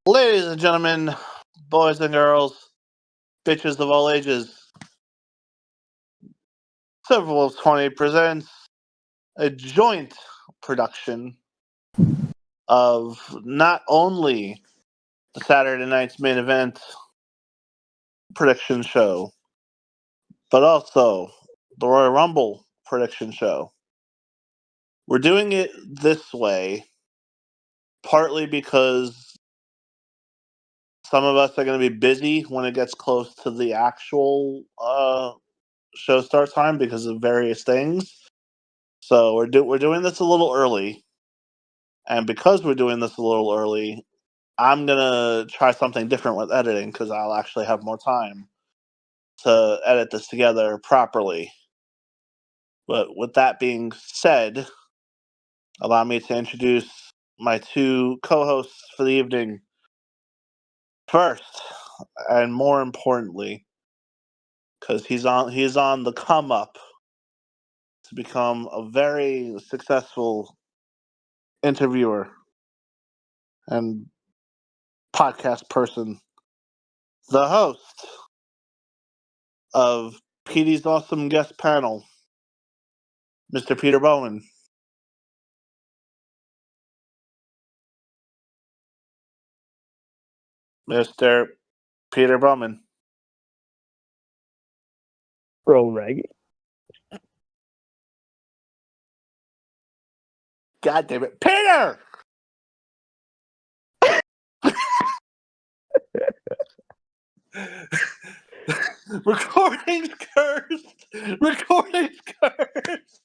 Ladies and gentlemen, boys and girls, bitches of all ages, Silver Wolf 20 presents a joint production of not only the Saturday night's main event prediction show, but also the Royal Rumble prediction show. We're doing it this way, partly because some of us are going to be busy when it gets close to the actual show start time because of various things. So we're doing this a little early, and because we're doing this a little early, I'm gonna try something different with editing because I'll actually have more time to edit this together properly. But with that being said, allow me to introduce my two co-hosts for the evening. First, and more importantly, because he's on the come up to become a very successful interviewer and podcast person, the host of Petey's Awesome Guest Panel, Mr. Peter Bowman. Mr. Peter Bowman. Bro, Reg. God damn it. Peter! Recording's cursed! Recording's cursed!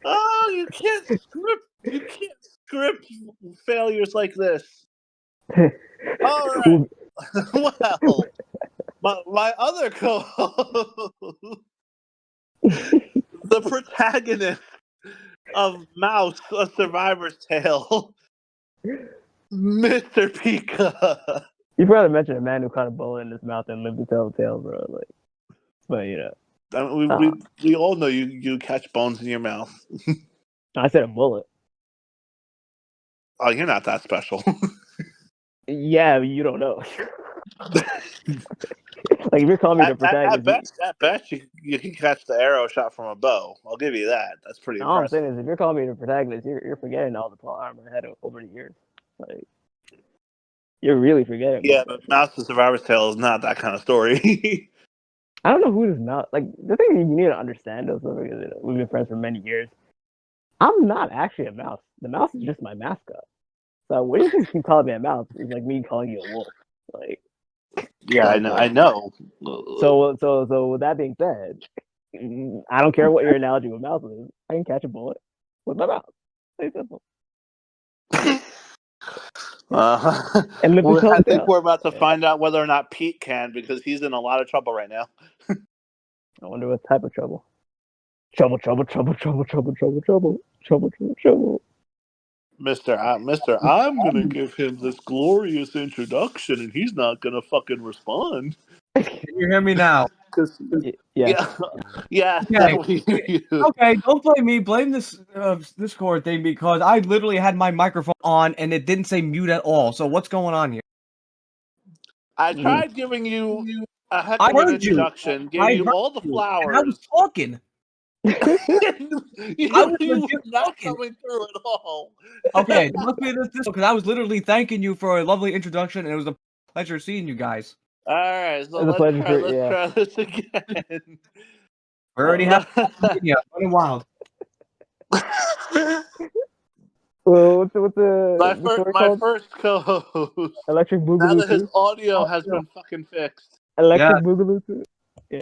Oh, you can't script failures like this. All right. Well, my other co-host, the protagonist of Mouse, A Survivor's Tale, Mr. Pika. You probably mentioned a man who caught a bullet in his mouth and lived to tell the tale, bro. Like, but you know, I mean, we all know you catch bones in your mouth. I said a bullet. Oh, you're not that special. Yeah, you don't know. Like if you're calling me the protagonist, at best, you can catch the arrow shot from a bow. I'll give you that. That's pretty all I'm impressive. saying is if you're calling me the protagonist, you're forgetting all the plot armor I had over the years. Like, you're really forgetting. Yeah, but Mouse the Survivor's Tale is not that kind of story. I don't know who is not. Like, the thing you need to understand is because we've been friends for many years. I'm not actually a mouse. The mouse is just my mascot. So what do you think you calling me a mouse is like me calling you a wolf? Like, yeah, I know. So with that being said, I don't care what your analogy with mouse is. I can catch a bullet with my mouth. It's simple. And I think we're about to find out whether or not Pete can, because he's in a lot of trouble right now. I wonder what type of trouble. Trouble. Mister, I'm gonna give him this glorious introduction, and he's not gonna fucking respond. Can you hear me now? Yeah. Okay, don't blame me. Blame this Discord thing, because I literally had my microphone on and it didn't say mute at all. So what's going on here? I tried giving you a heck of an introduction, gave you all the flowers. I was talking. you were not coming through at all. Okay, it must be this because I was literally thanking you for a lovely introduction, and it was a pleasure seeing you guys. All right, so let's try this again. We already have running wild. Well, what's the my first co-host? Electric Boogaloo. Now that his audio has been fucking fixed. Electric Boogaloo. Yeah.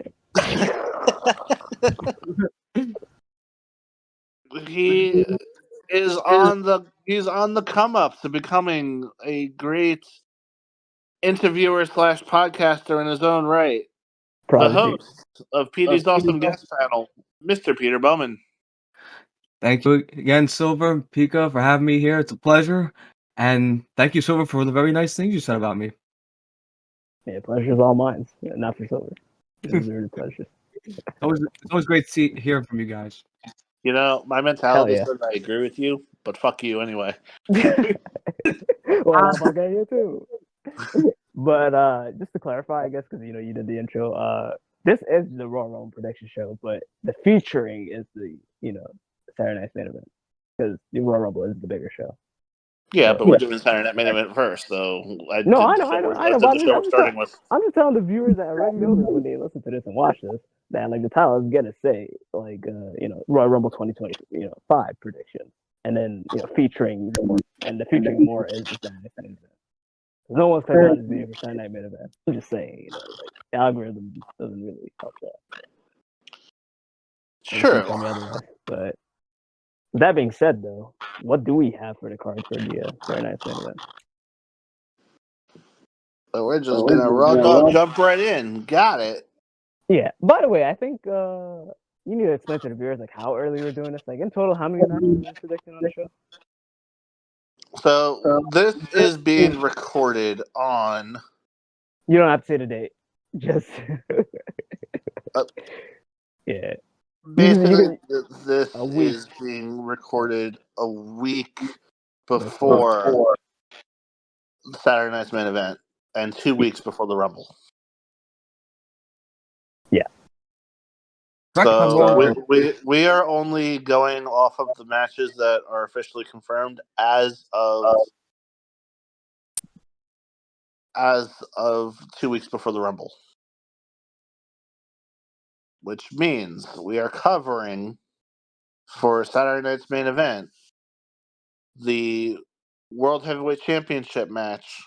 He is on the come up to becoming a great interviewer / podcaster in his own right. The host of Petey's Awesome Guest Panel, Mr. Peter Bowman. Thank you again, Silver, Pika, for having me here. It's a pleasure. And thank you, Silver, for the very nice things you said about me. Yeah, pleasure's all mine. Yeah, not for Silver. It's a pleasure. It's always great to hear from you guys. You know, my mentality says I agree with you, but fuck you anyway. Well, I'll get you too. But just to clarify, I guess because you did the intro. This is the Royal Rumble prediction show, but the featuring is the Saturday Night's main event because the Royal Rumble is the bigger show. Yeah, So, but we're doing Saturday Night Main Event first, so No, I know. That's But the show we're starting with. I'm just telling the viewers that already know this when they listen to this and watch this that like the title is gonna say like Royal Rumble 2025 prediction, and then featuring more, and the featuring more is the Saturday Night Main Event. No one's cutting out this video for Saturday Night Main Event. I'm just saying, like the algorithm doesn't really help that. Sure. Tell me otherwise. But with that being said, though, what do we have for the card for the Saturday Night's Main Event? So we're just gonna jump right in. Got it. Yeah. By the way, I think you need to explain to the viewers like how early we're doing this. Like in total, how many matches are we predicting on the show? So this is being recorded on. You don't have to say the date. Just yeah. Basically, this A week is being recorded a week before Saturday Night's Main Event and 2 weeks before the Rumble. Yeah. So we are only going off of the matches that are officially confirmed as of 2 weeks before the Rumble. Which means we are covering for Saturday Night's Main Event the World Heavyweight Championship match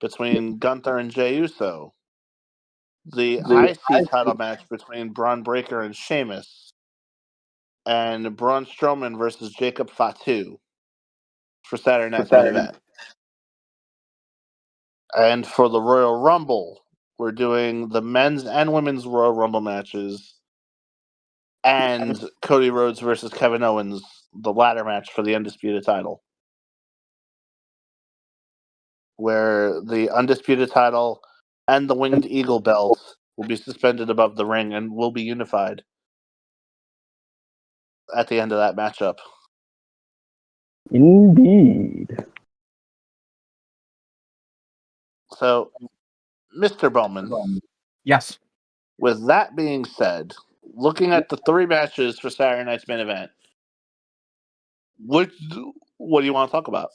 between Gunther and Jey Uso, the IC title match between Braun Breaker and Sheamus, and Braun Strowman versus Jacob Fatu for Saturday Night's Main Event. And for the Royal Rumble, we're doing the men's and women's Royal Rumble matches and Cody Rhodes versus Kevin Owens, the ladder match for the Undisputed title. Where the Undisputed title and the Winged Eagle belt will be suspended above the ring and will be unified at the end of that matchup. Indeed. So, Mr. Bowman. Yes. With that being said, looking at the 3 matches for Saturday Night's Main Event, what do you want to talk about?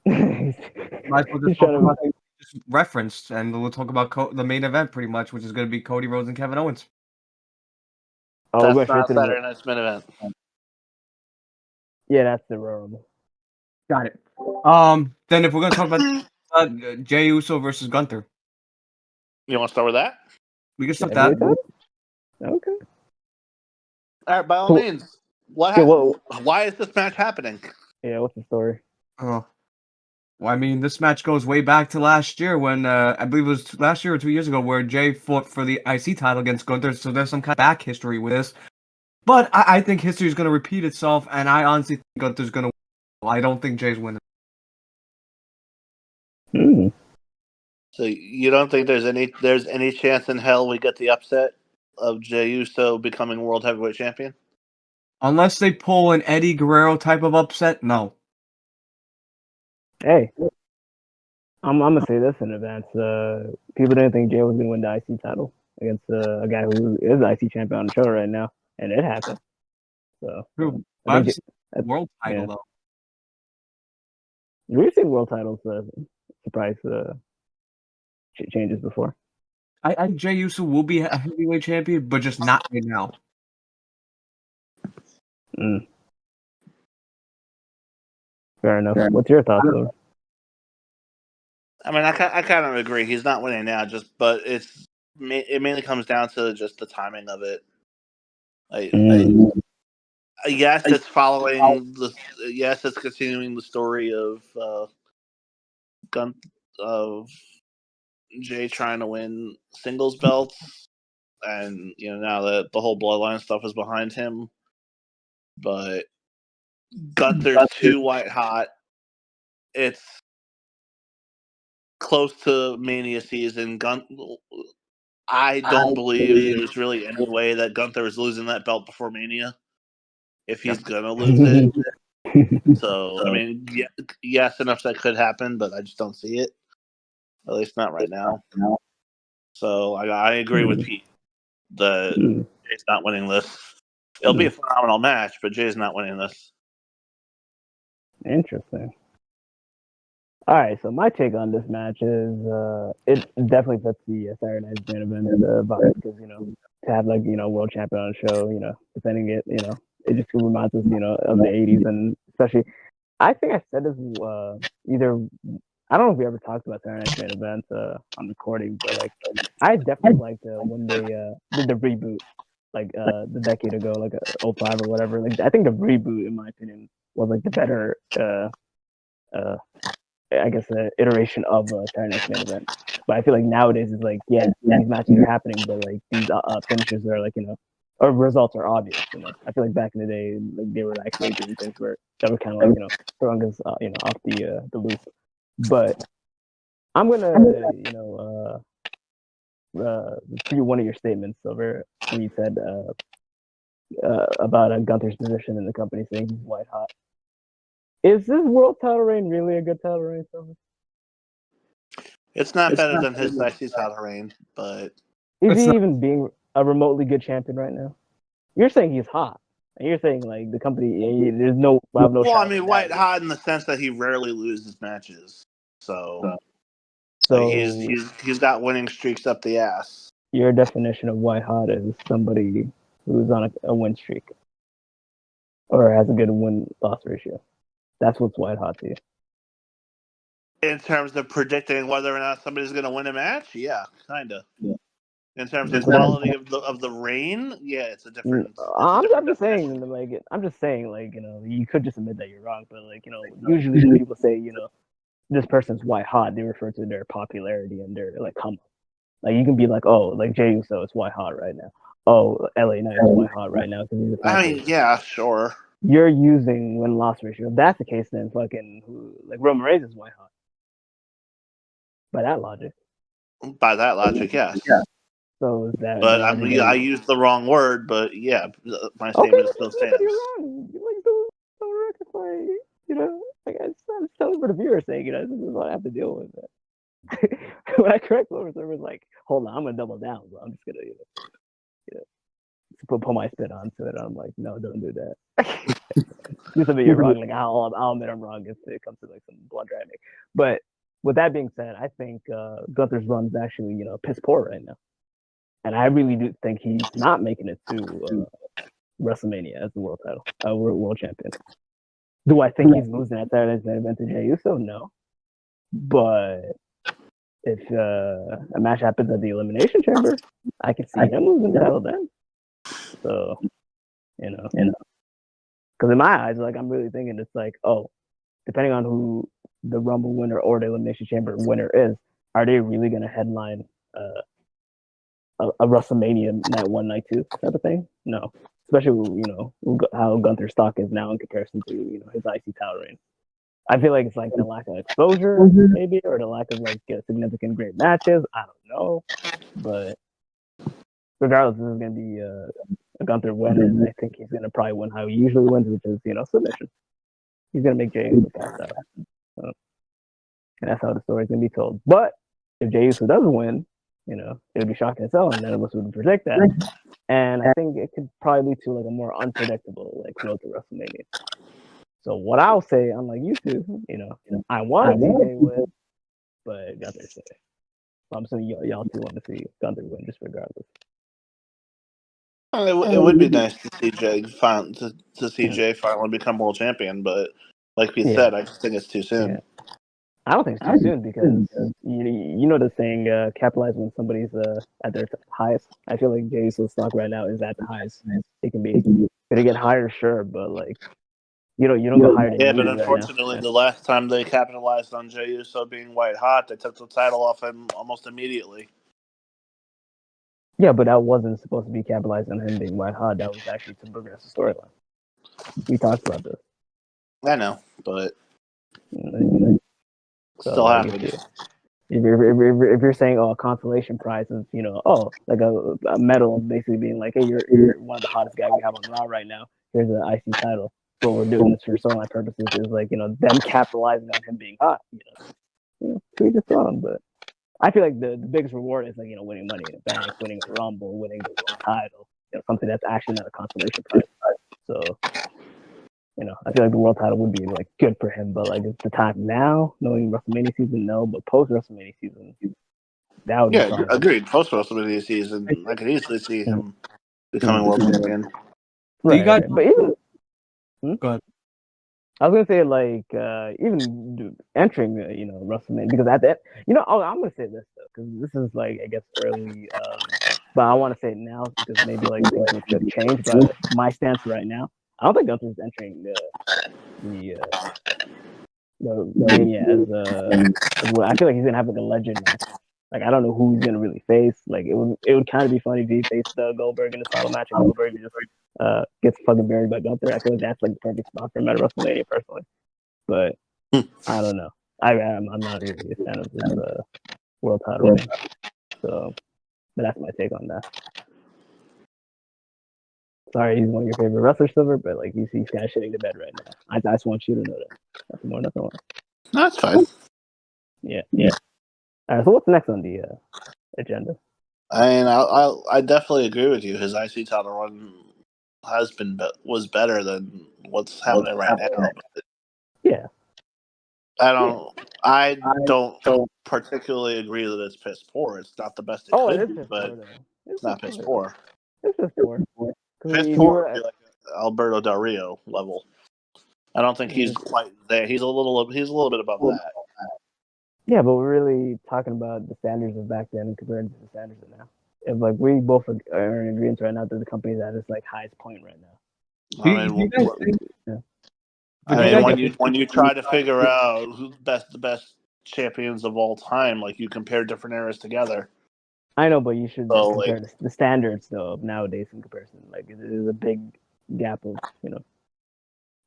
Might as well just talk about just referenced, and we'll talk about the main event pretty much, which is going to be Cody Rhodes and Kevin Owens. Oh, that's not Saturday Night's Main Event. Yeah, that's the Royal Rumble. Got it. Then if we're going to talk about Jey Uso versus Gunther, you want to start with that? We can start that. Okay. All right, by all means. Why is this match happening? Yeah, what's the story? Oh, well, I mean, this match goes way back to last year when I believe it was last year or 2 years ago where Jey fought for the IC title against Gunther. So there's some kind of back history with this. But I think history is going to repeat itself, and I honestly think Gunther's going to win. I don't think Jay's winning. So you don't think there's any chance in hell we get the upset of Jey Uso becoming World Heavyweight Champion? Unless they pull an Eddie Guerrero type of upset, no. Hey, I'm gonna say this in advance. People didn't think Jey was gonna win the IC title against a guy who is the IC champion on the show right now, and it happened. So true. I think world title though. We've seen world titles surprise changes before. I think Jey Uso will be a heavyweight champion, but just not right now. Fair enough. What's your thoughts, though? I mean, I kind of agree. He's not winning now, but it mainly comes down to just the timing of it. Yes, it's following the. Yes, it's continuing the story of Jey trying to win singles belts, and now that the whole bloodline stuff is behind him, but Gunther's too white hot. It's close to Mania season. I don't believe there's really any way that Gunther is losing that belt before Mania. If he's gonna lose it, So I mean, yes, an upset could happen, but I just don't see it. At least not right now. So I agree with Pete. Jay's not winning this. It'll be a phenomenal match, but Jay's not winning this. Interesting. All right, so my take on this match is it definitely fits the Saturday Night's main event vibe because to have world champion on the show, defending it, it just reminds us of the '80s and especially I think I said this either I don't know if we ever talked about Saturday Night's main event on recording, but like I definitely liked when they did the reboot like the decade ago, like 05 or whatever. Like I think the reboot, in my opinion, was like the better I guess iteration of Saturday Night's main event. But I feel like nowadays it's like these matches are happening, but like these finishes are like or results are obvious. I feel like back in the day, like they were actually doing things that were kind of like throwing us off the loop. But I'm gonna preview one of your statements over when you said about Gunther's position in the company, saying he's white hot. Is this world title reign really a good title reign, Silver? It's not better than his IC title reign, but is he even being a remotely good champion right now? You're saying he's hot, and you're saying like the company. There's no. Well, I mean, white hot in the sense that he rarely loses matches, so he's got winning streaks up the ass. Your definition of white hot is somebody who's on a win streak or has a good win-loss ratio. That's what's white hot to you. In terms of predicting whether or not somebody's going to win a match, yeah, kind of. Yeah. In terms of quality of the reign, yeah, it's a different. I'm just saying, like you could just admit that you're wrong, but like usually when people say this person's white hot, they refer to their popularity and their like come up. Like you can be like, oh, like Jey Uso is white hot right now. Oh, LA Knight is white hot right now because he's a I mean, yeah, sure. You're using win-loss ratio. If that's the case, then fucking like Roman Reigns is white hot. By that logic. Yes. So is that? But I mean, I used the wrong word. But yeah, my statement still stands. You're wrong. Like don't rectify. Like I'm telling for the viewers saying, this is what I have to deal with. When I correct Lover Server's like, hold on, I'm gonna double down, bro. I'm just gonna put my spin onto it. I'm like, no, don't do that. Do something you're wrong. Like I'll admit I'm wrong if it comes to like some blood driving. But with that being said, I think Gunther's run is actually piss poor right now, and I really do think he's not making it to WrestleMania as the world title, world champion. Do I think he's losing at Saturday's main event to Jey Uso? No, but if a match happens at the Elimination Chamber, I can see him losing the title then. So, because in my eyes, like I'm really thinking it's like, oh, depending on who the Rumble winner or the Elimination Chamber winner is, are they really going to headline a WrestleMania night 1, night 2 type of thing? No, especially how Gunther's stock is now in comparison to his IC title reign. I feel like it's like the lack of exposure, maybe, or the lack of like significant great matches. I don't know, but regardless, this is going to be a Gunther win, and I think he's going to probably win how he usually wins, which is submission. He's going to make Jey Uso pass out, and that's how the story's going to be told. But if Jey Uso doesn't win, it would be shocking as hell, and none of us would predict that. And I think it could probably lead to like a more unpredictable like road to WrestleMania. So what I'll say, unlike you two, I want to see Jey win, but Gunther say. I'm saying y'all two want to see Gunther win just regardless. It would be nice to see Jey finally become world champion, but like we said, I just think it's too soon. Yeah. I don't think it's too soon because you know the saying, capitalize when somebody's at their highest. I feel like Jey Uso's stock right now is at the highest it can be. Gonna get higher, sure, but like you don't get higher. Yeah, but unfortunately, the last time they capitalized on Jey Uso being white hot, they took the title off him almost immediately. Yeah, but that wasn't supposed to be capitalized on him being white hot. That was actually to progress the storyline. We talked about this. I know, but still happens. If you're saying, a consolation prize is, like a medal, basically being like, hey, you're one of the hottest guys we have on Raw right now. Here's an IC title. but we're doing this for storyline purposes. Is like them capitalizing on him being hot. To each his own. But I feel like the biggest reward is like winning Money in the Bank, winning a Rumble, winning the world title. Something that's actually not a consolation prize. So I feel like the world title would be like good for him, but like it's the time now, knowing WrestleMania season, no, but post WrestleMania season, that would be fun. Agreed. Post WrestleMania season, I could easily see him becoming world champion. Right, but even Go ahead. I was gonna say like even entering WrestleMania, because at that I'm gonna say this though, because this is like I guess early, but I want to say it now because maybe like things will change. But my stance right now, I don't think Gunther's entering the Mania as well. I feel like he's gonna have like a legend match. Like I don't know who he's gonna really face. Like it would kind of be funny if he faced Goldberg in a title match and Goldberg just gets fucking buried by Gunther. I feel like that's like the perfect spot for him at WrestleMania personally. But I don't know. I'm not really a fan of this world title thing. So, but that's my take on that. Sorry, he's one of your favorite wrestlers, Silver, but like he's kind of shitting the bed right now. I just want you to know that. Nothing more, nothing less. No, that's fine. Yeah. All right. So what's next on the agenda? I mean, I definitely agree with you. His IC title run was better than what's happening right now. Yeah. I don't particularly agree that it's piss poor. It's not the best it could be, but it's not piss poor. It's piss poor. Piss poor would be like Alberto Del Rio level. I don't think he's quite there. He's a little bit above that. Yeah, but we're really talking about the standards of back then and comparing to the standards of now. If like we both are in agreement right now that the company's at its like highest point right now. When you try to figure out who's the best champions of all time, like you compare different eras together. I know, but you should compare the standards though of nowadays in comparison. Like there's a big gap of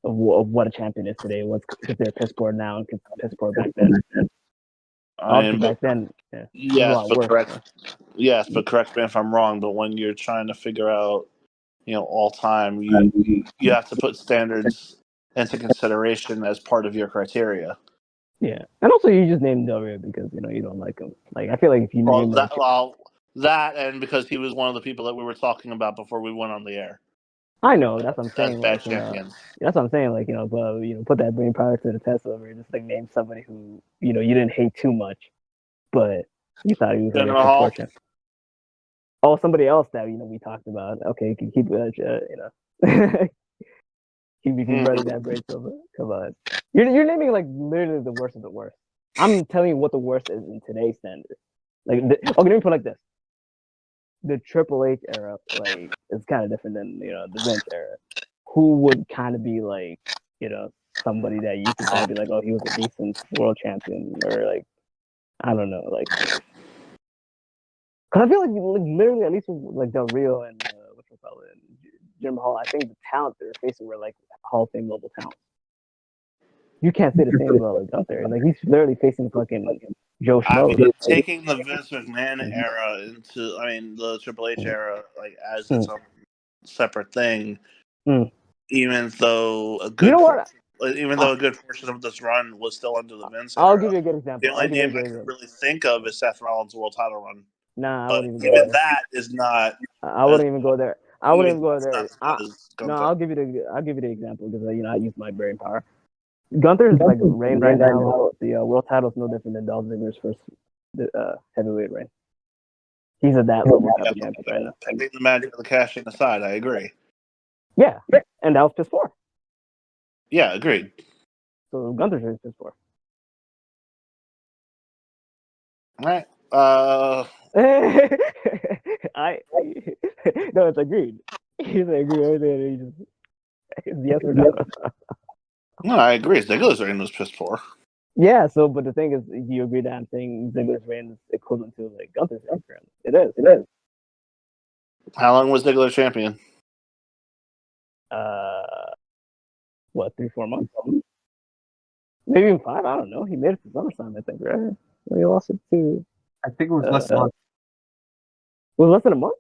of what a champion is today. What's considered piss poor now and piss poor back then. Back then, yes, but correct me if I'm wrong. But when you're trying to figure out, all time, you have to put standards into consideration as part of your criteria. Yeah, and also you just named Del Rio because you don't like him. Like I feel like if you name that and because he was one of the people that we were talking about before we went on the air. I know that's what I'm saying. Bad champions. That's what I'm saying. Like but put that brain power to the test over and just like name somebody who you didn't hate too much, but you thought he was like a fortune. Oh, somebody else that we talked about. Okay, you can keep keep running that brain over. Come on, you're naming like literally the worst of the worst. I'm telling you what the worst is in today's standards. Like okay, let me put it like this. The Triple H era, like, is kind of different than the Vince era. Who would kind of be like, somebody that you could kind of be like, oh, he was a decent world champion, or like, I don't know, like, because I feel like literally at least with, like Del Rio and Jim Hall, I think the talent they were facing were like Hall of Fame level talent. You can't say the same about like Gunther. Like he's literally facing fucking Joe Schmo. Taking the Vince McMahon era into, the Triple H era, like as its own separate thing. Even though a good portion of this run was still under the Vince era. I'll give you a good example. The only name I can really think of is Seth Rollins' world title run. Nah, but even that is not. I wouldn't even go there. I wouldn't even go there. No, I'll give you the example because I use my brain power. Gunther's like reign right now. The world title is no different than Dolph Ziggler's first heavyweight reign. He's at that level type of champion right now. Taking the magic of the cashing aside, I agree. Yeah, and that was piss poor. Yeah, agreed. So Gunther's is piss poor. All right. No, it's agreed. He's agreed everything. Yes or no? No, I agree. Ziggler's reign was piss poor. Yeah. So, but the thing is, you agree that I'm saying Ziggler's reign is equivalent to like Gunther's reign. It is. How long was Ziggler champion? What, 3-4 months? Maybe even 5. I don't know. He made it to SummerSlam, I think, right? He lost it to. I think it was less than a month. Was it less than a month?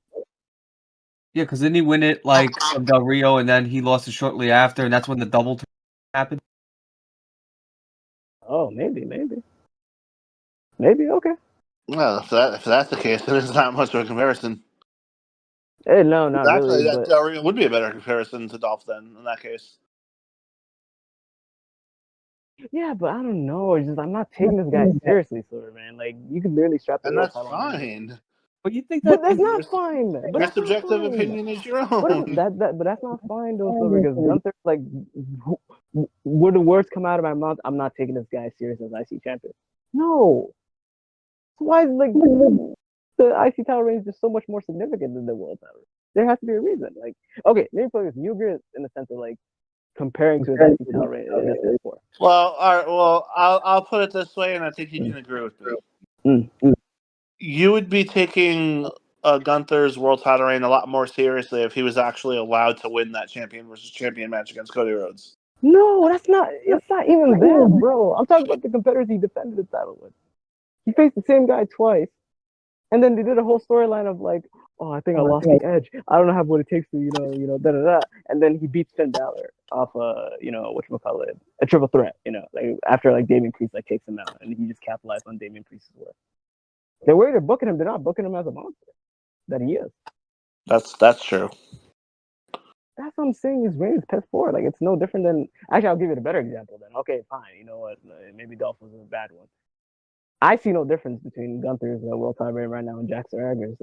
Yeah, because didn't he win it like from Del Rio, and then he lost it shortly after, and that's when the double turn happened. Oh, maybe. Okay. Well, if that's the case, then it's not much of a comparison. No, not Actually, really. that But Del Rio would be a better comparison to Dolph then in that case. yeah, but I don't know. It's just I'm not taking this guy seriously, sort of, man. Like you could literally strap the And world that's title on him. fine. But you think But that that's is not fine. But Your that's not subjective fine. opinion is your But own. but that's not fine though, so because Gunther, like, would the words come out of my mouth? I'm not taking this guy serious as IC champion. No. Why is like the IC title reign is just so much more significant than the world title? There has to be a reason. Like, okay, maybe focus. You agree in the sense of like comparing to his IC title reign in PS4. Well, all right. Well, I'll put it this way, and I think you can agree with me. You would be taking Gunther's world title reign a lot more seriously if he was actually allowed to win that champion versus champion match against Cody Rhodes. No, that's not. It's not even that, bro. I'm talking about the competitors he defended the title with. He faced the same guy twice, and then they did a whole storyline of like, oh, I think I lost the edge. I don't have what it takes to, da da da. And then he beats Finn Balor off whatchamacallit, a triple threat, like after like Damian Priest like takes him out, and he just capitalized on Damian Priest's work. The way they're booking him, they're not booking him as a monster that he is. That's true. That's what I'm saying. His reign is piss poor. Like it's no different than. Actually, I'll give you a better example. Then, okay, fine. You know what? Maybe Dolph was a bad one. I see no difference between Gunther's world title reign right now and Jack Swagger's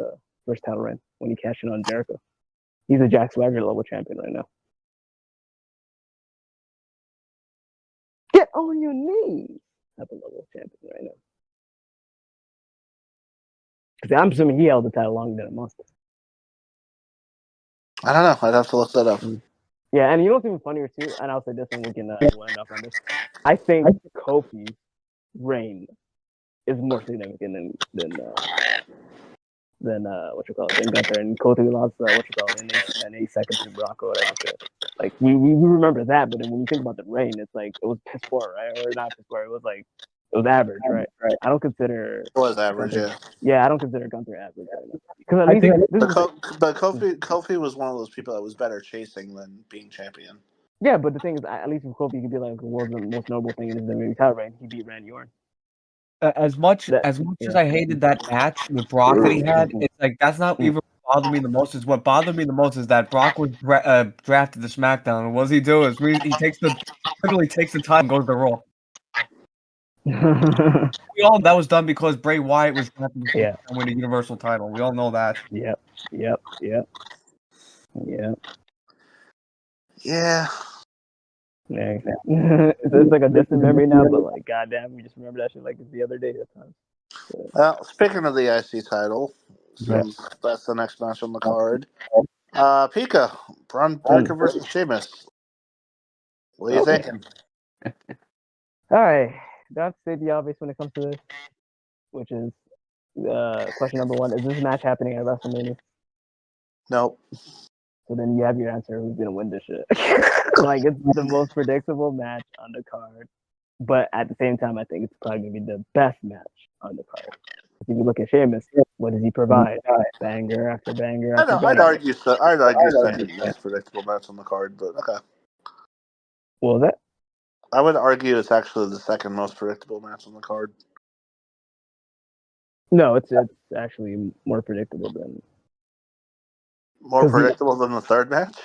first title reign when he cashed in on Jericho. He's a Jack Swagger level champion right now. Get on your knees, type of level champion right now. Because I'm assuming he held the title longer than a monster. I don't know. I'd have to look that up. Yeah, and you know what's even funnier too? And I'll say this, and we'll end off on this. I think Kofi's reign is more significant than Gunther, and Kofi lost in 8 seconds to Brock or whatever shit. Like we remember that, but then when you think about the reign, it's like it was piss poor, right? Or not piss poor. It was average, right? I don't consider It was average, Gunther, yeah. I don't consider Gunther average right because at least But Kofi was one of those people that was better chasing than being champion. yeah. But the thing is, at least with Kofi, you could be like, what was the most notable thing in his WWE title reign? He beat Randy Orton. As much as I hated that match with Brock that he had, it's like that's not even what bothered me the most. Is what bothered me the most is that Brock was drafted to SmackDown, and what does he do? Is he literally takes the time and goes to Raw. We all know that was done because Bray Wyatt was drafted to win the Universal title. We all know that. Yep. Yeah. Yeah. It's like a distant memory now, but like, goddamn, we just remember that shit like it's the other day at times. Well, speaking of the IC title, since that's the next match on the card, Pika, Braun Breaker versus Sheamus. What are you thinking? All right, that's the obvious when it comes to this, which is question number one: is this match happening at WrestleMania? Nope. So then you have your answer. Who's gonna win this shit? Like it's the most predictable match on the card, but at the same time, I think it's probably gonna be the best match on the card. If you look at Sheamus, what does he provide? Banger after banger after banger. I'd argue second most predictable match on the card, but okay. What was that? I would argue it's actually the second most predictable match on the card. No, it's actually more predictable than. More predictable than the third match?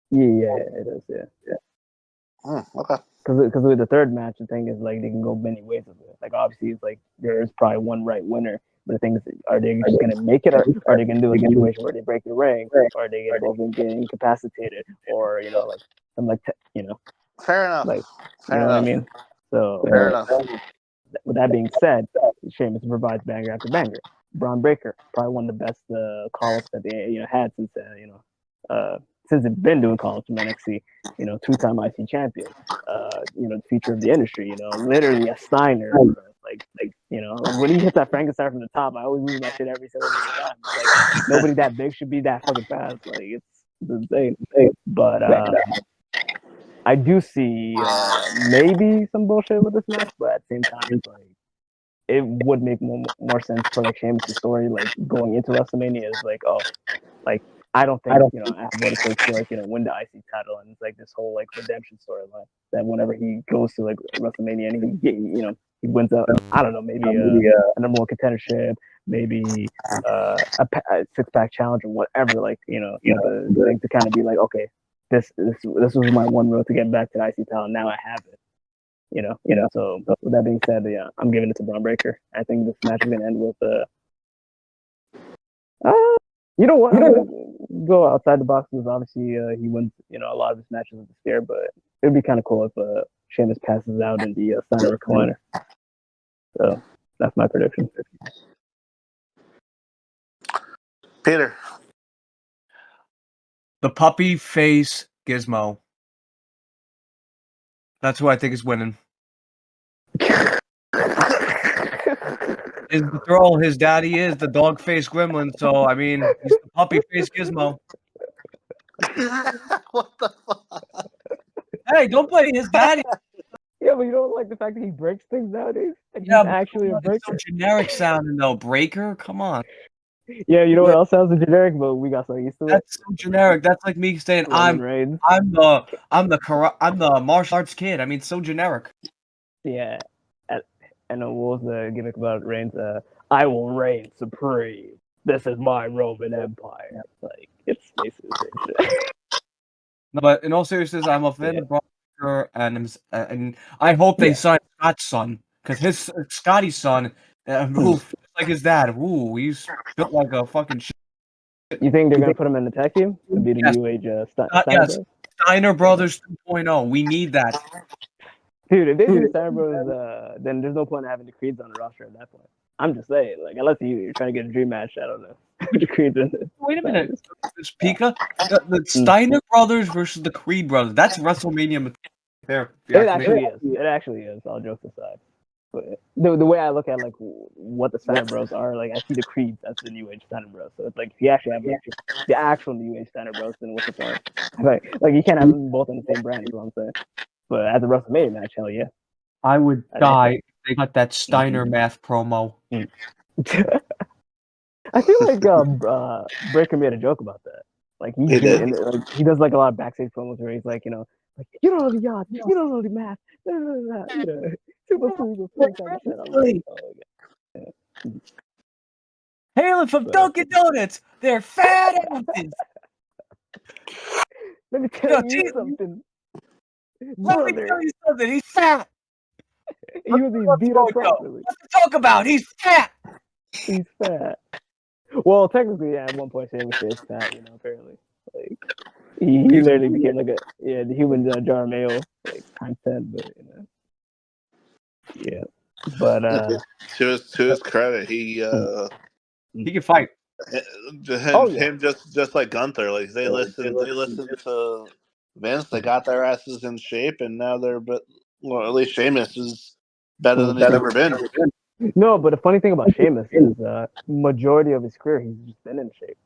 Yeah, it is. Yeah. Okay. Because with the third match, the thing is like they can go many ways with it. Like obviously, it's like there's probably one right winner. But the thing is, are they just gonna make it, or are they gonna do a situation where they break the ring, or are they gonna get incapacitated, or like something like Fair enough. Like Fair enough. What I mean? So fair enough. With that being said, Sheamus provides banger after banger. Braun Breaker, probably one of the best call-ups that they had since they've been doing call-ups from NXT. 2-time IC champion. The future of the industry. Literally a Steiner. When he hits that Frankenstein from the top, I always lose my shit every single time. It's like nobody that big should be that fucking fast. Like it's insane. But I do see maybe some bullshit with this match, but at the same time, it's like it would make more sense for like Sheamus' story, like going into WrestleMania is like, I don't think what it takes to like win the IC title, and it's like this whole like redemption storyline that whenever he goes to like WrestleMania and he wins out. I don't know, maybe a number one contendership, maybe a 6-pack challenge or whatever. Like type of thing to kind of be like, okay, this was my one road to get back to the IC title. Now I have it. So with that being said, yeah, I'm giving it to Braun Breaker. I think this match is gonna end with you know what? I'm gonna go outside the box because obviously he wins a lot of his matches with the spear, but it'd be kind of cool if Sheamus passes out in the Steiner recliner. So that's my prediction. Peter. The puppy face Gizmo. That's who I think is winning. Is the troll. His daddy is the dog face gremlin, so I mean he's the puppy face Gizmo. What the fuck? Hey, don't play his daddy. Yeah, but you don't like the fact that he breaks things nowadays? Like Yeah, he's actually a breaker. It's so generic sounding though. Breaker? Come on. Yeah, you know what else sounds generic, but we got so used to it. That's so generic. That's like me saying I'm the martial arts kid. I mean, so generic. Yeah. And what was the gimmick about Reigns? I will reign supreme. This is my Roman Empire. Like, it's basically the same shit. No, but in all seriousness, I'm a fan of Braun Breaker, and I hope they sign Scott's son because his Scotty's son, like his dad. Ooh, he's built like a fucking shit. You think they're gonna put him in the tag team to be the new age Steiner Bros? Steiner Brothers 2.0. We need that. Dude, if they do Steiner Bros, then there's no point in having the Creeds on the roster at that point. I'm just saying, like, unless you're trying to get a dream match, I don't know. The Creeds Wait a minute, it's Pika, the Steiner Brothers versus the Creed Brothers. That's WrestleMania. There, it actually is. It actually is. All jokes aside, but the way I look at like what the Steiner Bros are, like I see the Creeds as the new age Steiner Bros. So it's like if you actually have the actual new age Steiner Bros, then what's the point? Like you can't have them both on the same brand. Is what I'm saying. But at the WrestleMania match, hell yeah. I would die if they got that Steiner math promo. I feel like Breaker made a joke about that. Like he does like a lot of backstage promos where he's like, you don't know the odds, you don't know the math, Hailing from Dunkin' Donuts, they're fat asses. Let me tell you something. Let me tell you something. He's fat. He was beat up properly. What's to talk about? He's fat. He's fat. Well, technically, yeah, at one point, Sheamus is fat. Apparently, like he literally became like the human jar of mayo, like times 10. But yeah. But to his credit, he can fight. Him just like Gunther, like they listened to Vince, they got their asses in shape, and now they're at least Sheamus is better than he's ever been. No, but the funny thing about Sheamus is majority of his career he's just been in shape.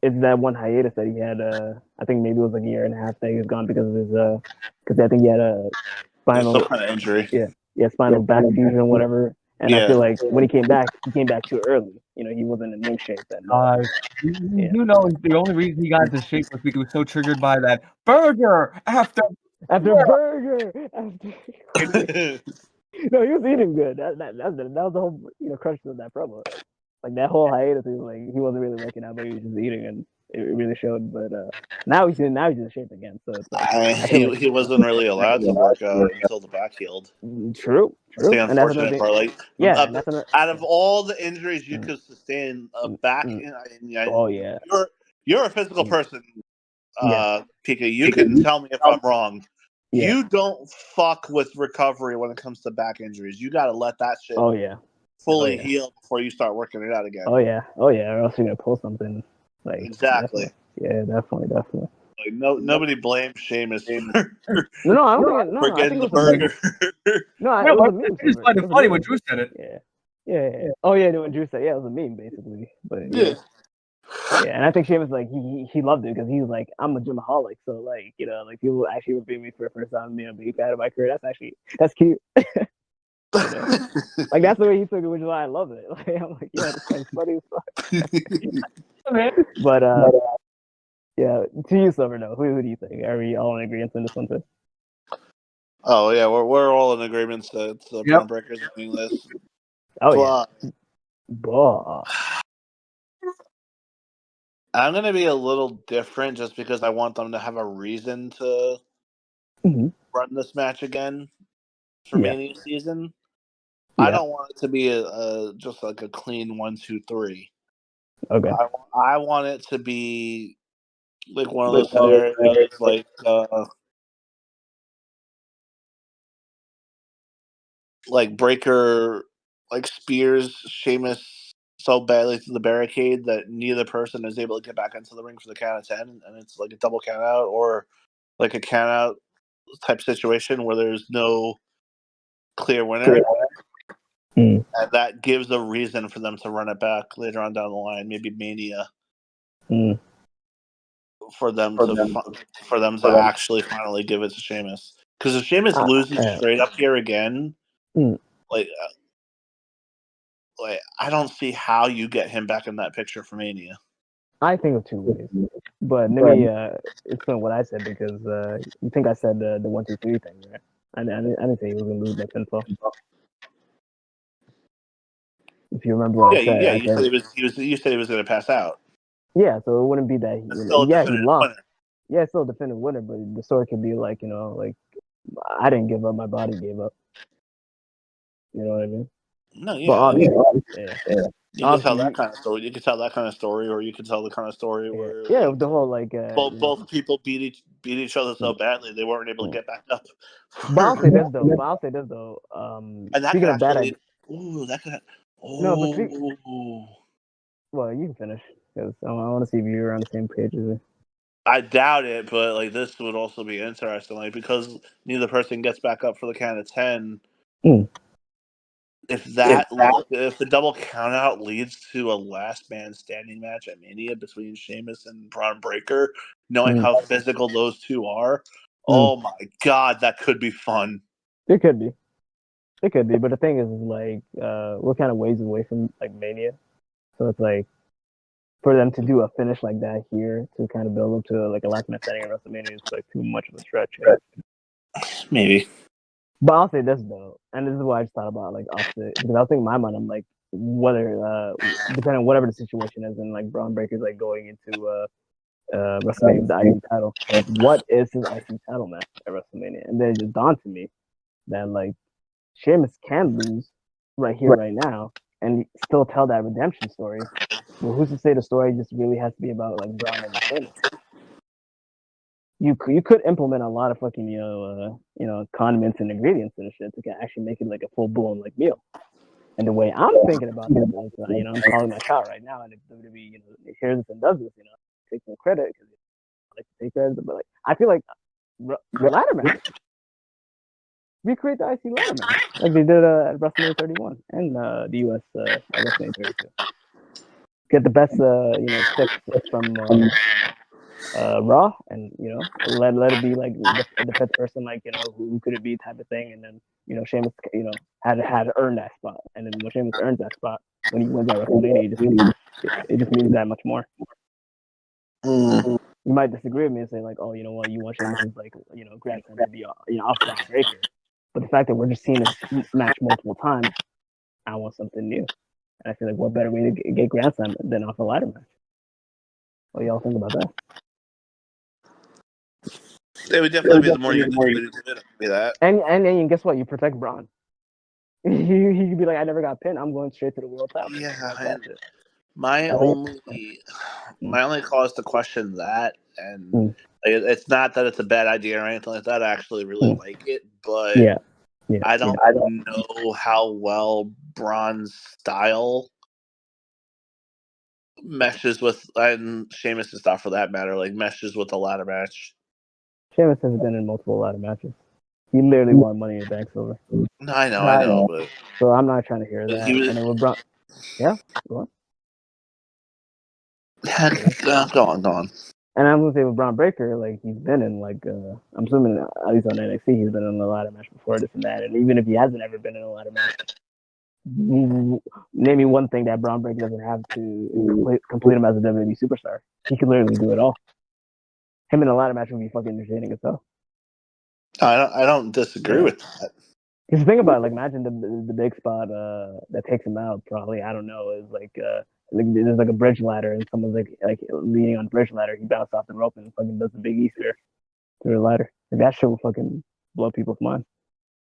It's that one hiatus that he had. I think maybe it was like a year and a half that he was gone because of his because I think he had a spinal some kind of injury. Yeah, spinal back fusion, whatever. And I feel like when he came back too early. He wasn't in shape then. The only reason he got into shape was because he was so triggered by that burger after burger. No, he was eating good. That was the whole crux of that promo. Like that whole hiatus, he was like he wasn't really working out, but he was just eating, and it really showed. But now he's in shape again. So it's like, he wasn't really allowed to work out until the back healed. True. That's the unfortunate part. Like, out of all the injuries you could sustain, back. Oh yeah. You're a physical person, Pika. You can tell me if I'm wrong. Yeah. You don't fuck with recovery when it comes to back injuries. You got to let that shit. Fully heal before you start working it out again. Oh yeah, or else you're gonna pull something. Like exactly. Definitely. Like nobody blames Sheamus. No, I don't think for getting the burger. No, it was a meme. It's funny when Drew said it. Yeah. Oh yeah, when Drew said it, it was a meme basically. But yeah, and I think Sheamus like he loved it because he was like, I'm a gymaholic, so like like people actually review me for the first time, being fat in my career. That's cute. Like that's the way he took it, which is why I love it. Like I'm like, yeah, this guy's funny as fuck. But Yeah, to you, Silver. No, who do you think? Are we all in agreement on this one too? Oh yeah, we're all in agreement that the Braun Breakers are doing this. Oh But yeah. Bah. I'm gonna be a little different just because I want them to have a reason to Mhm. run this match again for Yeah. Mania season. Yeah. I don't want it to be a just like a clean 1, 2, 3. Okay. I want it to be like one of those scenarios like Breaker like spears Sheamus so badly through the barricade that neither person is able to get back into the ring for the count of 10, and it's like a double count out or like a count out type situation where there's no clear winner. Mm. And that gives a reason for them to run it back later on down the line, maybe Mania, for them to actually finally give it to Sheamus. Because if Sheamus loses straight up here again, like I don't see how you get him back in that picture for Mania. I think of two ways, but let me explain what I said because you think I said the 1, 2, 3 thing, right? I didn't say he was gonna lose by pinfall. If you remember what I said, Yeah. You said he was going to pass out. Yeah, so it wouldn't be that It's still a he definitive lost. winner. Yeah, it's still a definitive winner, but the story could be like, like I didn't give up, my body gave up. You know what I mean? No, yeah. But obviously, You could tell that kind of story. You could tell that kind of story, or you could tell the kind of story where the whole like both people beat each other so badly they weren't able to get back up. But I'll say this though. And that Speaking could of bad actually, ideas, no, but well, you can finish because I want to see if you're on the same page as me. I doubt it, but like this would also be interesting, like because neither person gets back up for the count of 10. If the double count out leads to a last man standing match at Mania between Sheamus and Braun Breaker, knowing how physical those two are, oh my god, that could be fun. It could be. But the thing is, like, we're kind of ways away from like Mania, so it's like for them to do a finish like that here to kind of build up to like a last man standing at WrestleMania is like too much of a stretch. Maybe. But I'll say this though, and this is what I just thought about, like opposite, because I was thinking in my mind, I'm like, whether depending on whatever the situation is, and like Braun Breaker's like going into WrestleMania with the IC title, what is his IC title match at WrestleMania? And then it just dawned to me that like Sheamus can lose right here, right now, and still tell that redemption story. Well, who's to say the story just really has to be about like Braun and Sheamus? You could implement a lot of fucking condiments and ingredients and shit to actually make it like a full blown like meal. And the way I'm thinking about this is, I'm calling my shot right now, and if WWE hears this and does this, take some credit because I like to take credit, but like I feel like ladder match. Recreate the IC ladder match like they did at WrestleMania 31 and the US at WrestleMania 32. Get the best six from Raw, and let it be like the fifth person, like who could it be type of thing, and then Sheamus had to earn that spot, and then when Sheamus earns that spot when he wins at WrestleMania, it just means that much more. You might disagree with me and say like, oh, you know what, you want Sheamus's like grandson to be off Braun Breaker, but the fact that we're just seeing this match multiple times, I want something new, and I feel like what better way to get grandson than off a ladder match? What y'all think about that? It would definitely be the more unique way to do it. Be that. And guess what? You protect Braun. He could be like, I never got pinned. I'm going straight to the world title. Yeah, my only cause to question that, and it's not that it's a bad idea or anything like that. I actually really like it, but I don't know how well Braun's style meshes with, and Sheamus' stuff for that matter, like meshes with the ladder match. Sheamus has been in multiple ladder matches. He literally won Money in the Bank silver. No, I know, but so I'm not trying to hear that. And then with Braun, go on. Go on. And I'm gonna say with Braun Breaker, like he's been in like I'm assuming at least on NXT he's been in a ladder match before, this and that. And even if he hasn't ever been in a ladder match, name me one thing that Braun Breaker doesn't have to complete him as a WWE superstar. He can literally do it all. him in a ladder match would be fucking entertaining as hell. I don't disagree with that. Because think about it, like imagine the big spot that takes him out. Probably I don't know is like there's like a bridge ladder and someone's like leaning on the bridge ladder. He bounced off the rope and fucking does the big Easter through the ladder. Like, that shit will fucking blow people's minds.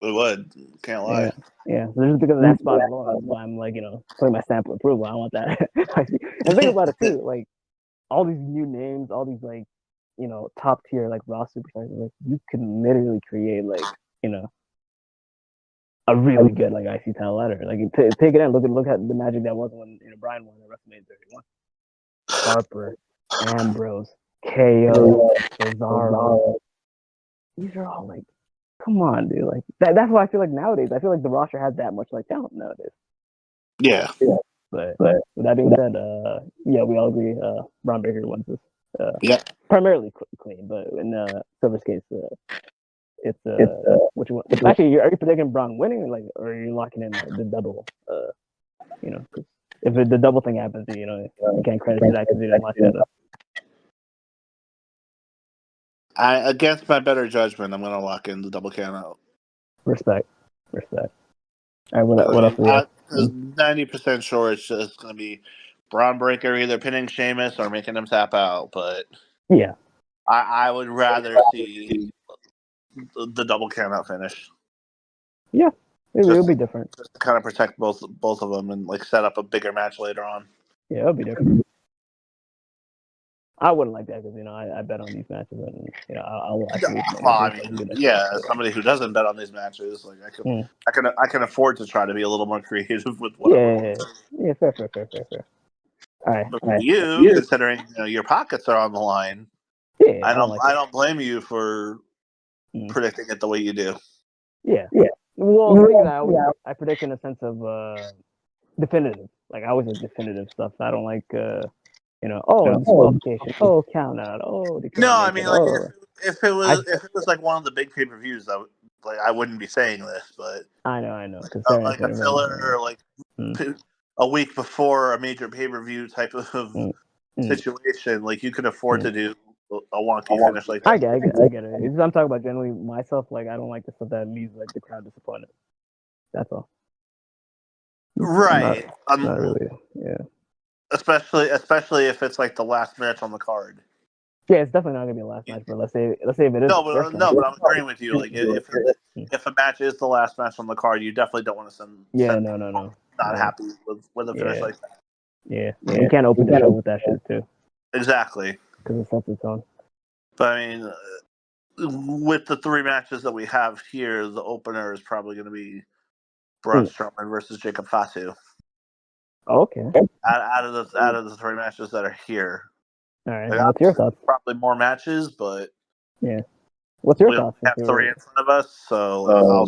It would. Can't lie. Yeah. So just because of that spot alone, that's why I'm like putting my stamp of approval. I want that. And think about it too, like all these new names, all these like top tier like raw superstars. Like you can literally create like a really good like IC title ladder. Like take it in, look at the magic that was when Brian won at WrestleMania 31. Harper, Ambrose, KO, Cesaro. These are all like, come on, dude. Like that's why I feel like nowadays, I feel like the roster has that much like talent nowadays. Yeah. But with that being said, yeah, we all agree. Braun Breaker wins this. Yeah. Primarily clean, but in Silver's case, it's which one? Actually, are you predicting Braun winning, or are you locking in the double? Cause if the double thing happens, you can't credit to that because you didn't lock that up. Against my better judgment, I'm gonna lock in the double count out. Respect. All right, what else? 90% sure it's just gonna be Braun Breaker either pinning Sheamus or making him tap out, but yeah, I would rather see the double count out finish. Yeah, it'll be different. Just to kind of protect both of them and like set up a bigger match later on. Yeah, it'll be different. I wouldn't like that because I bet on these matches and I'll actually. As somebody who doesn't bet on these matches, like I can afford to try to be a little more creative with what. Yeah, fair. All right, but for you, considering your pockets are on the line, I don't blame you for predicting it the way you do. Yeah. Well, I predict in a sense of definitive. Like I always like definitive stuff. I don't like disqualification. Count out. No, I mean like if it was like one of the big pay-per-views, I wouldn't be saying this, but I know like a filler or like a week before a major pay-per-view type of situation, like you can afford to do a wonky finish like that. I get it. I'm talking about generally myself. Like I don't like the stuff that leaves like the crowd disappointed. That's all. Right. Not really. Yeah. Especially if it's like the last match on the card. Yeah, it's definitely not gonna be the last match. But let's say if it is. But I'm agreeing with you. Like if a match is the last match on the card, you definitely don't want to send. No. Not happy with a finish like that. Yeah. You can't open the show with that shit too. Exactly. Because it sets its own. But I mean, with the 3 matches that we have here, the opener is probably going to be Braun Strowman versus Jacob Fatu. Okay. Out of the 3 matches that are here. All right. What's your thoughts? Probably more matches, but what's your thoughts? We have 3 in front of us, so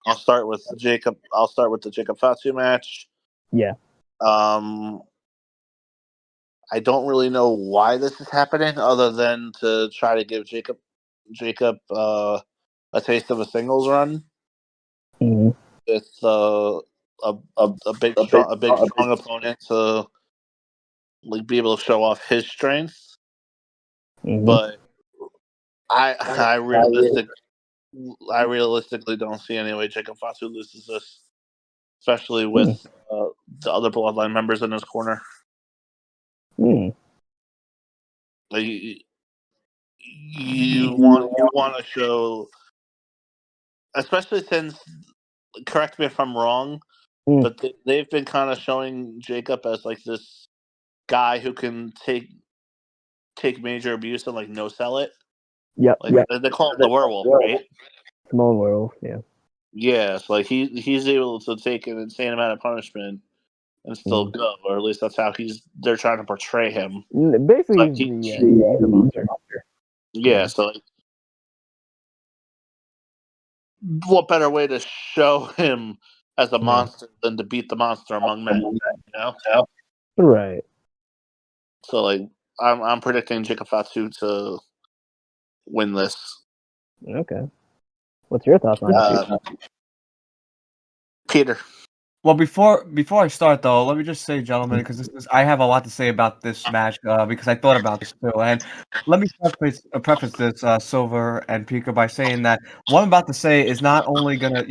I'll start with Jacob. I'll start with the Jacob Fatu match. Yeah. I don't really know why this is happening, other than to try to give Jacob a taste of a singles run. Mm-hmm. It's a big strong opponent to like be able to show off his strength. Mm-hmm. But I realistically don't see any way Jacob Fatu loses this, especially with the other Bloodline members in his corner. Like, you want to show, especially since, correct me if I'm wrong, but they've been kind of showing Jacob as like this guy who can take major abuse and like no sell it. Yep. They call him the werewolf, right? Small werewolf, yeah. Yeah, so like he's able to take an insane amount of punishment and still go, or at least that's how they're trying to portray him. Basically, he's a monster. Yeah, so like, what better way to show him as a monster than to beat the monster among men, Right. So like, I'm predicting Jacob Fatu to win this. Okay. What's your thoughts on it? Peter. Well, before I start though, let me just say, gentlemen, because I have a lot to say about this match because I thought about this too, and let me preface this, Silver and Pika, by saying that what I'm about to say is not only gonna,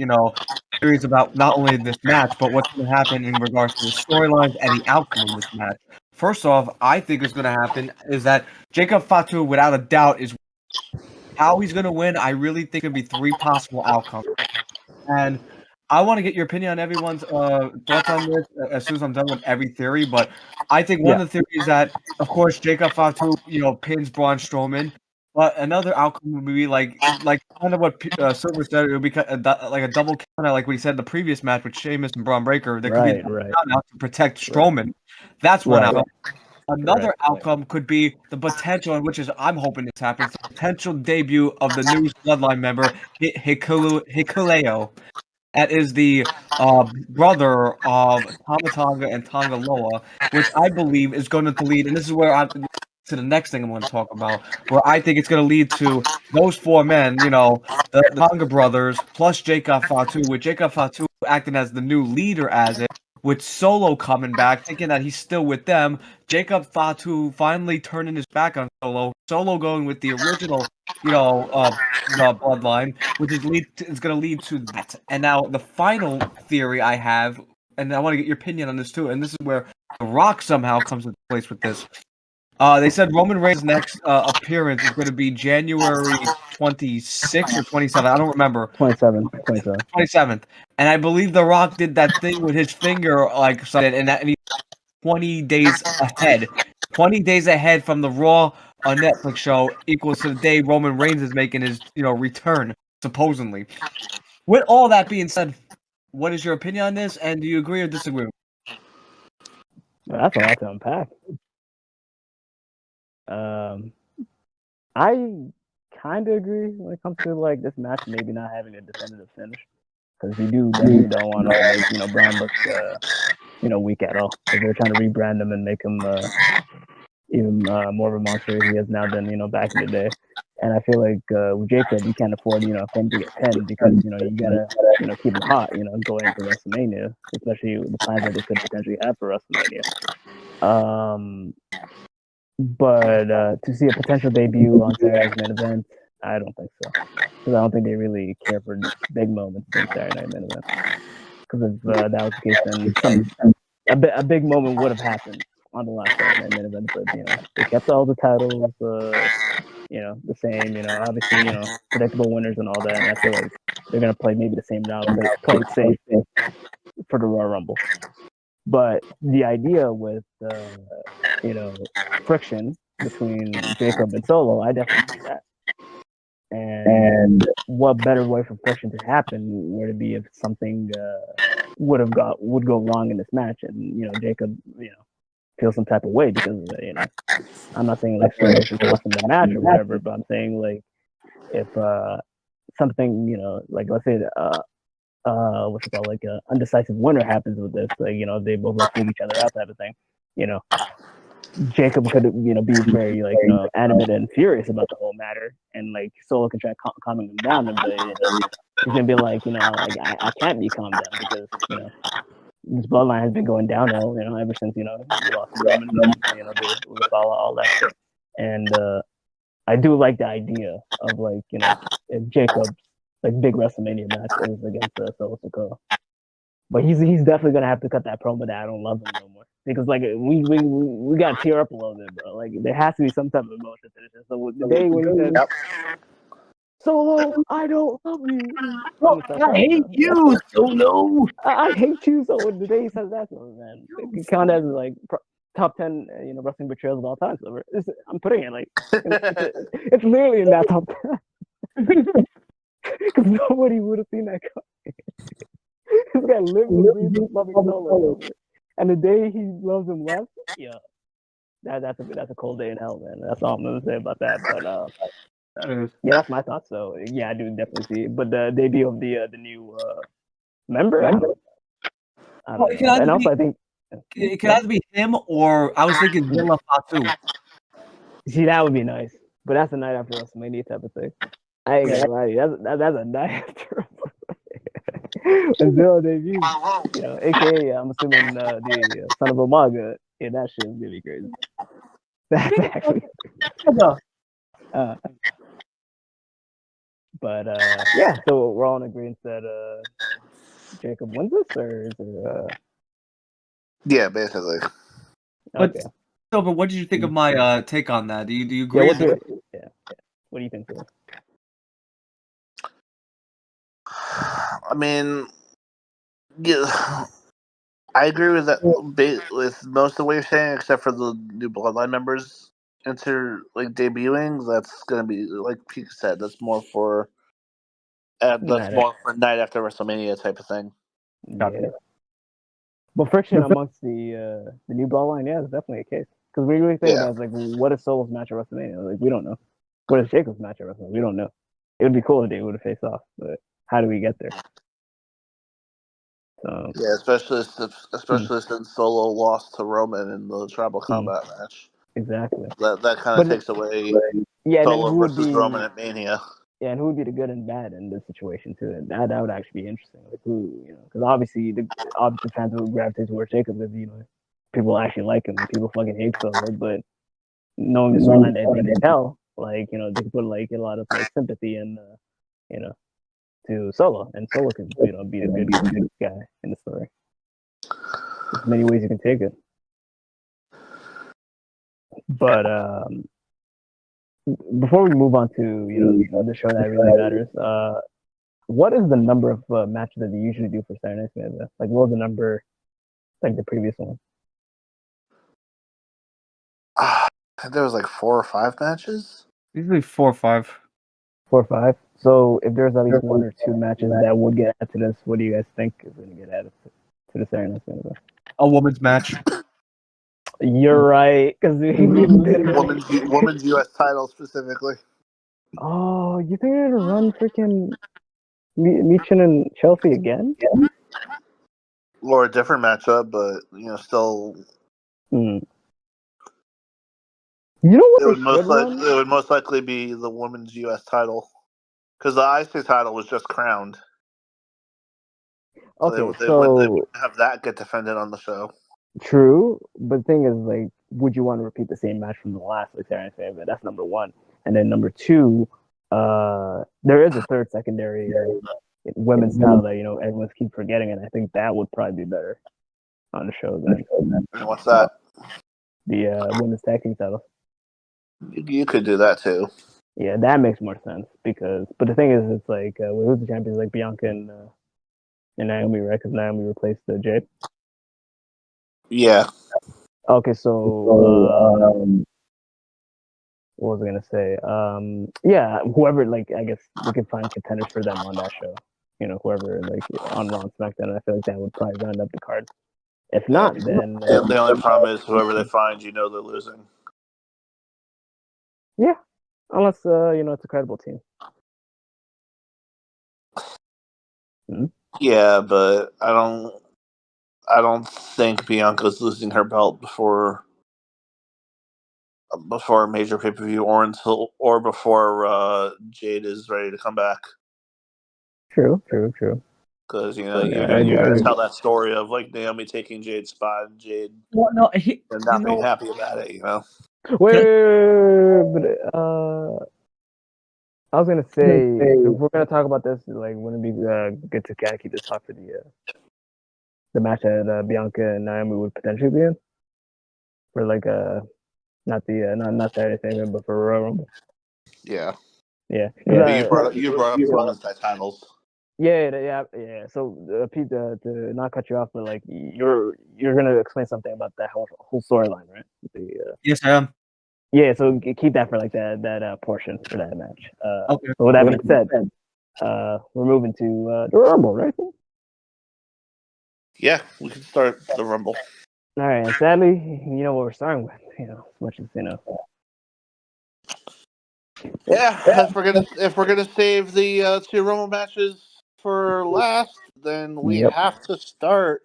series about not only this match, but what's gonna happen in regards to the storylines and the outcome of this match. First off, I think what's gonna happen is that Jacob Fatu, without a doubt, is how he's gonna win. I really think it'd be 3 possible outcomes. And I want to get your opinion on everyone's thoughts on this as soon as I'm done with every theory. But I think one of the theories that, of course, Jacob Fatu, pins Braun Strowman. But another outcome would be like kind of what Silver said. It would be like a double count, like we said in the previous match with Sheamus and Braun Breaker. There could be a double count out to protect Strowman. That's one outcome. Another outcome could be the potential, and which is I'm hoping this happens, the potential debut of the new Bloodline member, Hikuleo. That is the brother of Tama Tonga and Tonga Loa, which I believe is going to lead, and this is where to the next thing I'm going to talk about, where I think it's going to lead to those 4 men, the Tonga brothers, plus Jacob Fatu, with Jacob Fatu acting as the new leader with Solo coming back, thinking that he's still with them. Jacob Fatu finally turning his back on Solo. Solo going with the original, the bloodline, which is going to lead to that. And now the final theory I have, and I want to get your opinion on this too, and this is where The Rock somehow comes into place with this. They said Roman Reigns' next appearance is going to be January 26th or 27th. I don't remember. 27th. And I believe The Rock did that thing with his finger, and he's 20 days ahead. 20 days ahead from the Raw on Netflix show equals to the day Roman Reigns is making his, return, supposedly. With all that being said, what is your opinion on this? And do you agree or disagree? Well, that's a lot to unpack. I kind of agree when it comes to like this match maybe not having a definitive finish, because we definitely don't want to make Braun look weak at all. Because they're trying to rebrand him and make him even more of a monster he has now than back in the day. And I feel like with Jacob, you can't afford for him to get pinned, because you gotta keep him hot going into WrestleMania, especially with the plans that they could potentially have for WrestleMania. But to see a potential debut on Saturday's main event, I don't think so, because I don't think they really care for big moments in Saturday Night main event. Because if that was the case, then a big moment would have happened on the last Saturday Night main event. But they kept all the titles, the same. Obviously, predictable winners and all that. And I feel like they're gonna play maybe the same route, play it safe for the Royal Rumble. But the idea with friction between Jacob and Solo, I definitely see that. And what better way for friction to happen would it be if something would go wrong in this match, and Jacob feel some type of way because I'm not saying like Solo should cost him the match or whatever, but I'm saying like if something like let's say what's it called, like a undecisive winner happens with this, like they both like each other out type of thing, Jacob could be very like animated and furious about the whole matter, and like Solo can try calming him down, but he's gonna be like I can't be calmed down because this bloodline has been going downhill ever since we lost Roman, they follow all that shit. And I do like the idea of like if Jacob's like big WrestleMania match is against Solo Sikoa. But he's definitely gonna have to cut that promo that I don't love him no more, because like we gotta tear up a little bit, bro. Like there has to be some type of emotion to this. So the day when he said, "Solo, I don't love you," I hate you, Solo. I hate you. So the day he says that, man, it kind of like top 10 wrestling betrayals of all time. So I'm putting it like it's literally in that top 10 because nobody would have seen that coming. This guy lives and breathes loving Solo, and the day he loves him less, that's a cold day in hell, man. That's all I'm gonna say about that. But that's my thoughts. So yeah, I do definitely see it. But the debut of the new member, I don't know. And also I think it could either be him or I was thinking Villa Fatu. See, that would be nice, but that's a night after WrestleMania type of thing. I ain't gonna lie to you. That's a night after. when Zilla debuts, aka I'm assuming the son of Umaga, yeah, that shit is gonna be crazy. That's actually, uh, but yeah. So we're all in agreement that Jacob wins this, or is it Yeah, basically. But okay? Silver, what did you think of my take on that? Do you Yeah, agree? yeah? What do you think? Phil? I mean, yeah, I agree with that with most of what you're saying, except for the new Bloodline members debuting. That's gonna be like Pika said. That's more for night after WrestleMania type of thing. Yeah. But friction amongst the new bloodline, yeah, is definitely a case. Because we really think about it, it's like, what is Solo's match at WrestleMania? Like, we don't know. What is Jacob's match at WrestleMania? We don't know. It would be cool if they would have faced off, but how do we get there? So, Yeah, especially since Solo lost to Roman in the tribal combat match. exactly. That kind of takes away Solo versus Roman at Mania. Yeah, and who would be the good and bad in this situation too? And that would actually be interesting. Like who, because obviously the fans will gravitate towards Jacob because people actually like him and people fucking hate Solo. But knowing the storyline that they can tell, they can put like a lot of like sympathy and to Solo, and Solo can be the good guy in the story. There's many ways you can take it, but before we move on to the show that really matters, what is the number of matches that they usually do for Saturday Night SmackDown? Like, what was the number, like the previous one? I think there was like 4 or 5 matches. Usually 4 or 5. 4 or 5. So if there's at least 1 or 2 matches that would get added to this, what do you guys think is going to get added to the Saturday Night SmackDown? A woman's match. You're right, because we literally women's U.S. title specifically. Oh, you think they're gonna run freaking Michin and Chelsea again? Or a different matchup, but still. Hmm. You know what it would most likely be the women's U.S. title, because the IC title was just crowned. Okay, they wouldn't have that get defended on the show. True, but the thing is, like, would you want to repeat the same match from the last Saturday Night SmackDown? That's number 1, and then number 2, there is a third secondary women's title that everyone's keep forgetting, and I think that would probably be better on the show than. And what's that? The women's tag team title. You could do that too. Yeah, that makes more sense but the thing is, it's like who's the champions? Like Bianca and Naomi, right? Because Naomi replaced Jade. Yeah. Okay, so what was I gonna say? Yeah, whoever, like, I guess we could find contenders for them on that show. Whoever, like, on Raw and SmackDown. I feel like that would probably round up the card. If not, then the only problem is whoever they find, they're losing. Yeah, unless it's a credible team. Mm-hmm. Yeah, but I don't think Bianca's losing her belt before a major pay-per-view or before Jade is ready to come back. True. Because you're gonna tell that story of like Naomi taking Jade's spot and Jade and not being happy about it. Wait, but I was gonna say, if we're gonna talk about this, like, wouldn't it be good to kind of keep this talk for the match that Bianca and Naomi would potentially be in for like not Saturday Night, but for Royal Rumble. Yeah. Yeah. You brought up women's titles. Yeah. So Pete, to not cut you off, but like you're gonna explain something about that whole storyline, right? Yes, I am. Yeah, so keep that for like that portion for that match. Okay. So with that being said, we're moving to the Rumble, right? Yeah, we can start the Rumble. All right, and sadly, what we're starting with, as much as Yeah, if we're gonna save the 2 Rumble matches for last, then we have to start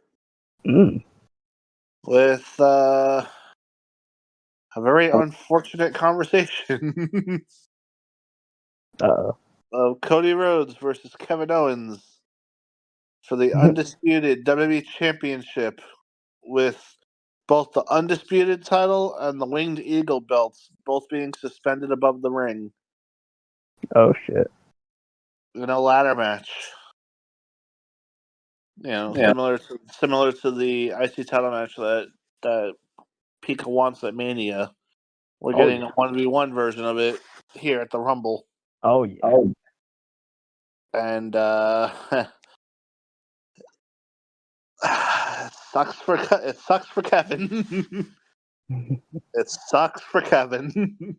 with a very unfortunate conversation of Cody Rhodes versus Kevin Owens for the undisputed WWE Championship with both the undisputed title and the Winged Eagle belts both being suspended above the ring Oh shit. in a ladder match. Similar to the IC title match that Pika wants at Mania. We're getting a 1v1 version of it here at the Rumble. Oh yeah. And it sucks for Kevin. It sucks for Kevin.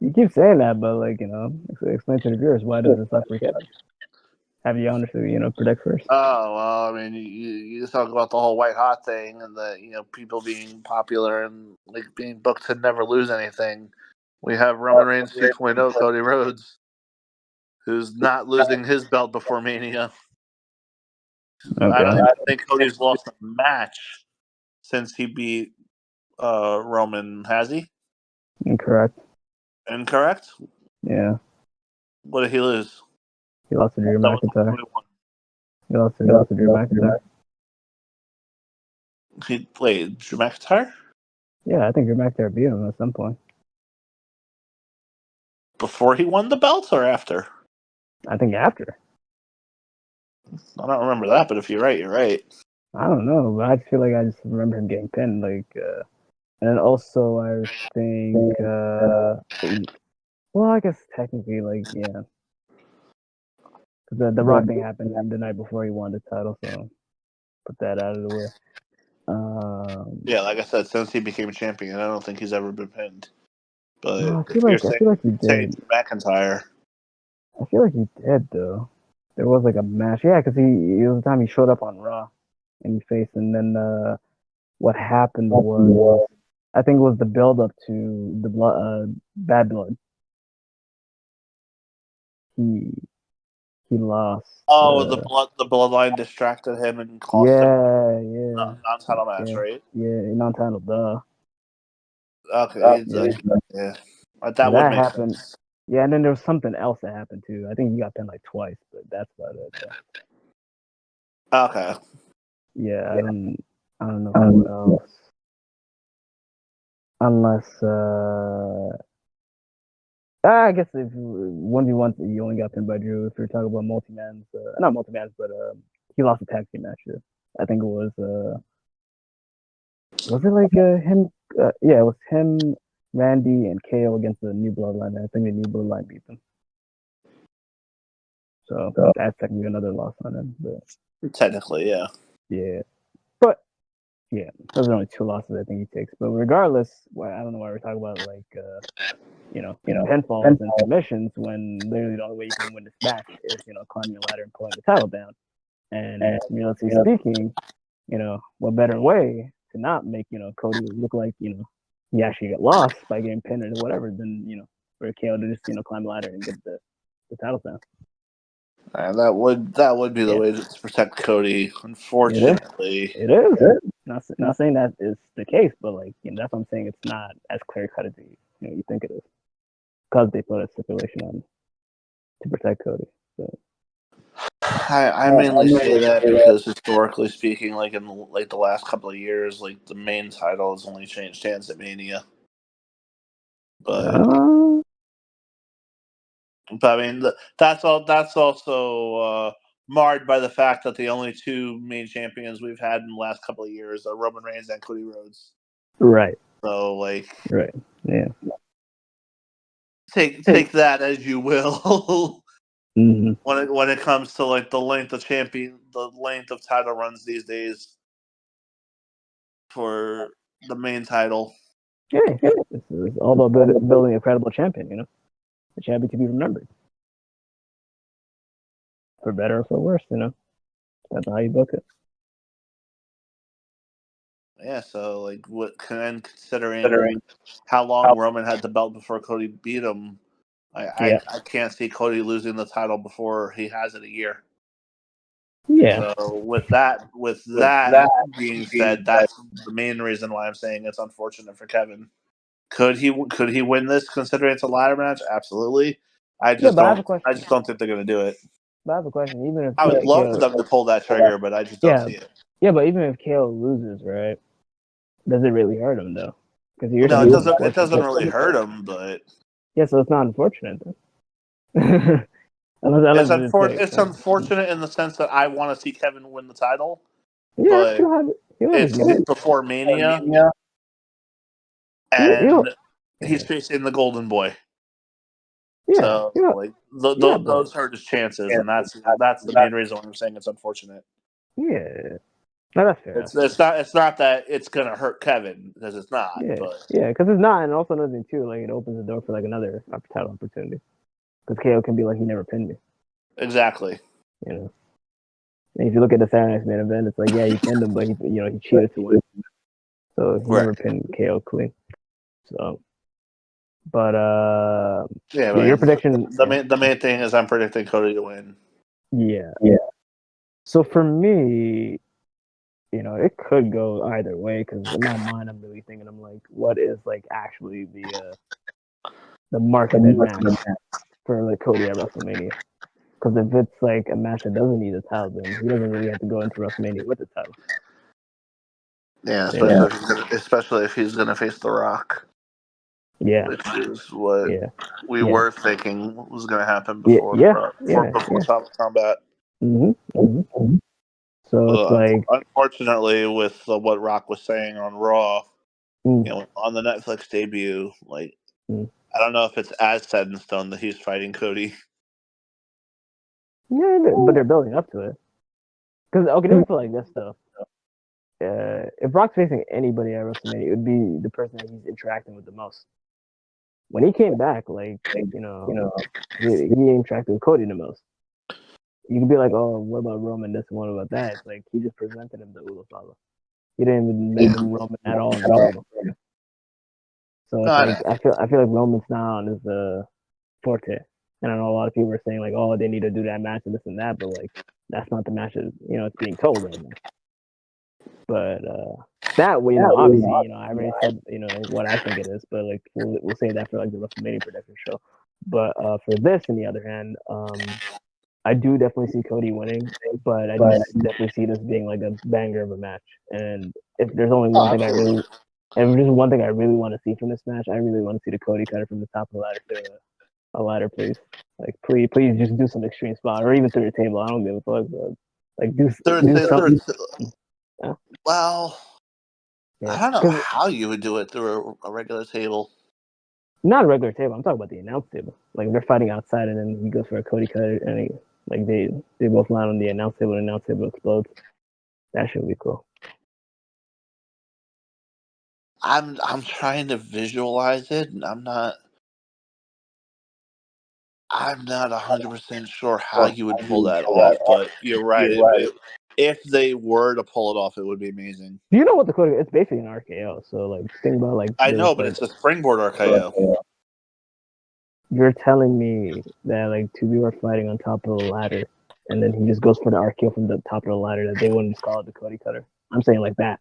You keep saying that, but explain to the viewers why does it suck for Kevin? Have you honestly, predict first? Oh well, I mean, you just talk about the whole white hot thing and the people being popular and like being booked to never lose anything. We have Roman Reigns 2.0, Cody Rhodes, who's not losing his belt before Mania. Okay. I don't even think Cody's lost a match since he beat Roman. Has he? Incorrect. Incorrect? Yeah. What did he lose? He lost to Drew McIntyre. He lost to Drew McIntyre. He played Drew McIntyre? Yeah, I think Drew McIntyre beat him at some point. Before he won the belt or after? I think after. I don't remember that, but if you're right, you're right. I don't know, but I just feel like I just remember him getting pinned. And then also I think, well, I guess technically, yeah. The Rock thing happened the night before he won the title, so put that out of the way. Yeah, like I said, since he became champion, I don't think he's ever been pinned. But no, I if feel like he did. McIntyre, I feel like he did though. There was like a match, yeah, because it was the time he showed up on Raw and he faced, and then what happened was, I think it was the build up to the Bad Blood. He lost. the bloodline distracted him and cost him a non-title match, right? Yeah, non-title, duh. Okay, Yeah. that would that make happened. sense. Yeah, and then there was something else that happened too. I think he got pinned like twice, but that's about it. Though. Okay. Yeah, I don't know who else. Unless I guess if 1v1 you only got pinned by Drew. If you're talking about multi-mans, not multi-mans, but he lost a tag team match. I think it was it like him? Yeah, it was him, Randy, and KO against the New Bloodline. I think the New Bloodline beat them. So that's technically another loss on him. But Technically, yeah. Yeah, but yeah, those are only two losses I think he takes. But regardless, I don't know why we're talking about pinfalls and submissions when literally the only way you can win this match is climbing a ladder and pulling the title down. And realistically speaking, what better way to not make Cody look like he actually get lost by getting pinned or whatever than for KO to just climb a ladder and get the title down. And that would be the way to protect Cody. Unfortunately, it is. Not saying that is the case, but that's what I'm saying. It's not as clear cut as you think it is, because they put a stipulation on to protect Cody. So. I mainly say that because historically speaking, like in the last couple of years, like the main title has only changed hands at Mania. But I mean, that's also marred by the fact that the only two main champions we've had in the last couple of years are Roman Reigns and Cody Rhodes. Right. So Right. Yeah. Take that as you will. Mm-hmm. When it comes to the length of title runs these days for the main title. Yeah, this is all about building a credible champion. A champion to be remembered, for better or for worse. Depends on how you book it. Yeah, so considering how long Roman had the belt before Cody beat him, I can't see Cody losing the title before he has it a year. Yeah. So with that being said, that's the main reason why I'm saying it's unfortunate for Kevin. Could he win this considering it's a ladder match? Absolutely. I just don't think they're going to do it. But I have a question. Even if I would love KO, for them to pull that trigger, but I just don't yeah, see it. yeah, but even if KO loses, right? Does it really hurt him though? Because you're No, saying it it's doesn't. It unfortunate. doesn't really hurt him, but Yeah, so it's not unfortunate then. unless it's like, It's unfortunate in the sense that I want to see Kevin win the title, yeah, but he'll have his it's moment. before Mania, He'll, and he's yeah, facing the Golden Boy. yeah, So like yeah, but those hurt his chances, and that's the main reason why I'm saying it's unfortunate. yeah, no, that's fair. It's not that it's gonna hurt Kevin because it's not, Yeah, but yeah, because it's not, and also another thing too, like it opens the door for like another title opportunity. Because KO can be like, he never pinned me, exactly. you know. And if you look at the Saturday Night's main event, it's like, yeah, he pinned him, but he cheated to win, so he never pinned KO clean. So, but Yeah, your prediction. the main thing is I'm predicting Cody to win. Yeah. So for me, it could go either way because in my mind, I'm really thinking, I'm like, what is like actually the marketed match for like Cody at WrestleMania? Because if it's like a match that doesn't need a title, then he doesn't really have to go into WrestleMania with the title. Yeah, especially if he's gonna face The Rock. Yeah, which is what we Yeah. were thinking was going to happen before Top Combat. So it's like, unfortunately, with what Rock was saying on Raw, mm, on the Netflix debut, like mm. I don't know if it's as set in stone that he's fighting Cody. yeah, but they're building up to it. Because okay, let me put it like this though. If Rock's facing anybody at WrestleMania, it would be the person that he's interacting with the most. When he came back, like he interacted with Cody the most. You can be like, oh, what about Roman? This and what about that? It's like he just presented him the Ulafala. He didn't even mention Roman at all in the promo. So it's like I feel like Roman's now on his forte. And I know a lot of people are saying like, oh, they need to do that match and this and that, but like that's not the match that it's being told right now. But that way, obviously, I already said what I think it is, but like we'll save that for like the WrestleMania prediction show. But for this, on the other hand, I do definitely see Cody winning, but I just definitely see this being like a banger of a match. And if there's only one thing if there's one thing I really want to see from this match, I really want to see the Cody cutter from the top of the ladder to a ladder, please. Like, please just do some extreme spot, or even through the table. I don't give a fuck, but like do something. Well, I don't know how you would do it through a regular table. Not a regular table. I'm talking about the announce table. Like they're fighting outside, and then he goes for a Cody cutter, and they both land on the announce table, and the announce table explodes. That should be cool. I'm trying to visualize it, and I'm not 100% sure how you would pull that off. But you're right. If they were to pull it off, it would be amazing. Do you know what the Cody? It's basically an RKO. So like think about like I know, but it's a springboard RKO. You're telling me that like two people are fighting on top of the ladder, and then he just goes for the RKO from the top of the ladder, that they wouldn't just call it the Cody cutter? I'm saying like that.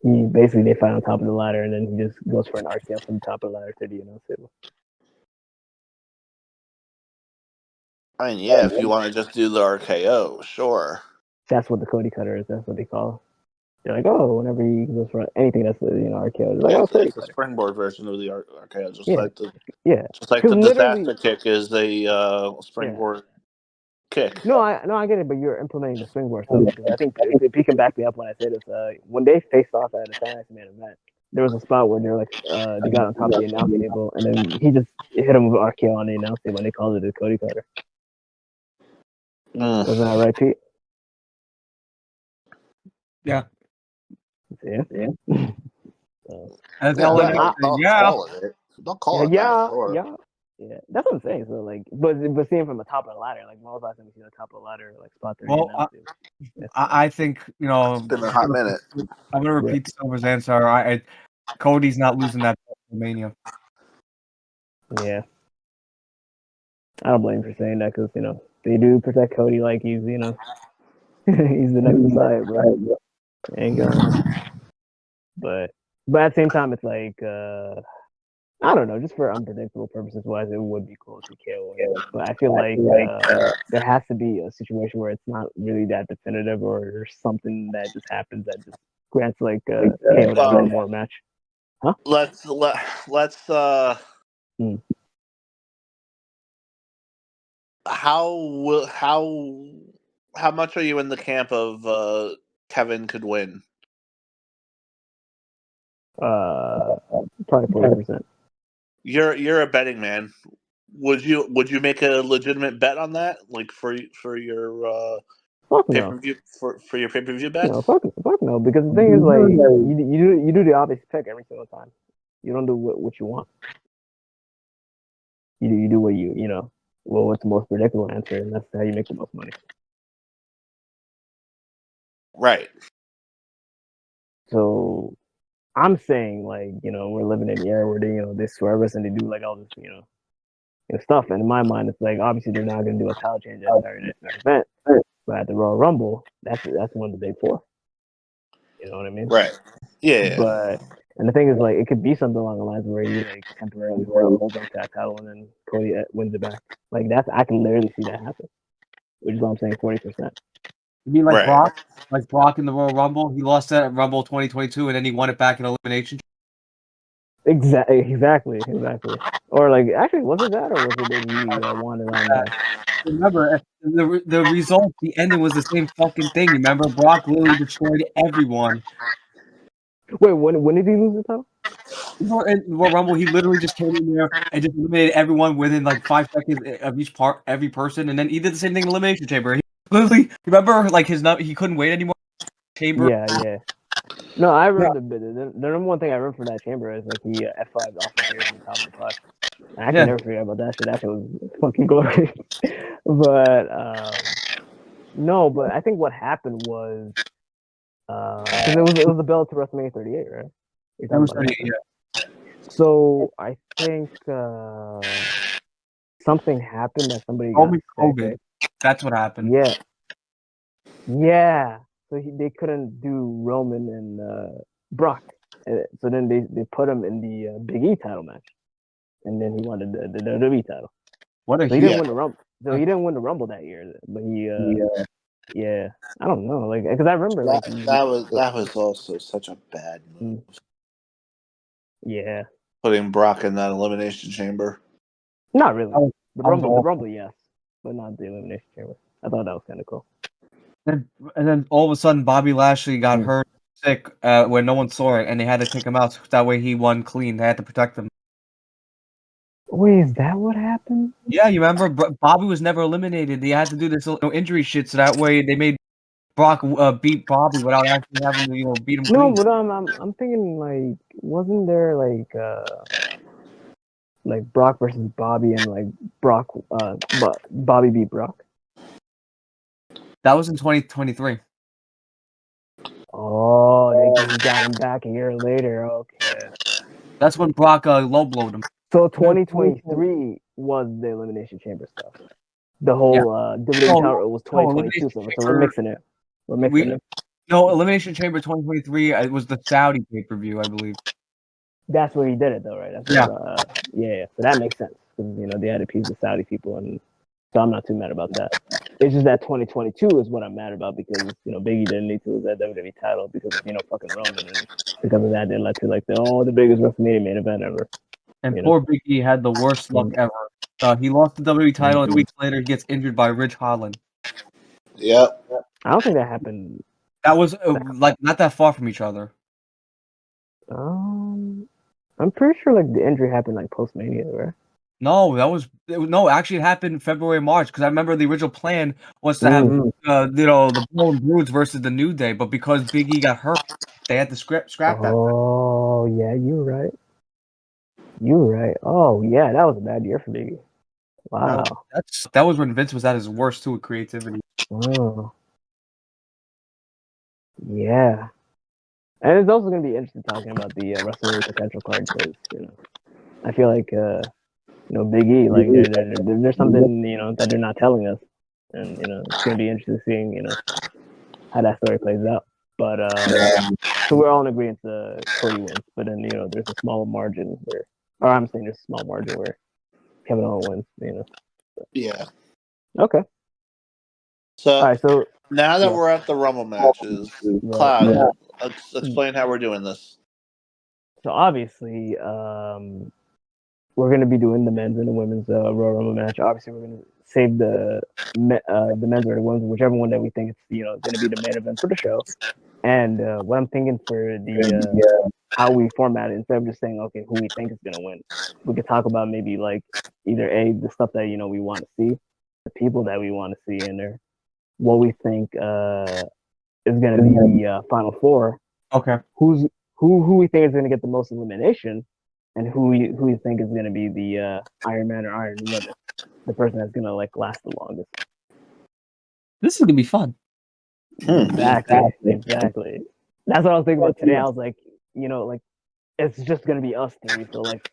They fight on top of the ladder, and then he just goes for an RKO from the top of the ladder to the announce table. I mean, yeah, if you want to just do the RKO, sure. That's what the Cody cutter is. That's what they call it. They're like, oh, whenever he goes for anything that's RKO, it's like, oh, Cody cutter. The springboard version of the RKO, just like the disaster kick is a springboard kick. No, I get it, but you're implementing the springboard stuff, because I think Pika can back me up when I say this. When they faced off at a Saturday Night's event, there was a spot where they're like, they got on top of the announce table, and then he just hit him with RKO on the announce table, and they called it the Cody cutter. Wasn't that right, Pete? Yeah. Yeah. That's all I got. Don't call it that. Yeah, that's what I'm saying. So like, but seeing from the top of the ladder, like most last time we see the top of the ladder, like spot there. Well, I think it's been a hot minute. I'm gonna repeat Silver's answer. Cody's not losing that Mania. Yeah, I don't blame him for saying that, because they do protect Cody like he's he's the next Messiah, bro. Ain't going. But at the same time, it's like I don't know, just for unpredictable purposes wise, it would be cool to KO win. But I feel like there has to be a situation where it's not really that definitive, or there's something that just happens that just grants like KO that one more match. Huh? Let's Hmm. how much are you in the camp of Kevin could win? Probably 40%. You're a betting man. Would you make a legitimate bet on that, like for your Fuck pay no. per view for your pay per view No, bets? fuck no. Because the thing is, like, you do the obvious pick every single time. You don't do what you want. You do what you know. Well, what's the most predictable answer, and that's how you make the most money. Right. So I'm saying, like, we're living in the era where they swerve us and they do like all this, stuff. And in my mind, it's like obviously they're not going to do a title change at Saturday Night's event, but at the Royal Rumble, that's one of the big four. You know what I mean? Right. Yeah. But and the thing is, like, it could be something along the lines where he like temporarily holds on to that title and then Cody wins it back. Like I can literally see that happen. Which is why I'm saying 40%. You mean like Right. Brock? Like Brock in the Royal Rumble? He lost that at Rumble 2022 and then he won it back in elimination. Exactly. Or like, actually, was it that, or was it that he won it on? Remember, the result, the ending was the same fucking thing. Remember, Brock literally destroyed everyone. Wait, when did he lose the title? In Royal Rumble, he literally just came in there and just eliminated everyone within like 5 seconds of every person, and then he did the same thing in Elimination Chamber. He literally, remember, like he couldn't wait anymore. Chamber. Yeah. No, I remember the number one thing I remember from that chamber is like he F5'd Austin Theory from the top of the 5. I can never forget about that shit. That shit was fucking glorious. But no, but I think what happened was because it was the belt to WrestleMania 38, right? It was 38, yeah. So I think something happened that somebody got sick, COVID. right? That's what happened. Yeah. So they couldn't do Roman and Brock. So then they put him in the Big E title match, and then he wanted the WWE title. What a so he didn't win the Rumble. So he didn't win the Rumble that year, but yeah. I don't know, like, because I remember that was also such a bad move. Yeah. Putting Brock in that elimination chamber. Not really. The Rumble, yes, but not the elimination chamber. I thought that was kind of cool. And then all of a sudden, Bobby Lashley got hurt sick when no one saw it, and they had to take him out. So that way, he won clean. They had to protect him. Wait, is that what happened? Yeah, you remember Bobby was never eliminated. They had to do this injury shit, so that way they made Brock beat Bobby without actually having to beat him. No, clean. but I'm thinking, like, wasn't there like Brock versus Bobby and like Brock Bobby beat Brock? That was in 2023. Oh, they just got him back a year later. Okay. That's when Brock low blowed him. So 2023 was the Elimination Chamber stuff. The whole WWE title was 2022. So we're mixing it. No, Elimination Chamber 2023. It was the Saudi pay-per-view, I believe. That's where he did it, though, right? That's where, So that makes sense because they had to appease the Saudi people, and so I'm not too mad about that. It's just that 2022 is what I'm mad about because Biggie didn't need to lose that WWE title because of fucking Roman, and because of that, they led to like the biggest WrestleMania main event ever. And poor Biggie had the worst luck ever. He lost the WWE title, and 2 weeks later, he gets injured by Ridge Holland. Yep. I don't think that happened. That was like not that far from each other. I'm pretty sure like the injury happened like post Mania, right? No, actually it happened February, March, because I remember the original plan was to have the Brawling Brutes versus the New Day, but because Big E got hurt, they had to scrap that. Oh yeah, you're right. Oh yeah, that was a bad year for Big E. Wow. No, that was when Vince was at his worst too with creativity. Oh. Yeah. And it's also going to be interesting talking about the WrestleMania potential card because I feel like Big E, like there's something that they're not telling us, and it's going to be interesting seeing how that story plays out. But so we're all in agreement Cody wins, but then there's a small margin where Or I'm saying there's a small margin where Kevin Owens wins. Yeah. Okay. So All right. So now that yeah. we're at the Rumble matches, Cloud, explain how we're doing this. So obviously, we're gonna be doing the men's and the women's Royal Rumble match. Obviously, we're gonna save the men's or the women's, whichever one that we think is gonna be the main event for the show. And what I'm thinking for the how we format it, instead of just saying okay who we think is gonna win, we could talk about maybe like either the stuff that we want to see, the people that we want to see in there, what we think is gonna be the final four. Okay. Who we think is gonna get the most elimination, and who you think is gonna be the Iron Man or Iron Woman, the person that's gonna like last the longest. This is gonna be fun. Exactly. That's what I was thinking about today. I was like, like it's just gonna be us three, so like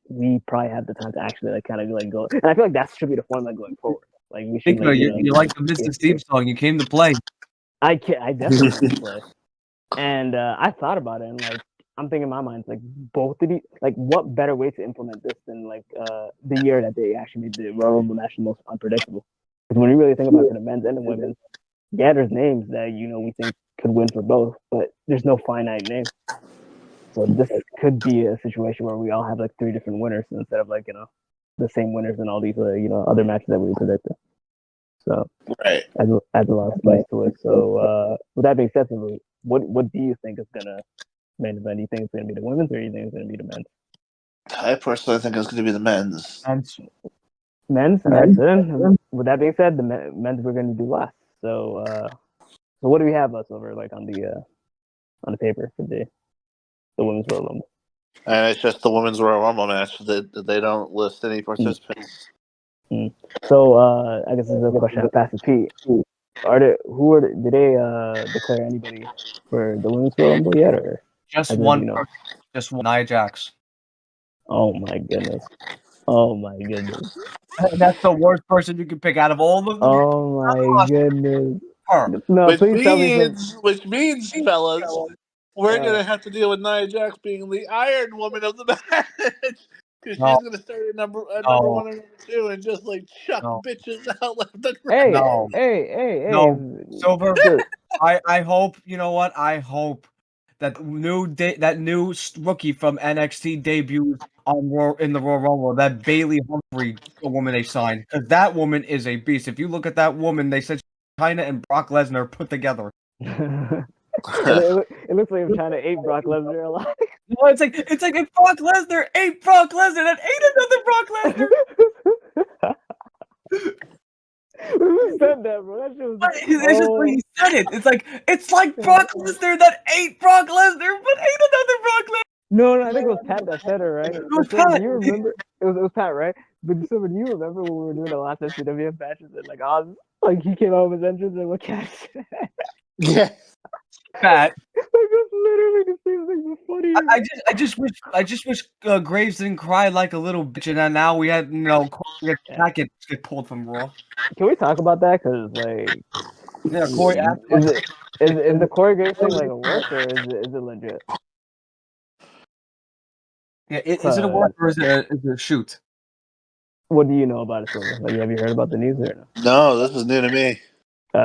we probably have the time to actually like kind of like go. And I feel like that should be the format going forward. Like we should Pika, you like the Mr. Steve song? You came to play. I definitely came to play. And I thought about it, and like I'm thinking in my mind, like both of these, like what better way to implement this than like the year that they actually made the Royal Rumble match the most unpredictable. Because when you really think about it for the men's and the women's, yeah, there's names that we think could win for both, but there's no finite name. So this could be a situation where we all have like three different winners instead of like the same winners in all these other matches that we predicted. So Right. adds a lot of spice to it. So with that being said, what do you think is gonna main event? Do you think it's gonna be the women's, or do you think it's gonna be the men's? I personally think it's going to be the men's. Men's. All right. So then, with that being said, the men's we're gonna do last. So so what do we have us over like on the paper for the women's Royal Rumble? And it's just the women's Royal Rumble match. They don't list any participants. So I guess this is a question I pass to Pete. Did they declare anybody for the women's Royal Rumble yet, or just one? Just one. Nia Jax. Oh my goodness! Oh my goodness! That's the worst person you can pick out of all of them. Oh my goodness! Her. No, please tell me Which means, fellas, we're gonna have to deal with Nia Jax being the Iron Woman of the match. Because she's gonna start at number 1 or number 2 and just like chuck bitches out left and right. Hey! Silver. I hope I hope that new rookie from NXT debuts in the Royal Rumble. That Bailey Humphrey, the woman they signed, because that woman is a beast. If you look at that woman, they said China and Brock Lesnar put together. It looks like I'm trying to ape Brock Lesnar a lot. No, it's like if Brock Lesnar ate Brock Lesnar, that ain't another Brock Lesnar. Who said that, bro? That shit was it's just when he said it. It's like Brock Lesnar that ate Brock Lesnar, but ain't another Brock Lesnar. No, I think it was Pat that said it, right? It was Pat. Do you remember? It was Pat, right? But so, do you remember when we were doing the last SCWF matches and like Oz, like he came out with his entrance and what Cat said? Yeah. Pat. Like that's literally the same thing. The funny. I just wish Graves didn't cry like a little bitch, and now we had get pulled from Raw. Can we talk about that? Because like, yeah, Corey. Is the Corey Graves thing like a work or is it legit? Yeah, is it a work or is it a shoot? What do you know about it, Silver? Like, have you heard about the news or no? No, this is new to me.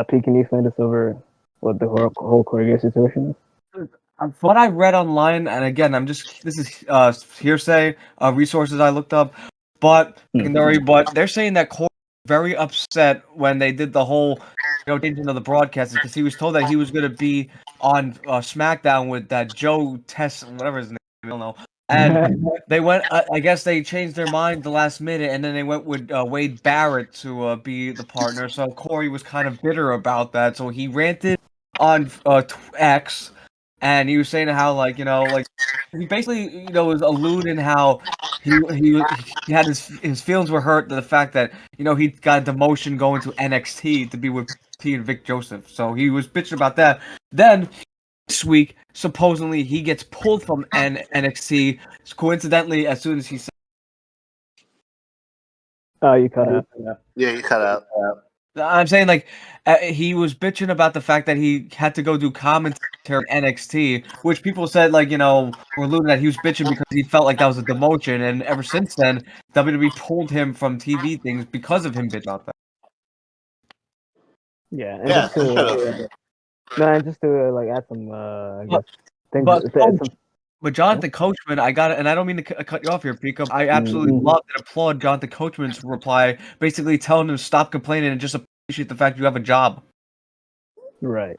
Pete, can you explain this over what the whole Corey Graves situation is? From what I read online, and again, this is hearsay, resources I looked up, but they're saying that Corey was very upset when they did the whole changing of the broadcast because he was told that he was going to be on SmackDown with that Joe Tess, whatever his name, I don't know. And they went. I guess they changed their mind the last minute, and then they went with Wade Barrett to be the partner. So Corey was kind of bitter about that. So he ranted on X, and he was saying how he basically was alluding how he had his feelings were hurt to the fact that he got a demotion going to NXT to be with T and Vic Joseph. So he was bitching about that. Then this week, supposedly he gets pulled from NXT. Coincidentally, as soon as he said, "Oh, you cut out." Yeah, you cut out. I'm saying like he was bitching about the fact that he had to go do commentary in NXT, which people said like were alluding that he was bitching because he felt like that was a demotion, and ever since then WWE pulled him from TV things because of him bitching about that. Yeah, and Yeah, just for sure. to and just to like add some I guess things. But Jonathan Coachman, I got it, and I don't mean to cut you off here, Pika. I absolutely love and applaud Jonathan Coachman's reply, basically telling him to stop complaining and just appreciate the fact you have a job. Right.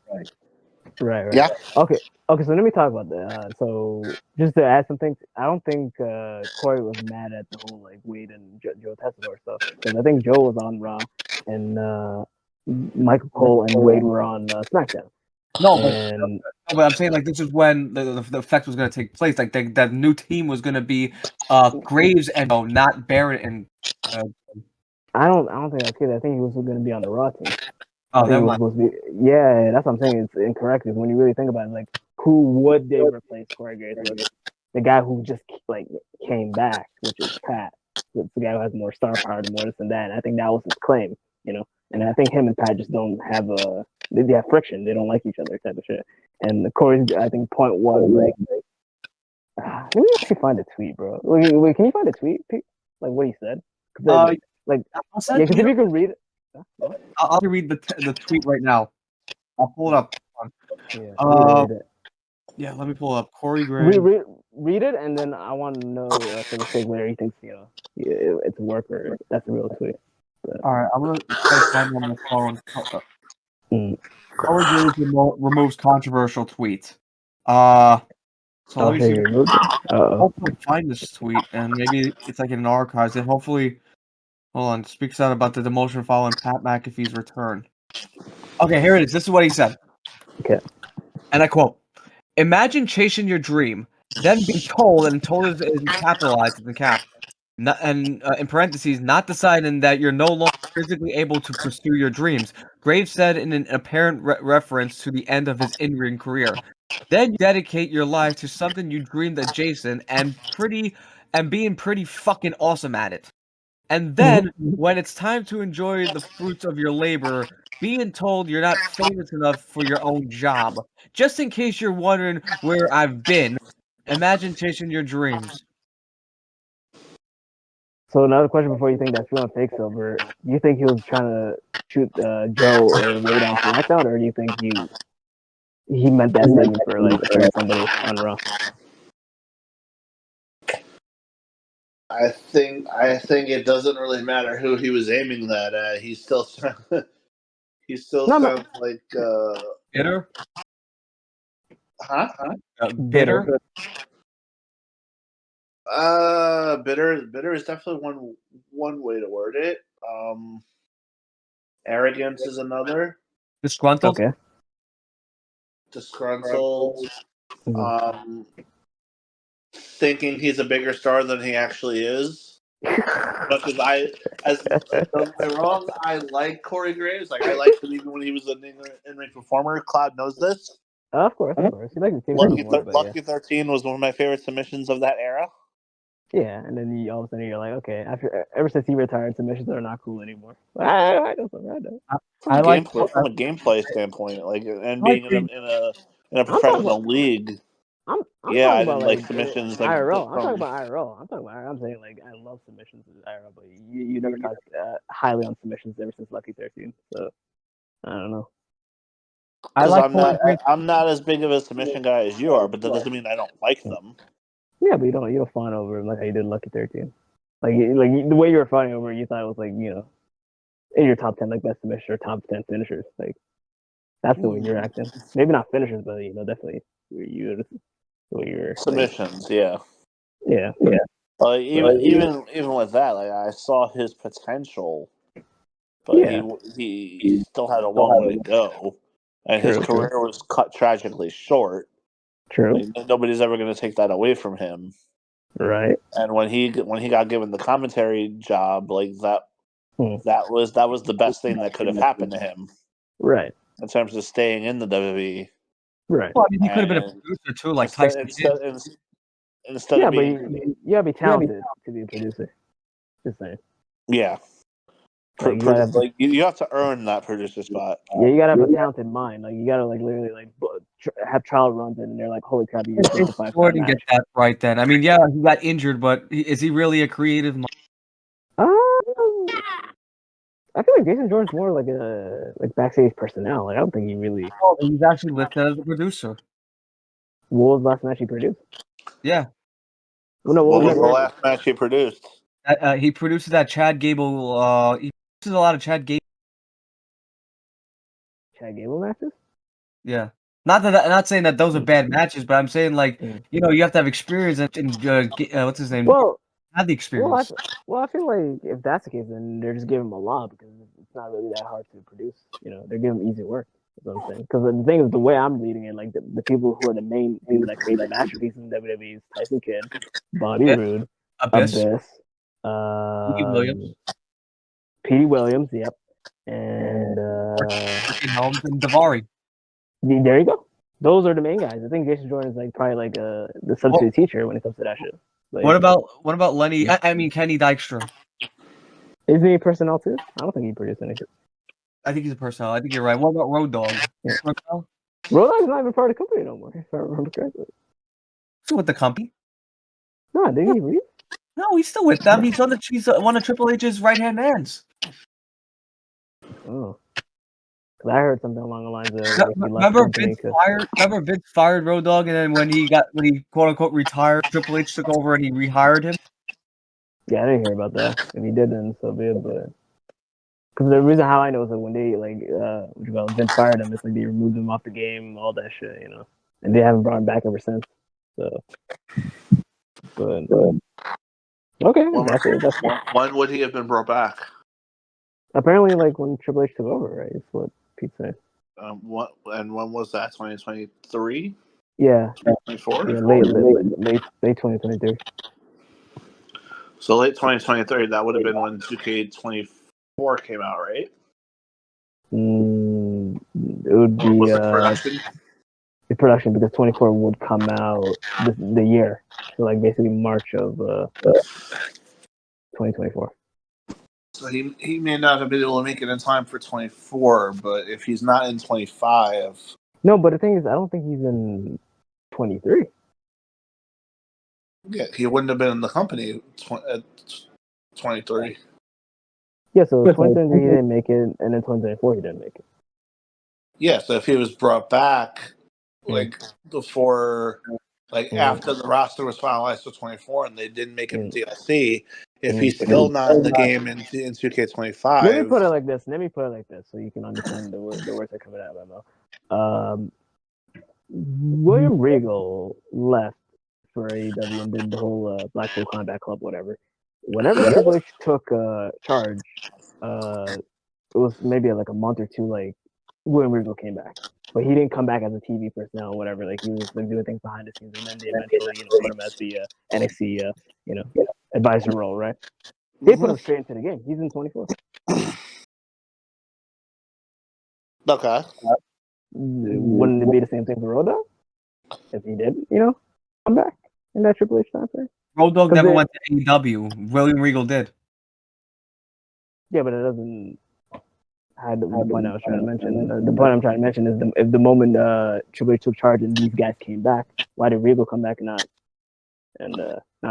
Yeah. Okay. So let me talk about that. So just to add some things, I don't think Corey was mad at the whole like Wade and Joe Tessitore stuff, because I think Joe was on Raw and Michael Cole and Wade were on SmackDown. No, but I'm saying like this is when the effect was going to take place. Like that new team was going to be Graves and not Barrett and. I don't think that's good. I think he was going to be on the Raw team. Oh, never mind. Supposed to be. Yeah, that's what I'm saying. It's incorrect. Because when you really think about it, like who would they replace Corey Graves with? The guy who just like came back, which is Pat. It's the guy who has more star power, more this and that. And I think that was his claim, And I think him and Pat just don't have they have friction. They don't like each other, type of shit. And Corey's, I think, point was like, let me actually find a tweet, bro. Wait, can you find a tweet, Pete? Like what he said? Because if you can read it. I'll read the tweet right now. I'll pull it up. Yeah, yeah, let me pull it up. Corey Graves. Read it, and then I want to know for the sake whether he thinks it's a work or that's a real tweet. But. All right, I'm gonna try to find it on my phone. Corey Graves removes controversial tweet. So let me see. Hopefully find this tweet, and maybe it's like in an archives. And hopefully, hold on, speaks out about the demotion following Pat McAfee's return. Okay, here it is. This is what he said. Okay. And I quote: "Imagine chasing your dream, then being told, and told is capitalized in the cap, and in parentheses, not deciding that you're no longer physically able to pursue your dreams." Graves said in an apparent reference to the end of his in-ring career. Then you dedicate your life to something you dreamed adjacent and being pretty fucking awesome at it. And then when it's time to enjoy the fruits of your labor, being told you're not famous enough for your own job. Just in case you're wondering where I've been, imagine chasing your dreams. So another question before you think that's real and fake, Silver. Do you think he was trying to shoot Joe or Wade on SmackDown, or do you think he meant that statement for like somebody on Raw? I think it doesn't really matter who he was aiming that at. He still sounds like bitter. Huh? Bitter. Bitter is definitely one way to word it. Arrogance is another. Disgruntled. Okay. Disgruntled. Thinking he's a bigger star than he actually is. But don't get me wrong, I like Corey Graves. Like I liked him even when he was an in-ring performer. Cloud knows this. Of course. You like the team Lucky 13 was one of my favorite submissions of that era. Yeah, and then all of a sudden you're like, okay, ever since he retired, submissions are not cool anymore. I know. From a gameplay standpoint, like and being in a professional league. I'm I didn't like submissions. Like IRL. I'm talking about IRL. I'm saying like I love submissions in IRL, but you never talked highly on submissions ever since Lucky 13. So I don't know. I'm not as big of a submission guy as you are, but that doesn't mean I don't like them. Yeah, but you don't fawn over him like how you did Lucky 13. Like the way you were fawning over, you thought it was like in your top 10 like best submission or top 10 finishers. Like that's the way you're acting. Maybe not finishers, but definitely you're submissions. Like, yeah. Even with that, like I saw his potential, but he still had a long way to go, and his career was cut tragically short. True. Like, nobody's ever going to take that away from him. Right. And when he got given the commentary job, like that was the best thing that could have happened to him. Right. In terms of staying in the WWE. Right. Well, I mean, he could have been a producer too, like Tyson. Instead yeah, of being, but you gotta be talented to be a producer. Just saying. Yeah. Like you gotta have, Like you have to earn that producer spot. yeah, you gotta have a talented mind. Like you gotta like literally like have trial runs and they're like, holy crap, you just did the 5-star Jordan match. get that right then. I mean, yeah, he got injured, but is he really a creative? I feel like Jason Jordan's more like a backstage personnel. Like I don't think he really. Oh, he's actually listed as a producer. What was the last match he produced? Yeah. Well, no, What was that the name? last match he produced? He produces that Chad Gable. He produces a lot of Chad Gable. Chad Gable matches? Yeah. Not that I'm not saying that those are bad matches, but I'm saying like Mm. you have to have experience and what's his name? Well, Have the experience. I feel like if that's the case, then they're just giving him a lot because it's not really that hard to produce. They're giving him easy work. That's what I'm saying. Because the thing is, the way I'm reading it, like the people who are the main people that create the masterpieces in WWE is Tyson Kidd, Bobby Roode, Abyss, Abyss, Petey Williams, Petey Williams, yep, and Helms, and Davari. there you go. Those are the main guys. I think Jason Jordan is like probably like the substitute teacher when it comes to that shit. Like, What about Lenny? I mean Kenny Dykstra. Isn't he personnel too? I don't think he produced anything. I think he's a personnel. I think you're right. What about Road Dogg? Yeah. Road Dogg's not even part of the company no more, if I remember correctly. Still with the company? No, did he leave? No, he's still with them. He's one of Triple H's right hand mans. Oh. Cause I heard something along the lines of like, he left Remember company Vince fired Road Dogg, and then when he quote unquote retired, Triple H took over and he rehired him. Yeah, I didn't hear about that. If he did, then so be it. But because the reason how I know is that when they Vince fired him, it's like they removed him off the game, all that shit, and they haven't brought him back ever since. So, but okay, that's it. That's it. When would he have been brought back? Apparently, like when Triple H took over, right? That's what Pete said. When was that? 2023? Yeah. 2024? Yeah, late 2023. So late 2023. That would have been when 2K24 came out, right? It would be Was it production? the production because 24 would come out the year, so like basically March of 2024. So he may not have been able to make it in time for 24, but if he's not in 25, No, but the thing is, I don't think he's in 23. yeah, he wouldn't have been in the company at 23. Yeah, so 2023 he didn't make it, and then 2024 he didn't make it. Yeah, so if he was brought back, like before, like after the roster was finalized for 24, and they didn't make him DLC, if he's still not in the game in 2K25. Let me put it like this. So you can understand the words that are coming out of my mouth. William Regal left for AEW and did the whole Blackpool Combat Club, whatever. Whenever Triple H took charge, it was maybe like a month or two. Like William Regal came back, but he didn't come back as a TV personnel or whatever. Like he was like doing things behind the scenes, and then they eventually put him as the NXT advisor role, right? They put him straight into the game. He's in 24. Okay. Wouldn't it be the same thing for Road Dogg if he did, come back in that Triple H time frame? Road Dogg never went to AEW. William Regal did. Yeah, but it doesn't. The point I was trying to mention. The point I'm trying to mention is if the moment Triple H took charge and these guys came back, why did Regal come back and not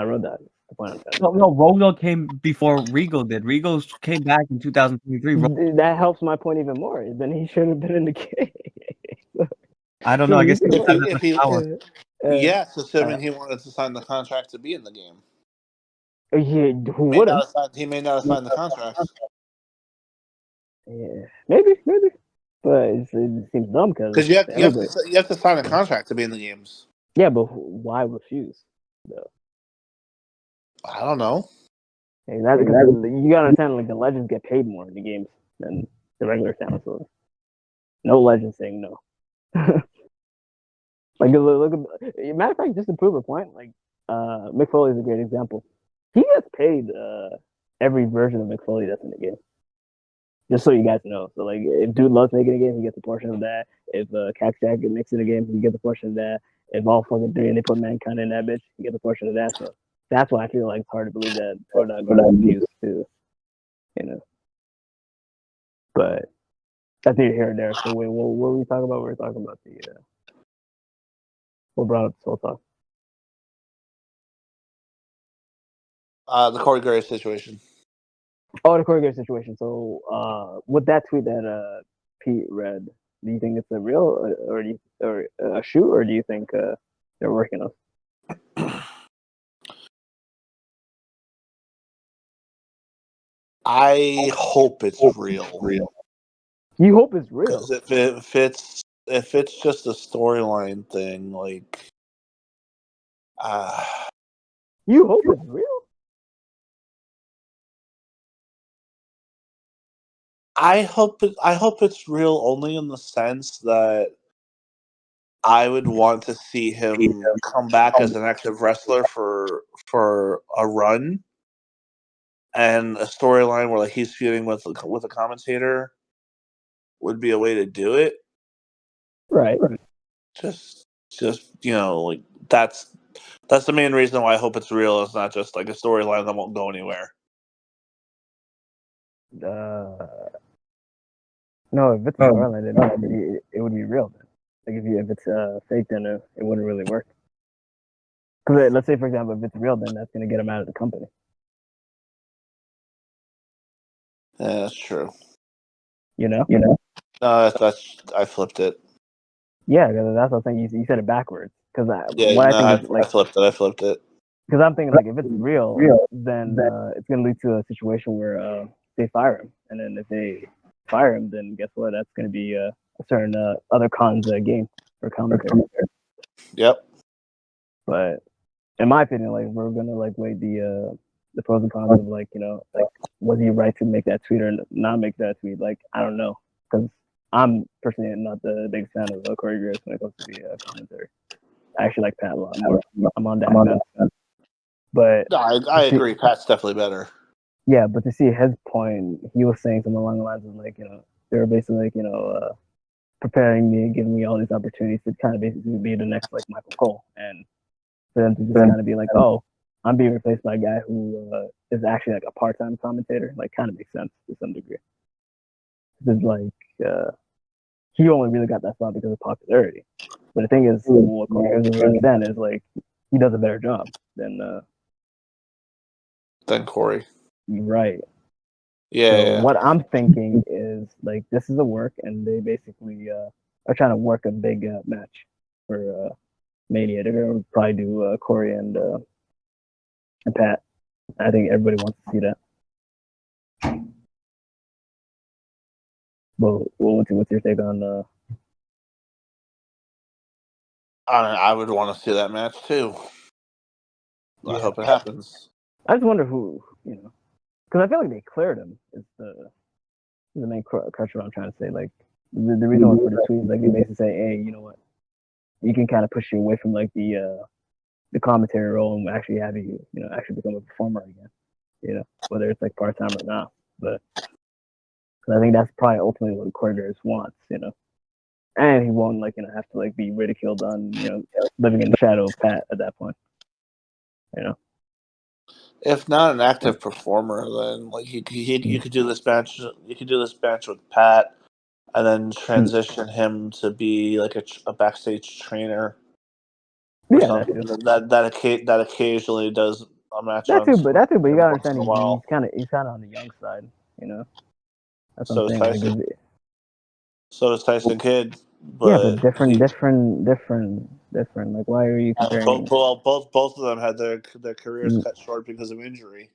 Road Dogg? The point I'm trying to mention. No, Road Dogg came before Regal did. Regal came back in 2023. That helps my point even more. Then he should have been in the game. I don't know. I guess yes, assuming he wanted to sign the contract to be in the game. Who wouldn't? He may not have signed the contract. Yeah, maybe, but it seems dumb because you have to sign a contract to be in the games. Yeah, but why refuse? Though? I don't know. Exactly, because you gotta understand, like the legends get paid more in the games than the regular talent. So no legend saying no. Like look, matter of fact, just to prove a point, like Mick Foley is a great example. He gets paid every version of Mick Foley that's in the game. Just so you guys know. So like, if Dude loves making a game, he gets a portion of that. If Cax Jack makes it a game, he gets a portion of that. If all fucking three and they put Mankind in that bitch, he gets a portion of that. So that's why I feel like it's hard to believe that Road Dogg refused to, But that's neither here or there. So wait, what were we talking about? We were talking about the what brought up this whole talk? The Corey Graves situation. Oh, the Corey Graves situation. So with that tweet that Pete read, do you think it's a real or a shoot, or do you think they're working on? I hope it's real. You hope it's real. Because if it's just a storyline thing, like, You hope it's real. I hope it's real only in the sense that I would want to see him come back as an active wrestler for a run and a storyline where like he's feuding with a commentator would be a way to do it. Right. Just like that's the main reason why I hope it's real. It's not just like a storyline that won't go anywhere. No, if it's a storyline, then it would be real. Then, like if it's fake, then it wouldn't really work. Because let's say, for example, if it's real, then that's going to get him out of the company. Yeah, that's true. You know. No, that's I flipped it. Yeah, that's what I'm saying. You said it backwards. Because I flipped it. Because I'm thinking like if it's real, then it's going to lead to a situation where they fire him, and then if they fire him, then guess what? That's going to be a certain other cons game for commentary. Yep. But in my opinion, like we're gonna like weigh the pros and cons of like was he right to make that tweet or not make that tweet? Like I don't know, because I'm personally not the biggest fan of Corey Graves when it comes to the commentary. I actually like Pat a lot more. I'm on that fence. But no, I agree. Pat's definitely better. Yeah, but to see his point, he was saying something along the lines of like they were basically like preparing me, giving me all these opportunities to kind of basically be the next like Michael Cole, and for them to just kind of be like, oh, I'm being replaced by a guy who is actually like a part-time commentator, like kind of makes sense to some degree. Because like he only really got that spot because of popularity. But the thing is, what Corey doesn't understand is like he does a better job than Corey. Right. Yeah. So what I'm thinking is like this is a work, and they basically are trying to work a big match for Mania. They're gonna probably do Corey and Pat. I think everybody wants to see that. Well, what's your take on? I would want to see that match too. I hope it happens. I just wonder who because I feel like they cleared him. Is the main crutch what I'm trying to say. Like the reason why for the tweet is like they basically say, hey, you know what, you can kind of push you away from like the commentary role and actually have you actually become a performer again. Whether it's like part time or not. But I think that's probably ultimately what Corey Graves wants. And he won't have to like be ridiculed on living in the shadow of Pat at that point. If not an active performer, then like you could do this match. You could do this match with Pat, and then transition him to be like a backstage trainer. Or something that occasionally does a match. That too, but you gotta understand he's kind of on the young side. That's what I'm saying. So is Tyson Kidd. But different. Like, why are you comparing? Both of them had their careers cut short because of injury.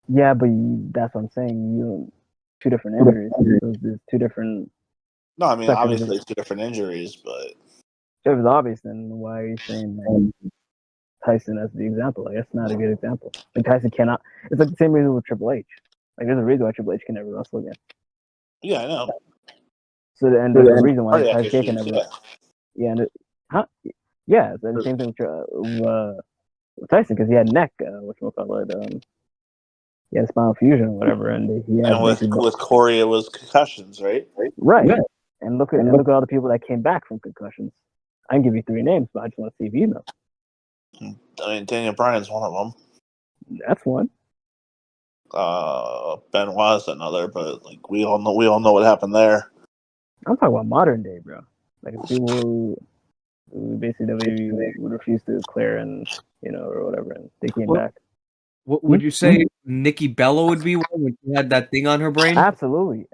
Yeah, but that's what I'm saying. Two different injuries. So there's two different. No, I mean obviously two different injuries, but if it was obvious, then why are you saying Tyson as the example? Like that's not a good example. Like Tyson cannot. It's like the same reason with Triple H. Like there's a reason why Triple H can never wrestle again. Yeah, I know. So there's a reason why Tyson can never. Yeah, and yeah. So the same thing with Tyson because he had neck. He had spinal fusion or whatever, and he had. And with Corey, it was concussions, right? Right. Yeah. And look at all the people that came back from concussions. I can give you 3 names, but I just want to see if you know. I mean, Daniel Bryan's one of them. That's one. Benoit's another, but like we all know what happened there. I'm talking about modern day, bro. Like it's people who basically would refuse to clear and or whatever, and they came back. What would you say Nikki Bella would be one when she had that thing on her brain? Absolutely,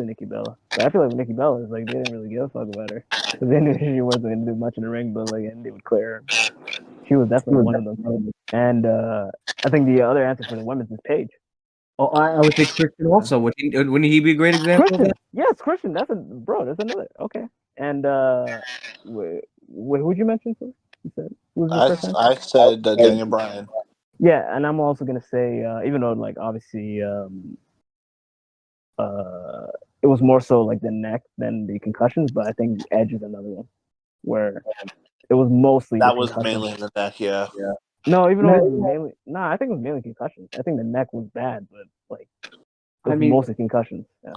Nikki Bella. But I feel like with Nikki Bella, it's like they didn't really give a fuck about her because they knew she wasn't going to do much in the ring, but like, and they would clear her. She was definitely one of them. And I think the other answer for the women's is Paige. Oh, I would say Christian also. Wouldn't he be a great example of Christian, that? yes, Christian. That's another. Okay. And who'd you mention? Sir? You said who was your first answer? I said Daniel Bryan. Yeah, and I'm also gonna say, even though like obviously, it was more so like the neck than the concussions, but I think Edge is another one where it was mostly That the was concussions. mainly the neck, yeah. No, even though it was mainly, I think it was mainly concussions. I think the neck was bad, but like it was mostly concussions. Yeah.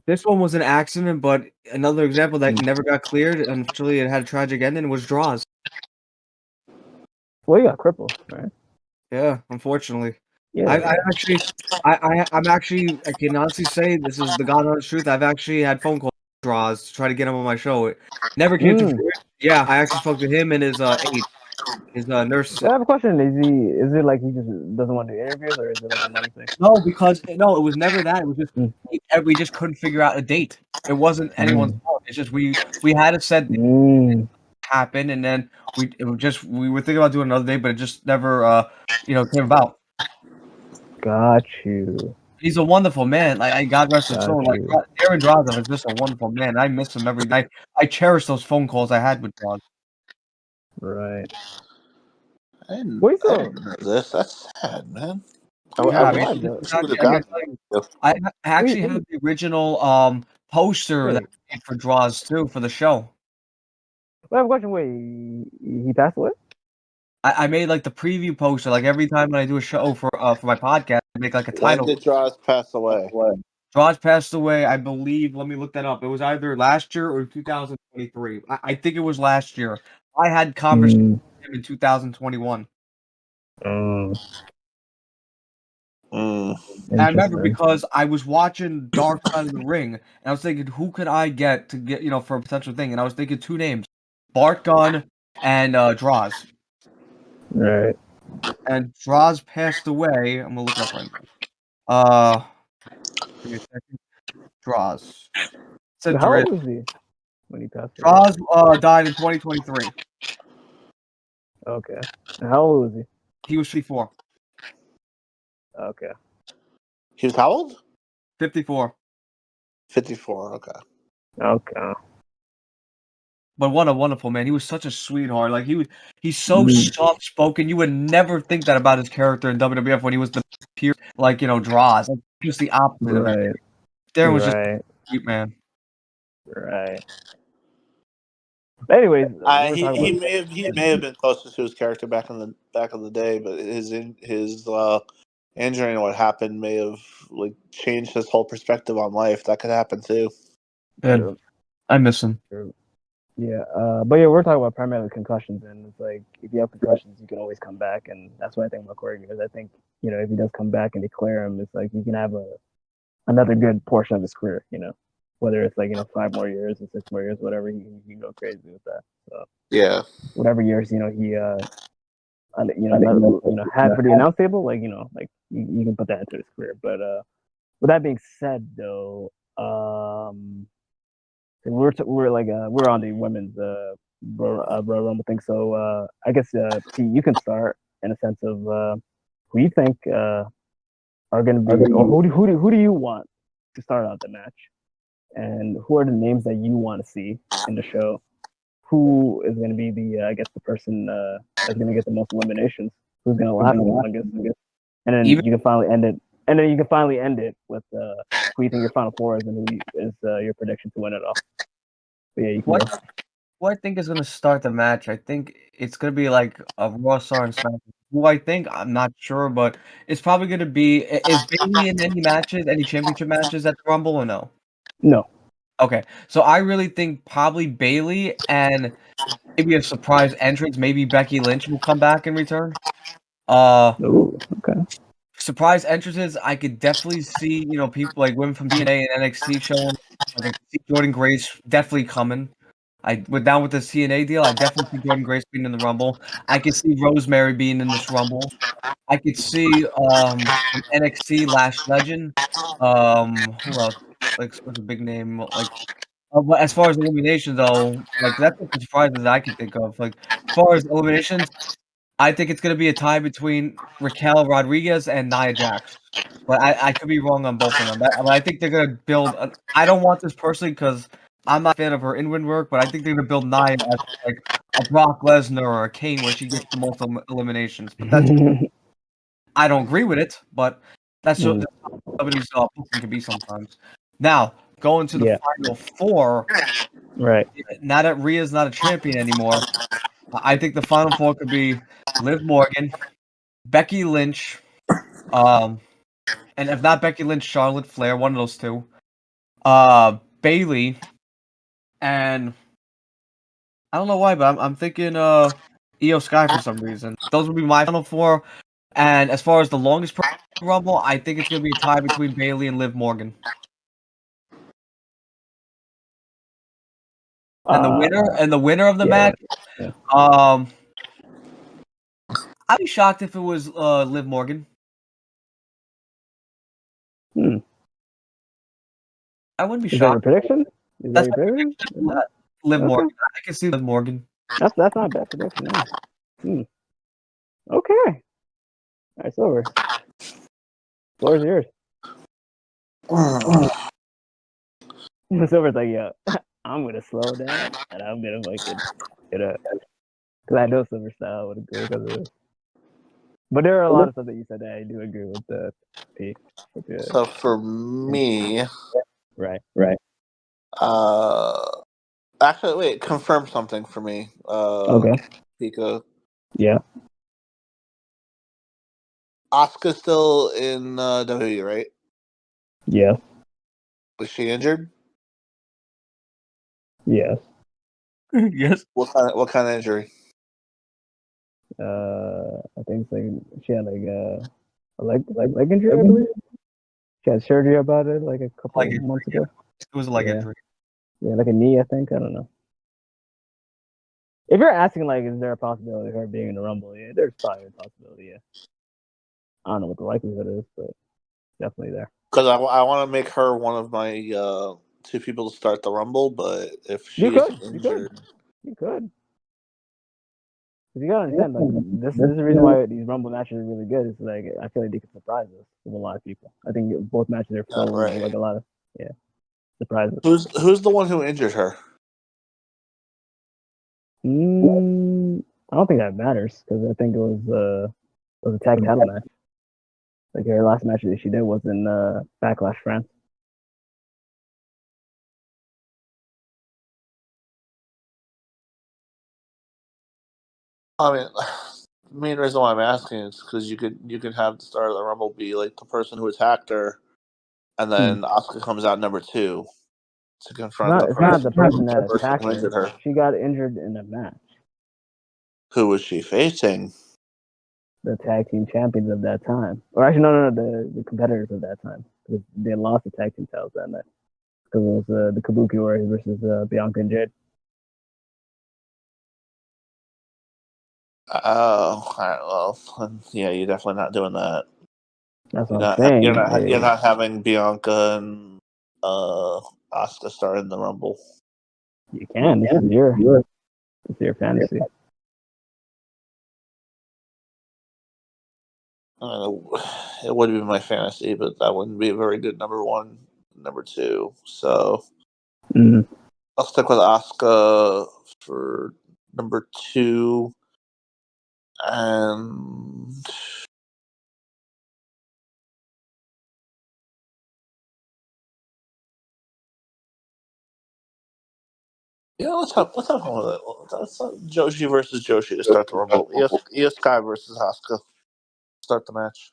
This one was an accident, but another example that never got cleared. Unfortunately, it had a tragic ending. Was draws. Well, you got crippled, right? Yeah, unfortunately. Yeah. I'm actually, I can honestly say this is the God honest truth. I've actually had phone calls draws to try to get him on my show. It never came to fruition. Yeah, I actually spoke to him and his aide, his nurse. Well, I have a question. Is it like he just doesn't want to do interviews, or is it like a money thing? No, because it was never that. It was just we just couldn't figure out a date. It wasn't anyone's fault. It's just we had a set happen, and then we were thinking about doing another day, but it just never came about. Got you. He's a wonderful man. Like God rest his soul. Like Aaron Drazov is just a wonderful man. I miss him every day. I cherish those phone calls I had with Draz. Right. I didn't know this. That's sad, man. I actually have the original poster that I made for draws too for the show. I have a question. Wait, he passed away? I made like the preview poster. Like every time when I do a show for my podcast, I make like a title. When did Draws pass away? Draws passed away, I believe. Let me look that up. It was either last year or 2023. I think it was last year. I had conversations with him in 2021. I remember because I was watching Dark Side of the Ring, and I was thinking, who could I get to get for a potential thing? And I was thinking two names, Bart Gunn and Draws. Right. And Draws passed away. I'm gonna look it up right now. Give me a second. Draws. How old was he when he passed away? Draws died in 2023. Okay. And how old was he? He was 54. Okay. He was how old? 54. 54. Okay. Okay. But what a wonderful man. He was such a sweetheart. Like he's so soft spoken. You would never think that about his character in WWF when he was the pure Draws. Like just the opposite of that. Darren was just a cute man. Right. Anyways, he may have been closest to his character back in the day, but his injury and what happened may have like changed his whole perspective on life. That could happen too. And I miss him. Yeah, but yeah, we're talking about primarily concussions, and it's like if you have concussions, you can always come back, and that's what I think about Corey, because I think if he does come back and they clear him, it's like he can have another good portion of his career. Whether it's like 5 more years or 6 more years, whatever, he can go crazy with that. So yeah, whatever years he had for the announce table, like you can put that into his career. But with that being said, though, we're on the women's Royal Rumble thing. So I guess Pete, you can start in a sense of who you think are going to be, or who do you want to start out the match, and who are the names that you want to see in the show? Who is going to be the person that's going to get the most eliminations? Who's going to last the longest? And then you can finally end it. And then you can finally end it with who you think your final four is and who is your prediction to win it all. But yeah, you can go. Who I think is going to start the match, I think it's going to be like a Raw Star and SmackDown. Who I think, I'm not sure, but it's probably going to be. Is Bayley in any matches, any championship matches at the Rumble or no? No. Okay, so I really think probably Bayley and maybe a surprise entrance. Maybe Becky Lynch will come back and return. Ooh, okay. surprise entrances, I could definitely see, people like women from TNA and NXT showing. Like I could see Jordan Grace definitely coming. Down with the CNA deal. I definitely see Jordan Grace being in the Rumble. I could see Rosemary being in this Rumble. I could see from NXT Lash Legend. Who else? Like what's a big name? Like but as far as eliminations though, like that's the surprises that I could think of. Like as far as eliminations, I think it's gonna be a tie between Raquel Rodriguez and Nia Jax. But I could be wrong on both of them. But I think they're gonna build. I don't want this personally because I'm not a fan of her in-ring work. But I think they're gonna build Nia as like a Brock Lesnar or a Kane, where she gets the most eliminations. But that's I don't agree with it. But that's what somebody's booking can be sometimes. Now going to the Yeah. final four. Right. Now that Rhea's not a champion anymore, I think the final four could be Liv Morgan, Becky Lynch, and if not Becky Lynch, Charlotte Flair, one of those two. Bailey, and I don't know why, but I'm thinking Io Sky for some reason. Those would be my final four. And as far as the longest Rumble, I think it's gonna be a tie between Bailey and Liv Morgan. And the winner of the match, Yeah. I'd be shocked if it was Liv Morgan. I wouldn't be Is that your shocked. prediction? Is that That's your my prediction? prediction. Liv Okay. Morgan. I can see Liv Morgan. That's not a bad prediction. Yeah. Okay. All right, Silver. Floor is yours. Silver's like, yeah, I'm gonna slow down and I'm gonna fucking get up. Because I know Silver style would agree because of this. But there are a lot of stuff that you said that I do agree with the P. So for me, Right. actually, wait, confirm something for me. Okay. Pika. Yeah. Asuka's still in WWE, right? Yeah. Was she injured? Yes. Yes. What kind of injury? I think it's like she had like a leg injury, I believe. She had surgery about it like a couple Leg injury, months ago. It was a leg Yeah. injury. Yeah, like a knee, I think. I don't know. If you're asking, like, is there a possibility of her being in the Rumble? Yeah, there's probably a possibility. Yeah. I don't know what the likelihood is, but definitely there. Because I want to make her one of my two people to start the Rumble, but if You she's could. injured, You could. Because you gotta understand, like, this is the reason why these Rumble matches are really good. Is like I feel like they could surprise us with a lot of people. I think both matches are full of like a lot of surprises. Who's the one who injured her? I don't think that matters because I think it was a tag title match. Like her last match that she did was in Backlash France. I mean, the main reason why I'm asking is because you could have the start of the Rumble be like the person who attacked her, and then Asuka comes out number 2 to confront It's not the person that person attacked who injured her. her. She got injured in a match. Who was she facing? The tag team champions of that time, or actually, no, the competitors of that time, because they lost the tag team titles that night. Because it was the Kabuki Warriors versus Bianca and Jade. Oh, all right, well, yeah, you're definitely not doing that. That's what I'm saying. You're not having Bianca and Asuka start in the Rumble. You can. This is your fantasy. It would be my fantasy, but that wouldn't be a very good number 1, number 2. So I'll stick with Asuka for number 2, and yeah, let's have one of that. Let's have Joshi versus Joshi to start the Rumble. Io Sky versus Asuka. Start the match.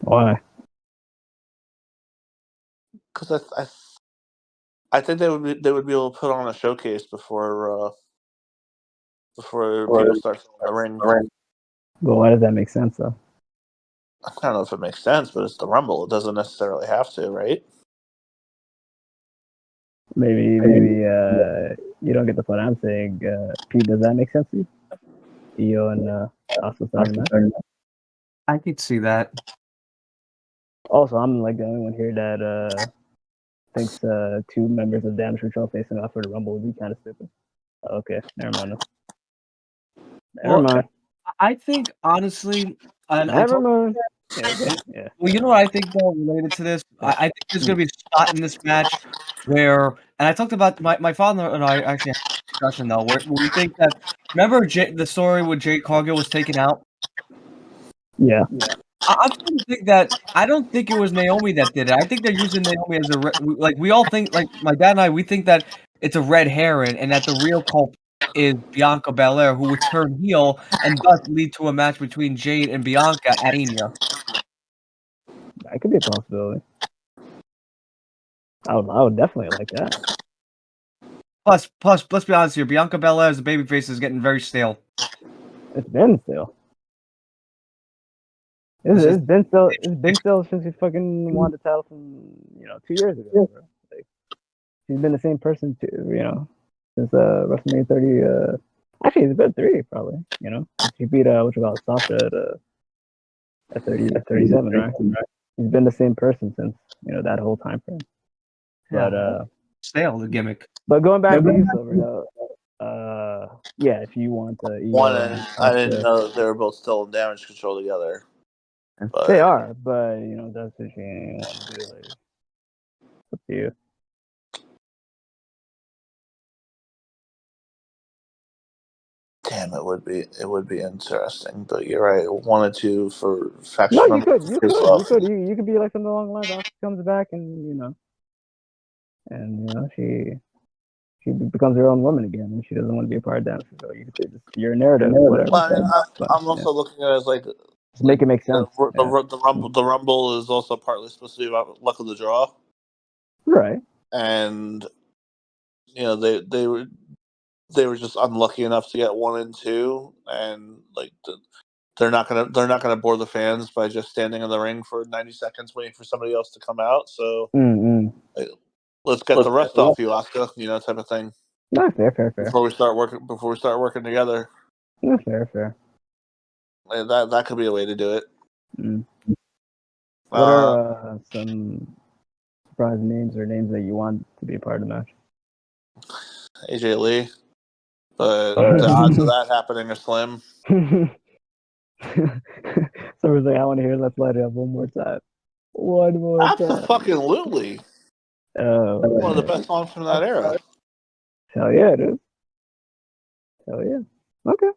Why? Because I think they would be able to put on a showcase before people start filling the ring. Well, why does that make sense though? I don't know if it makes sense, but it's the Rumble. It doesn't necessarily have to, right? Maybe you don't get the point I'm saying. Pete, does that make sense to you? Io and Asuka starting the match. I could see that. Also, I'm like the only one here that thinks 2 members of Damage Control facing off for the Rumble would be kind of stupid. Okay, never mind. Never mind. I think honestly, Never mind. Yeah, okay. Yeah. Well, you know what I think though related to this? I think there's gonna be a spot in this match where, and I talked about my father and I actually had a discussion though, where we think that remember the story where Jade Cargill was taken out. Yeah. I'm starting to think that I don't think it was Naomi that did it. I think they're using Naomi as like we all think, like my dad and I, we think that it's a red herring and that the real culprit is Bianca Belair, who would turn heel and thus lead to a match between Jade and Bianca at Mania. That could be a possibility. I would definitely like that. Plus, let's be honest here, Bianca Belair as a babyface is getting very stale. It's been still. It's been still since we fucking won the title from 2 years ago. Bro. Like, she's been the same person since WrestleMania 30. Actually, it's been 3 probably. She beat Sasha at 37, right? She's been the same person since that whole time frame. But stale the gimmick. But going back to you, Silver, though. Yeah, if you want I didn't know that they were both still in Damage Control together. But they are, but that's what you want to do. Like, up to you. damn, it would be interesting. But you're right. 1 or 2 for faction. No, you could be like something along the lines. Asuka comes back and she becomes her own woman again, and she doesn't want to be a part of that. So you could say just your narrative, whatever. Well, I'm also looking at it as like just make it make sense. The Rumble is also partly supposed to be about luck of the draw, right? And they were just unlucky enough to get 1 and 2, and like they're not gonna bore the fans by just standing in the ring for 90 seconds waiting for somebody else to come out. So let's get the rest off you, Asuka, type of thing. No, fair. Before we start working together. No, fair. That could be a way to do it. What are some surprise names or names that you want to be a part of the match? AJ Lee, but the odds of that happening are slim. Someone's like, I want to hear "Let's Light It Up" one more time. One more time. Absolutely. One of the best songs from that era. Hell yeah, dude. Hell yeah. Okay.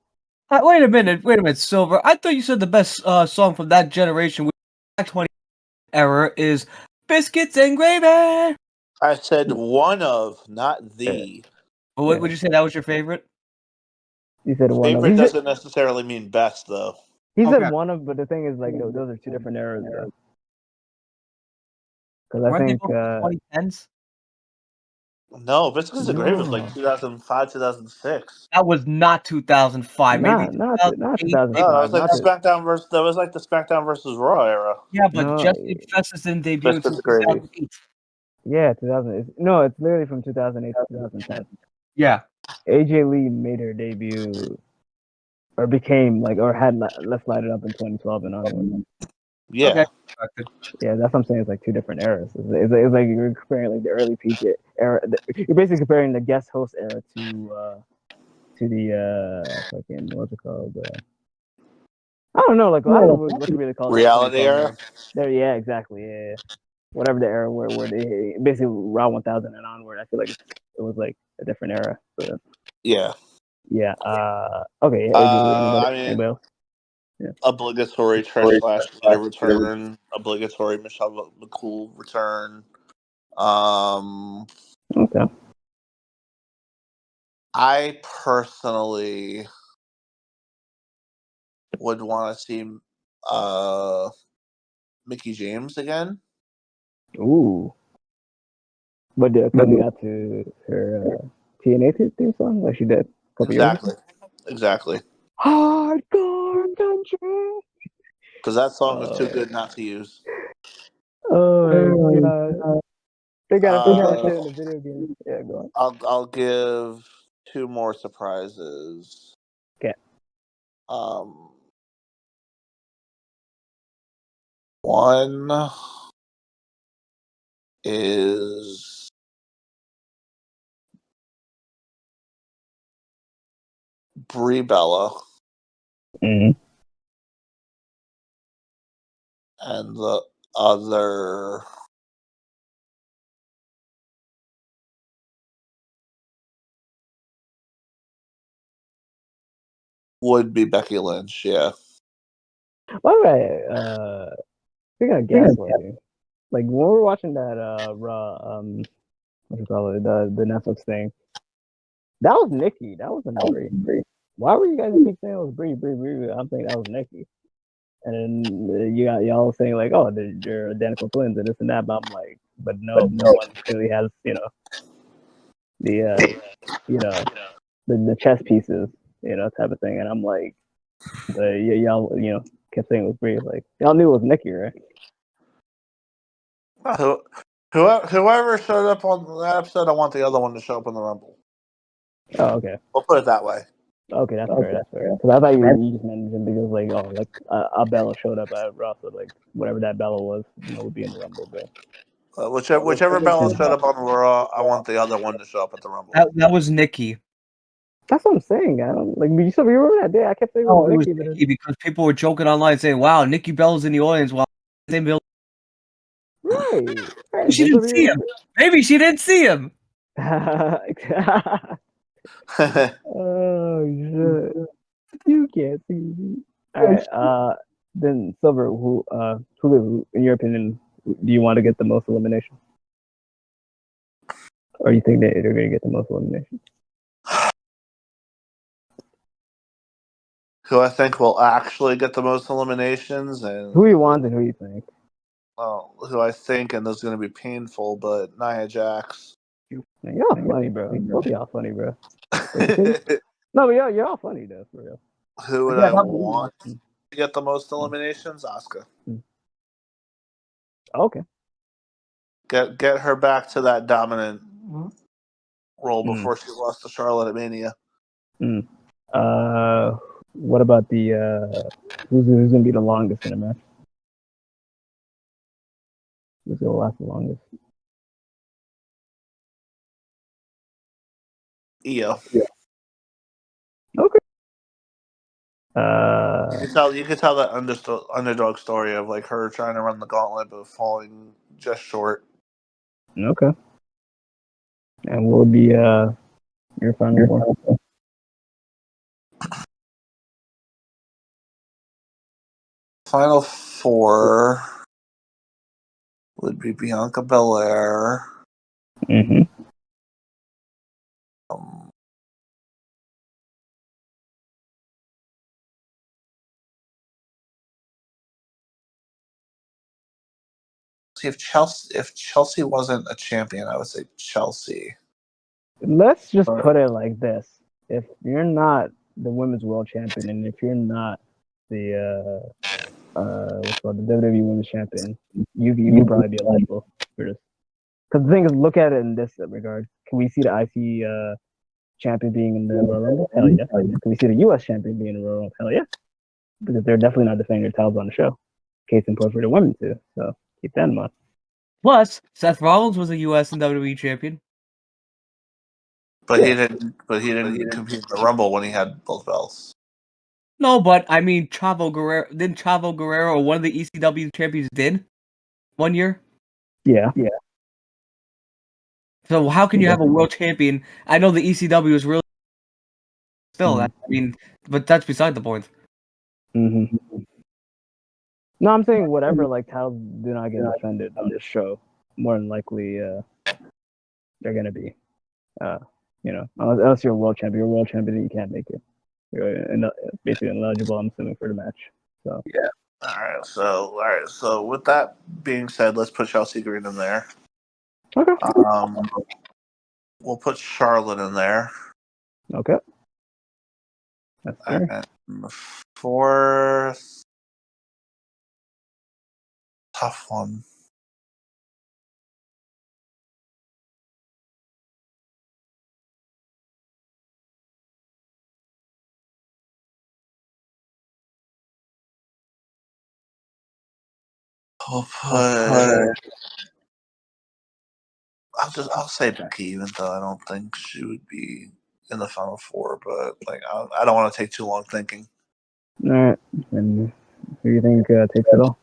Wait a minute, Silver. I thought you said the best song from that generation, that 20 era, is "Biscuits and Gravy." I said one of, not the. Well, what would you say that was your favorite? You said one favorite of. Doesn't necessarily mean best, though. He said one of, but the thing is, like, those are 2 different eras. Because I think 2010s. No, Biscuits and Gravy was like 2005, 2006. That was not 2005. Maybe not 2005. No, that was like the SmackDown versus. That was like the SmackDown versus Raw era. Yeah, but Justin Festus didn't debut until 2008. Yeah, 2000. No, it's literally from 2008 to 2010. Yeah. AJ Lee made her debut, or became or had Let's Light It Up in 2012 and onward. Yeah. Okay. Yeah, that's what I'm saying. It's like 2 different eras. It's like you're comparing like the early PK era. You're basically comparing the guest host era to the fucking what's it called? I don't know. Like I don't know what you really call it. Reality era. There, yeah, exactly. Yeah, whatever the era where they basically Raw 1000 and onward. I feel like it was like a different era. But yeah. Yeah. Okay. Anybody else? Yeah. Obligatory Trish Slash return. Obligatory Michelle McCool return. Okay. I personally would want to see Mickie James again. Ooh. But coming out to her TNA theme song like she did a couple years ago. Exactly. Hardcore country. because that song is too good not to use. Oh my god. They gotta put that shit in the video game. Yeah, go on. I'll give two more surprises. Okay. One is Brie Bella, Mm-hmm. and the other would be Becky Lynch. Yeah. By the way, speaking of gaslighting, like when we were watching that Raw, what do you call it, the Netflix thing, that was Nikki. That wasn't Brie. Why were you guys keep saying it was Brie? I'm thinking that was Nikki. And then you got y'all saying like, oh, they're identical twins and this and that. But I'm like, but no, one clearly has the the chess pieces, type of thing. And I'm like, but y'all kept saying it was Brie. Like y'all knew it was Nikki, right? Whoever showed up on that episode, I want the other one to show up in the Rumble. Oh, okay. We'll put it that way. Okay, that's fair. That's fair. Because I thought you just mentioned him because like, oh, like a Bella showed up at Raw, so like whatever that Bella was, would be in the Rumble. But Whichever Bella showed up on Raw, I want the other one to show up at the Rumble. That was Nikki. that's what I'm saying. I don't like. You remember that day? I kept saying No, it was Nikki because people were joking online saying, "Wow, Nikki Bella's in the audience." While same bill. Right. She didn't see him. Maybe she didn't see him. Oh shit! You can't see me. All right. Then Silver, who in your opinion, do you want to get the most elimination, or you think that they're going to get the most elimination? Who I think will actually get the most eliminations, and Who you want and who you think? who I think, and this is going to be painful, but Nia Jax. Y'all funny, bro. Both of y'all funny, bro. No, but y'all all funny though, for real. Who would I want to get the most eliminations? Asuka. Okay. Get her back to that dominant role before she lost to Charlotte at Mania. What about the who's gonna be the longest in a match? Who's gonna last the longest? Io. Yeah. Okay. You could tell that underdog story of like her trying to run the gauntlet but falling just short. Okay. And what would be your final four? Final four would be Bianca Belair. Mm-hmm. See, if Chelsea wasn't a champion, I would say Chelsea. Let's just put it like this: if you're not the women's world champion, and if you're not the what's called the WWE Women's Champion, you could probably be eligible for this. Because the thing is, look at it in this regard: can we see the IC champion being in the Royal Rumble? Hell yeah. Can we see the US champion being in the Royal Rumble? Hell yeah. Because they're definitely not defending their titles on the show. Case in point for the women too. So keep that in mind. Plus, Seth Rollins was a US and WWE champion. But he didn't compete in the Rumble when he had both belts. No, but I mean, Chavo Guerrero or one of the ECW champions did 1 year? Yeah. So how can you have a world champion? I know the ECW is really still. I mean, but that's beside the point. Mm-hmm. No, I'm saying whatever like titles do not get defended on this show, more than likely they're gonna be. Unless you're a world champion, you can't make it. You're basically ineligible, I'm assuming, for the match. So yeah. All right. So with that being said, let's put Chelsea Green in there. Okay. We'll put Charlotte in there. Okay. That's fair. And fourth, tough one. I'll say Becky, even though I don't think she would be in the final four. But like, I don't want to take too long thinking. All right, and who do you think takes it all?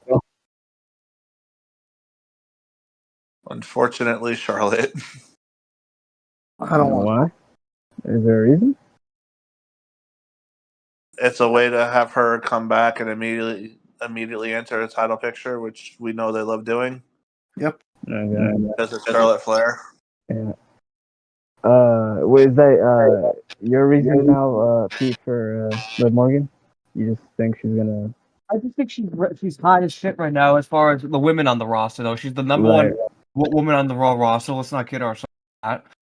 Unfortunately, Charlotte. I don't know why. Is there a reason? It's a way to have her come back and immediately enter a title picture, which we know they love doing. Yep. Okay. Because it's Charlotte Flair. Yeah. Is that your reason now, Pete, for Liv Morgan? You just think she's gonna? I just think she's hot as shit right now as far as the women on the roster, though. She's the number one woman on the Raw roster. Let's not kid ourselves.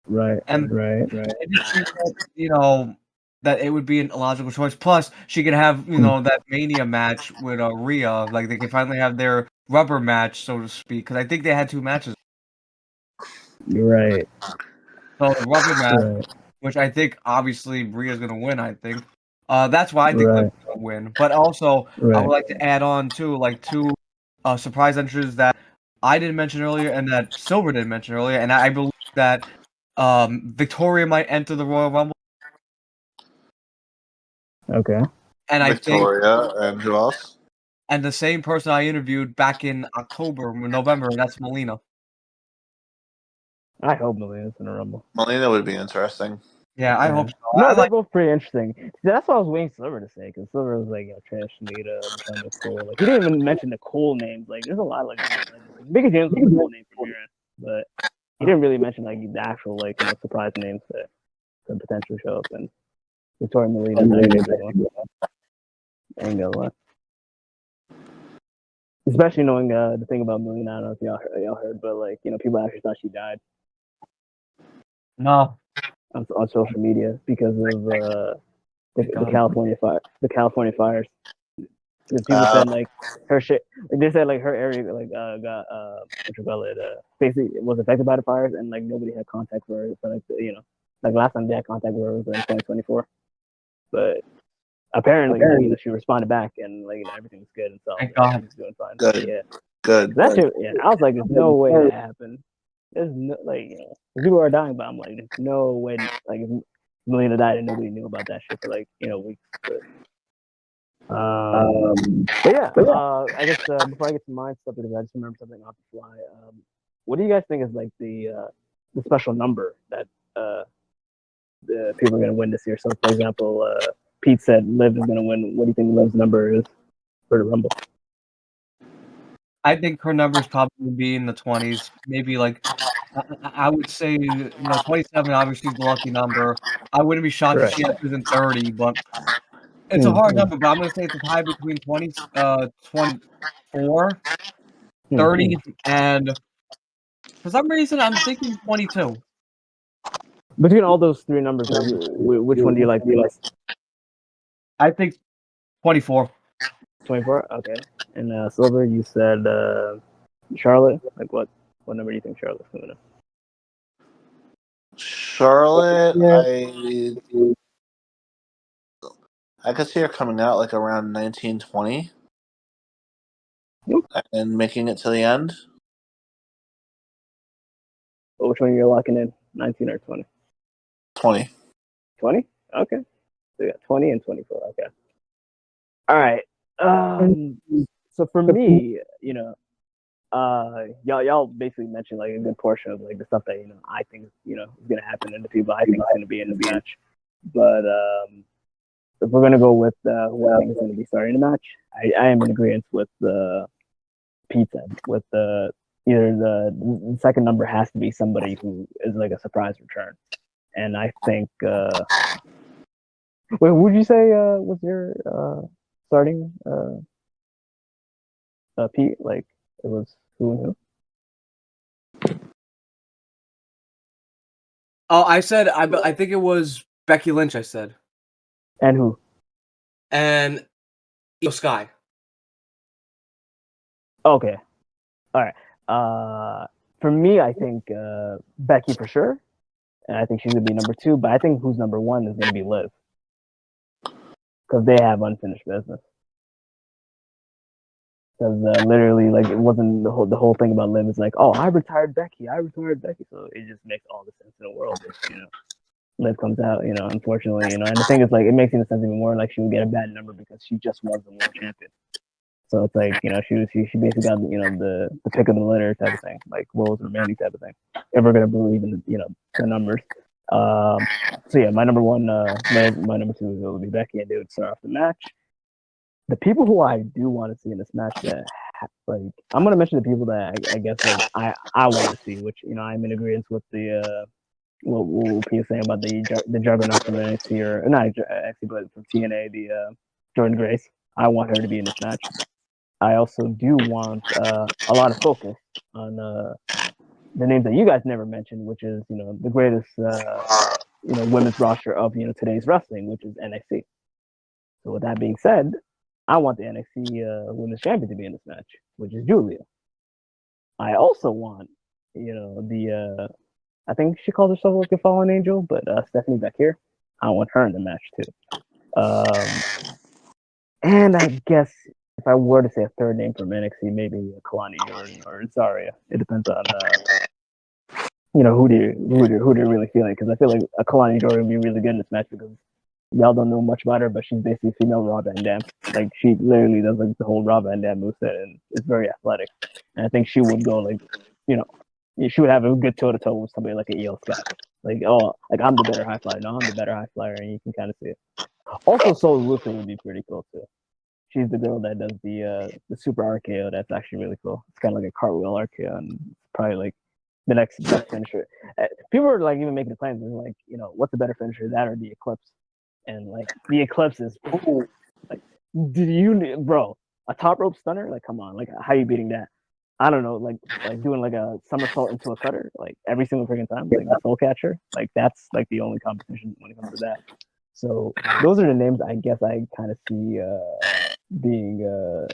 Right. And right. it just seems that, that it would be a logical choice. Plus, she could have, that Mania match with Rhea. Like, they can finally have their rubber match, so to speak. Because I think they had 2 matches. You're right. So, the rubber match, which I think, obviously, Rhea's going to win, I think. That's why I think Liv's going to win. But also, I would like to add on, too, like, 2 surprise entries that I didn't mention earlier and that Silver didn't mention earlier. And I believe that Victoria might enter the Royal Rumble. Okay. And Victoria, and who else? And the same person I interviewed back in November, and that's Melina. I hope Melina's in a Rumble. Melina would be interesting. Yeah, I hope so. No, they're both pretty interesting. See, that's what I was waiting for Silver to say, because Silver was like, Trish, Nita, Michelle McCool. Like, he didn't even mention the cool names. Like, there's a lot like Mickey James was a cool name from here, but he didn't really mention like the actual surprise names that could potentially show up. And Victoria Melina, I ain't gonna lie. Especially knowing the thing about Melina, I don't know if y'all heard, but like people actually thought she died. No. On social media because of the California fire, the California fires. Because people said like her shit, like, they said like her area got basically was affected by the fires, and like nobody had contact for her for like last time they had contact with her was in 2024, but apparently she responded back and everything was good and so she's doing fine. Good. Good. That shit, I was like, there's no way that happened. There's no people are dying, but I'm like, there's no way if Melina died and nobody knew about that shit for weeks. But yeah, I guess before I get to my stuff, I just remember something off the fly. What do you guys think is like the special number that the people are going to win this year? So, for example, Pete said Liv is going to win. What do you think Liv's number is for the Rumble? I think her number is probably be in the 20s. Maybe I would say 27 obviously is the lucky number. I wouldn't be shocked if she enters in 30, but it's a hard number. But I'm gonna say it's a tie between 24, 30, and for some reason I'm thinking 22. Between all those 3 numbers, which one do you like the most? I think 24. 24. Okay. And Silver, you said Charlotte. Like what number do you think Charlotte's going to? Charlotte, I could see her coming out like around 1920 and making it to the end. Well, which one you're locking in? 19 or 20? 20. 20? Okay. So you got 20 and 24. Okay. All right. So for me, y'all basically mentioned like a good portion of like the stuff that I think is gonna happen and the people I think is gonna be in the match. But if we're gonna go with who I think is gonna be starting the match, I am in agreement with Pete said with either the second number has to be somebody who is like a surprise return, and I think wait, would you say was your starting Pete? Like it was who and who? Oh, I said I think it was Becky Lynch. I said, and who? And Io Sky. Okay. All right. For me, I think Becky for sure, and I think she's gonna be number 2. But I think who's number 1 is gonna be Liv, because they have unfinished business. Because literally, like, it wasn't the whole thing about Liv is like, oh, I retired Becky, so it just makes all the sense in the world if Liv comes out, unfortunately, and the thing is, like, it makes sense even more, like, she would get a bad number because she just was the world champion. So it's like, she basically got, the pick of the litter type of thing, like Rose or Mandy type of thing. If we're gonna believe in the numbers. So yeah, my number 1, Liv, my number 2 will be Becky, and they would start off the match. The people who I do want to see in this match, like, I'm gonna mention the people that I guess, like, I want to see, which I'm in agreement with the what Pia saying about the juggernaut from NXT, or not NXT, but from TNA, the Jordan Grace. I want her to be in this match. I also do want a lot of focus on the names that you guys never mentioned, which is the greatest women's roster of today's wrestling, which is NXT. So with that being said, I want the NXT Women's Champion to be in this match, which is Julia. I also want, the I think she calls herself like a fallen angel, but Stephanie Becker. I want her in the match too. And I guess if I were to say a third name from NXT, maybe Kalani or Zaria. It depends on who they're really feeling. Because I feel like a Kalani Jordan would be really good in this match because y'all don't know much about her, but she's basically female Raw Van Dam. Like, she literally does like the whole Raw Van Dam moveset, and it's very athletic. And I think she would go like, she would have a good toe to toe with somebody like an EL Scott. Like, oh, like, I'm the better high flyer. No, I'm the better high flyer, and you can kind of see it. Also, Soul Wilson would be pretty cool too. She's the girl that does the super RKO. That's actually really cool. It's kind of like a cartwheel RKO, and probably like the next best finisher. People are like even making the claims, like, what's a better finisher, that or the Eclipse? And like, the Eclipse is, like, bro, a top rope stunner? Like, come on, like, how are you beating that? I don't know, like doing like a somersault into a cutter, like every single freaking time, like the soul catcher. Like, that's like the only competition when it comes to that. So those are the names I guess I kind of see being the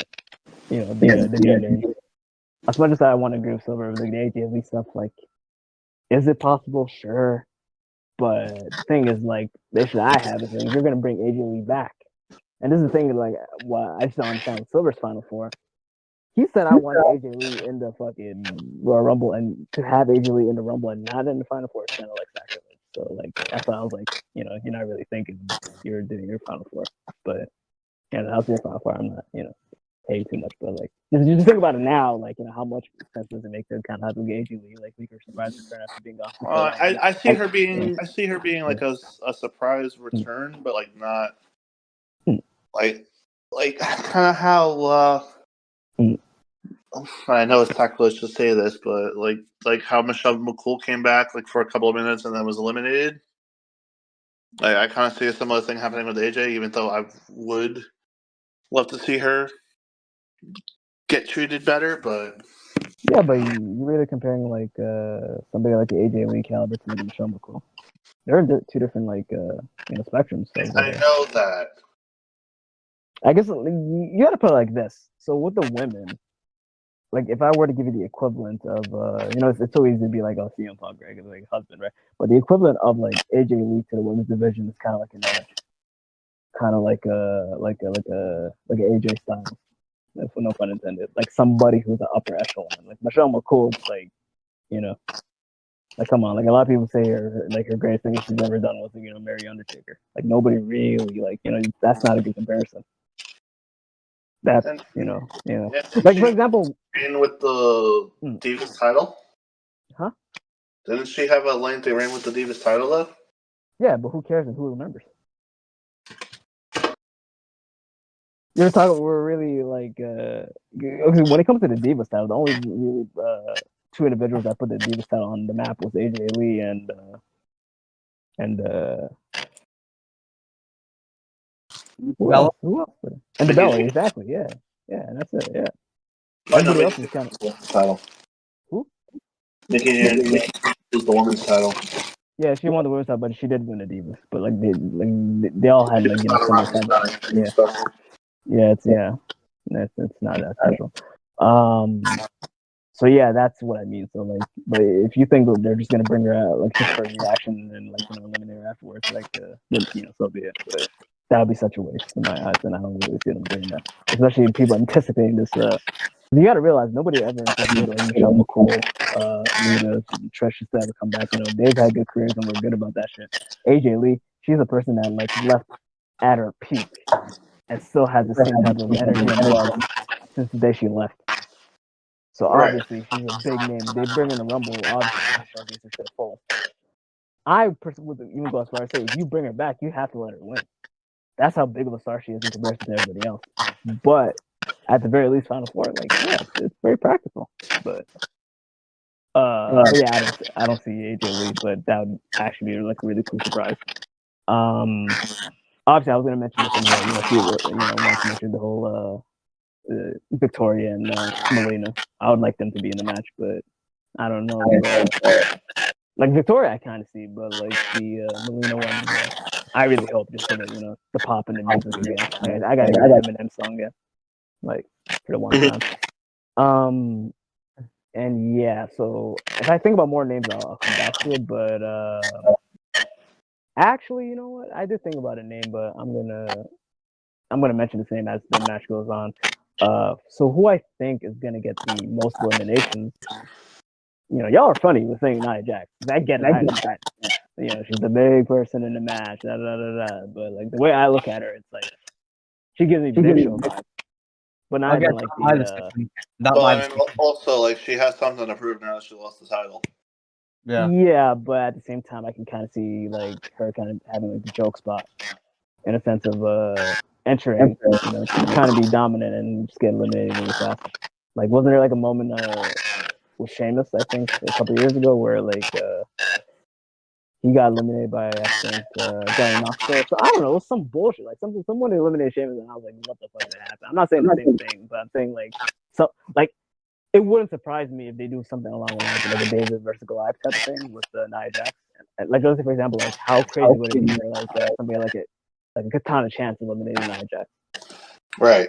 new names. As much as I want to agree with Silver, like the AJ Lee stuff, like, is it possible? Sure. But the thing is, like, the issue that I have is, like, if you're gonna bring AJ Lee back, and this is the thing, like, what I just don't understand with Silver's Final Four. He said, I want AJ Lee in the fucking Royal Rumble, and to have AJ Lee in the Rumble and not in the Final Four is kind of like sacrilege. So, like, that's why I was like, you're not really thinking you're doing your Final Four. But, how's your Final Four? I'm not, paying too much. But, like, just think about it now, like, how much sense does it make to kind of have AJ Lee, like, make her surprise return after being gone? I see her being like a surprise return, but like not like kind of how I know it's sacrilege to say this, but like how Michelle McCool came back like for a couple of minutes and then was eliminated. Like, I kind of see a similar thing happening with AJ, even though I would love to see her get treated better, but yeah, but you're really comparing like somebody like the AJ Lee caliber to like Michelle McCool. They're two different like spectrums. I know that. I guess you got to put it like this. So with the women, like, if I were to give you the equivalent of it's so easy to be like, oh, CM Punk, right? It's like husband, right? But the equivalent of like AJ Lee to the women's division is kind of like an kind of like an AJ Styles. No pun intended. Like somebody who's an upper echelon. Like Michelle McCool, it's like, like, come on. Like, a lot of people say her greatest thing she's ever done was, marry Undertaker. Like, nobody really, like, that's not a good comparison. That's, Yeah, like, for example, in with the Divas title. Huh? Didn't she have a lengthy reign with the Divas title though? Yeah, but who cares and who remembers? You're talking. We're really like when it comes to the Divas title, the only really two individuals that put the Divas title on the map was AJ Lee and who else? And the Bella, exactly. Yeah, and that's it. Yeah. Everybody else is kind of title. Who? Nikki is the women's title. Yeah, she won the women's title, but she did win the Divas. But like they all had like similar titles. Yeah, it's not that special. So yeah, that's what I mean. So like, but if you think they're just gonna bring her out like just for a reaction and like eliminate her afterwards, like then so be it. But that would be such a waste in my eyes, and I don't really see them doing that. Especially people anticipating this. You got to realize nobody ever anticipated like Michelle McCool, Lita, Trish to ever come back. They've had good careers and we're good about that shit. AJ Lee, she's a person that like left at her peak and still has the same type of energy and buzz since the day she left. So obviously she's a big name. They bring in the Rumble, obviously to showcase her to the full. I would even go as far as say, if you bring her back, you have to let her win. That's how big of a star she is in comparison to everybody else. But at the very least, Final Four, like yeah, it's very practical. But yeah, I don't see AJ Lee, but that would actually be like a really cool surprise. Obviously, I was gonna mention this as well. She wanted to mention the whole Victoria and Melina. I would like them to be in the match, but I don't know. Like Victoria, I kind of see, but like the Melina one, I really hope just for the the pop and the music again. I gotta hear the Eminem song again, like for the one time. And yeah, so if I think about more names, I'll come back to it. But actually, you know what? I did think about a name, but I'm gonna mention the name as the match goes on. So who I think is gonna get the most eliminations? Y'all are funny with saying Nia Jax. I get it. She's the big person in the match. But like the way I look at her, it's like she gives me Big Show vibes. But not even like also like she has something to prove now that she lost the title. Yeah, but at the same time, I can kind of see like her kind of having like the joke spot in a sense of entering, trying to be dominant and just get eliminated really fast. Like, wasn't there like a moment with Sheamus, I think, a couple years ago, where like he got eliminated by I think Johnny Knoxville. So I don't know, it was some bullshit. Like someone eliminated Sheamus, and I was like, what the fuck did happen? I'm not saying the same thing, but I'm saying like it wouldn't surprise me if they do something along the lines of like a David versus Goliath type of thing with Nia Jax. Like, let's say, for example, like how crazy would it be for like somebody like a Katana Chance eliminating Nia Jax? Right.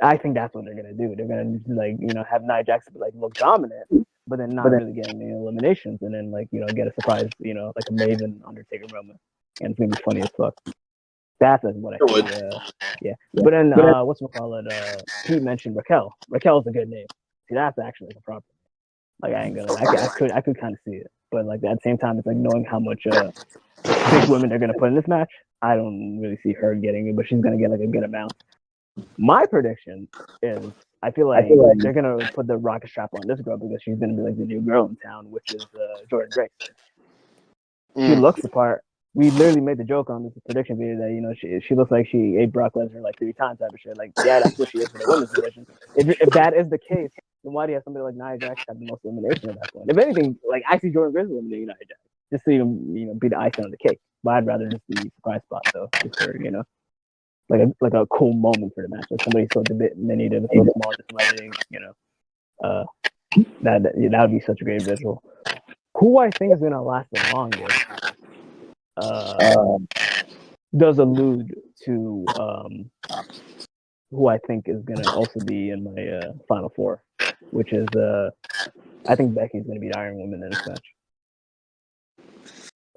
I think that's what they're gonna do. They're gonna like have Nia Jax like look dominant, but then not really getting the eliminations, and then like get a surprise, like a Maven Undertaker moment, and it's gonna be funny as fuck. That's what I think. Yeah. But then whatchamacallit, Pete mentioned Raquel. Raquel's a good name. See, that's actually like a proper. Like I ain't gonna. I could kind of see it, but like at the same time, it's like knowing how much big women they're gonna put in this match. I don't really see her getting it, but she's gonna get like a good amount. My prediction is I feel like they're gonna put the rocket strap on this girl because she's gonna be like the new girl in town, which is Jordan Grace. She looks the part. We literally made the joke on this prediction video that she looks like she ate Brock Lesnar like 3 times type of shit. Like, yeah, that's what she is for the women's division. If that is the case, then why do you have somebody like Nia Jax have the most elimination at that point? If anything, like I see Jordan Grace eliminating Nia Jax just to even be the icing on the cake. But I'd rather just the surprise spot though, just for like a cool moment for the match. Like somebody so diminutive, so small, just letting that would be such a great visual. Who I think is gonna last the longest does allude to who I think is gonna also be in my final four, which is I think Becky's gonna beat Iron Woman in this match.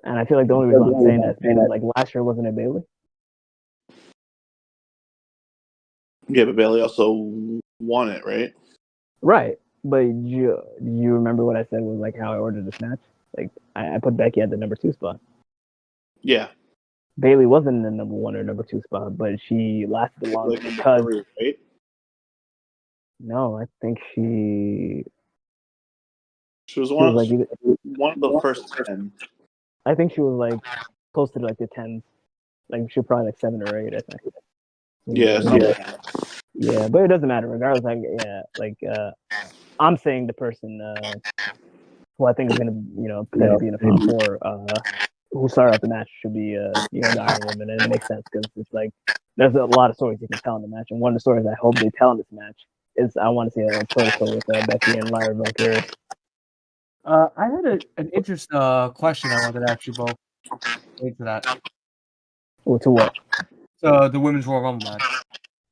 And I feel like the only reason I'm saying that is because like last year wasn't it Bayley? Yeah, but Bayley also won it, right? Right. But you remember what I said was like how I ordered this match? Like I put Becky at the number 2 spot. Yeah. Bayley wasn't in the number 1 or number 2 spot, but she lasted the longest because 3, right? No, I think she was one of the first 10. I think she was like close to like the 10s. Like she was probably like 7 or 8, I think. Yeah, but it doesn't matter. Regardless, I'm saying the person who I think is gonna potentially be in the final four who started out the match should be the Iron Woman, and it makes sense because it's like there's a lot of stories you can tell in the match, and one of the stories I hope they tell in this match is I want to see a toe-to-toe with Becky and Lyra Valkyria. I had an interesting question I wanted to ask you both. Wait to that. Well, to what? The Women's Royal Rumble match.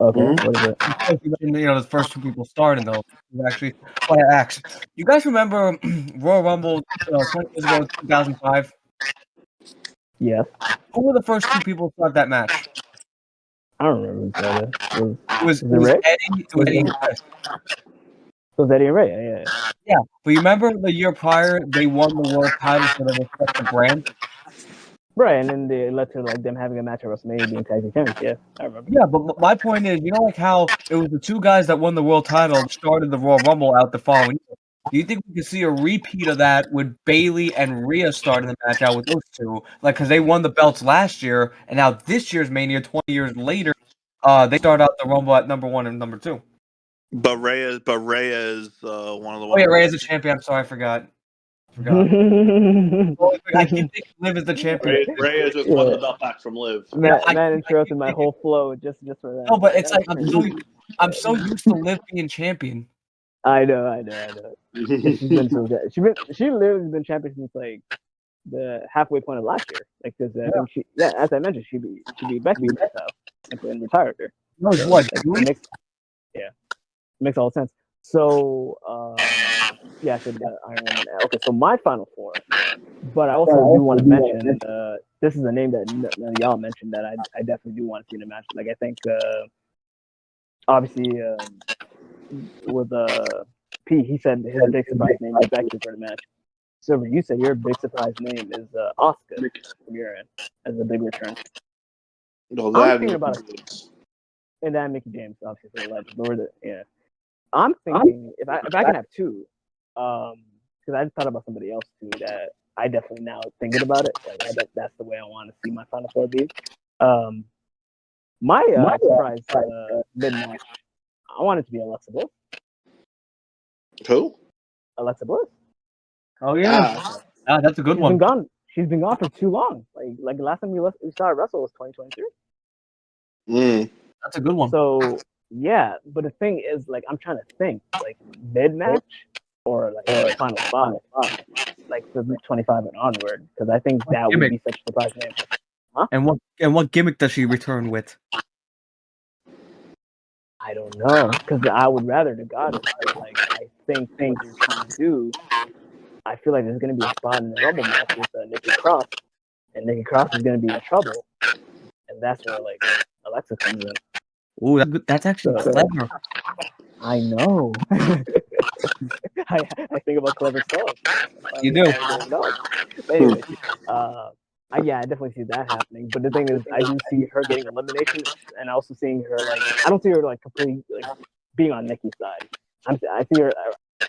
Okay, Mhm. what is it? The first two people starting though. Actually, what I asked. You guys remember Royal Rumble 20 years ago, 2005? Yes. Who were the first two people to start that match? I don't remember who started. It was Was it Ray? Eddie. It was Eddie and Chris. It was Eddie and Ray. Yeah. Yeah, but you remember the year prior they won the world title for the respective brand. Right, and then they led to like them having a match at WrestleMania being tag team champions. Yeah, I remember. Yeah, but my point is, like how it was the two guys that won the world title started the Royal Rumble out the following year. Do you think we could see a repeat of that with Bayley and Rhea starting the match out with those two? Like, because they won the belts last year, and now this year's Mania, 20 years later, they start out the Rumble at number 1 and number 2. But Rhea is one of the Oh yeah, ones. Rhea is a champion. I'm sorry, I forgot. I keep thinking Liv is the champion. Rhea just won the belt back from Liv. Matt, I Matt keep interrupted my thinking- whole flow just for that. No, but it's like That's I'm so used to Liv being champion. I know. Yeah, she's been so good. She literally been champion since like the halfway point of last year. Like, because I think as I mentioned, she beat Becky and retired her. No, So, what? like, it makes all sense. So, yeah, I said Iron Woman. Okay, so my final four. But I also do want to mention this is a name that none of y'all mentioned that I definitely do want to see in a match. Like, I think obviously with Pete, he said his big surprise name is Becky for the match. Silver, you said your big surprise name is Oscar from your end as a big return. No, I'm thinking about it, and then Mickey James, obviously for the legend. But I'm thinking if I can have two, because I just thought about somebody else too that I definitely now thinking about it. Like that's the way I want to see my final four be. My surprise mid match, I want it to be Alexa Bliss. Who? Alexa Bliss. Oh yeah, that's a good one. She's been gone for too long. Like the last time we saw her wrestle was 2023. That's a good one. So yeah, but the thing is, like, I'm trying to think, like mid match or like final five, like for 25 and onward, because I think that would be such a surprise name. Huh? And what gimmick does she return with? I don't know, because I would rather the goddess. But like, I think what they're trying to do, I feel like there's going to be a spot in the Rumble match with Nikki Cross, and Nikki Cross is going to be in trouble, and that's where like Alexa comes in. Ooh, that's actually clever. I know. I think about clever stuff. You do. But anyway, I definitely see that happening. But the thing is, I do see her getting elimination, and also seeing her like I don't see her like completely like being on Nikki's side. I see her.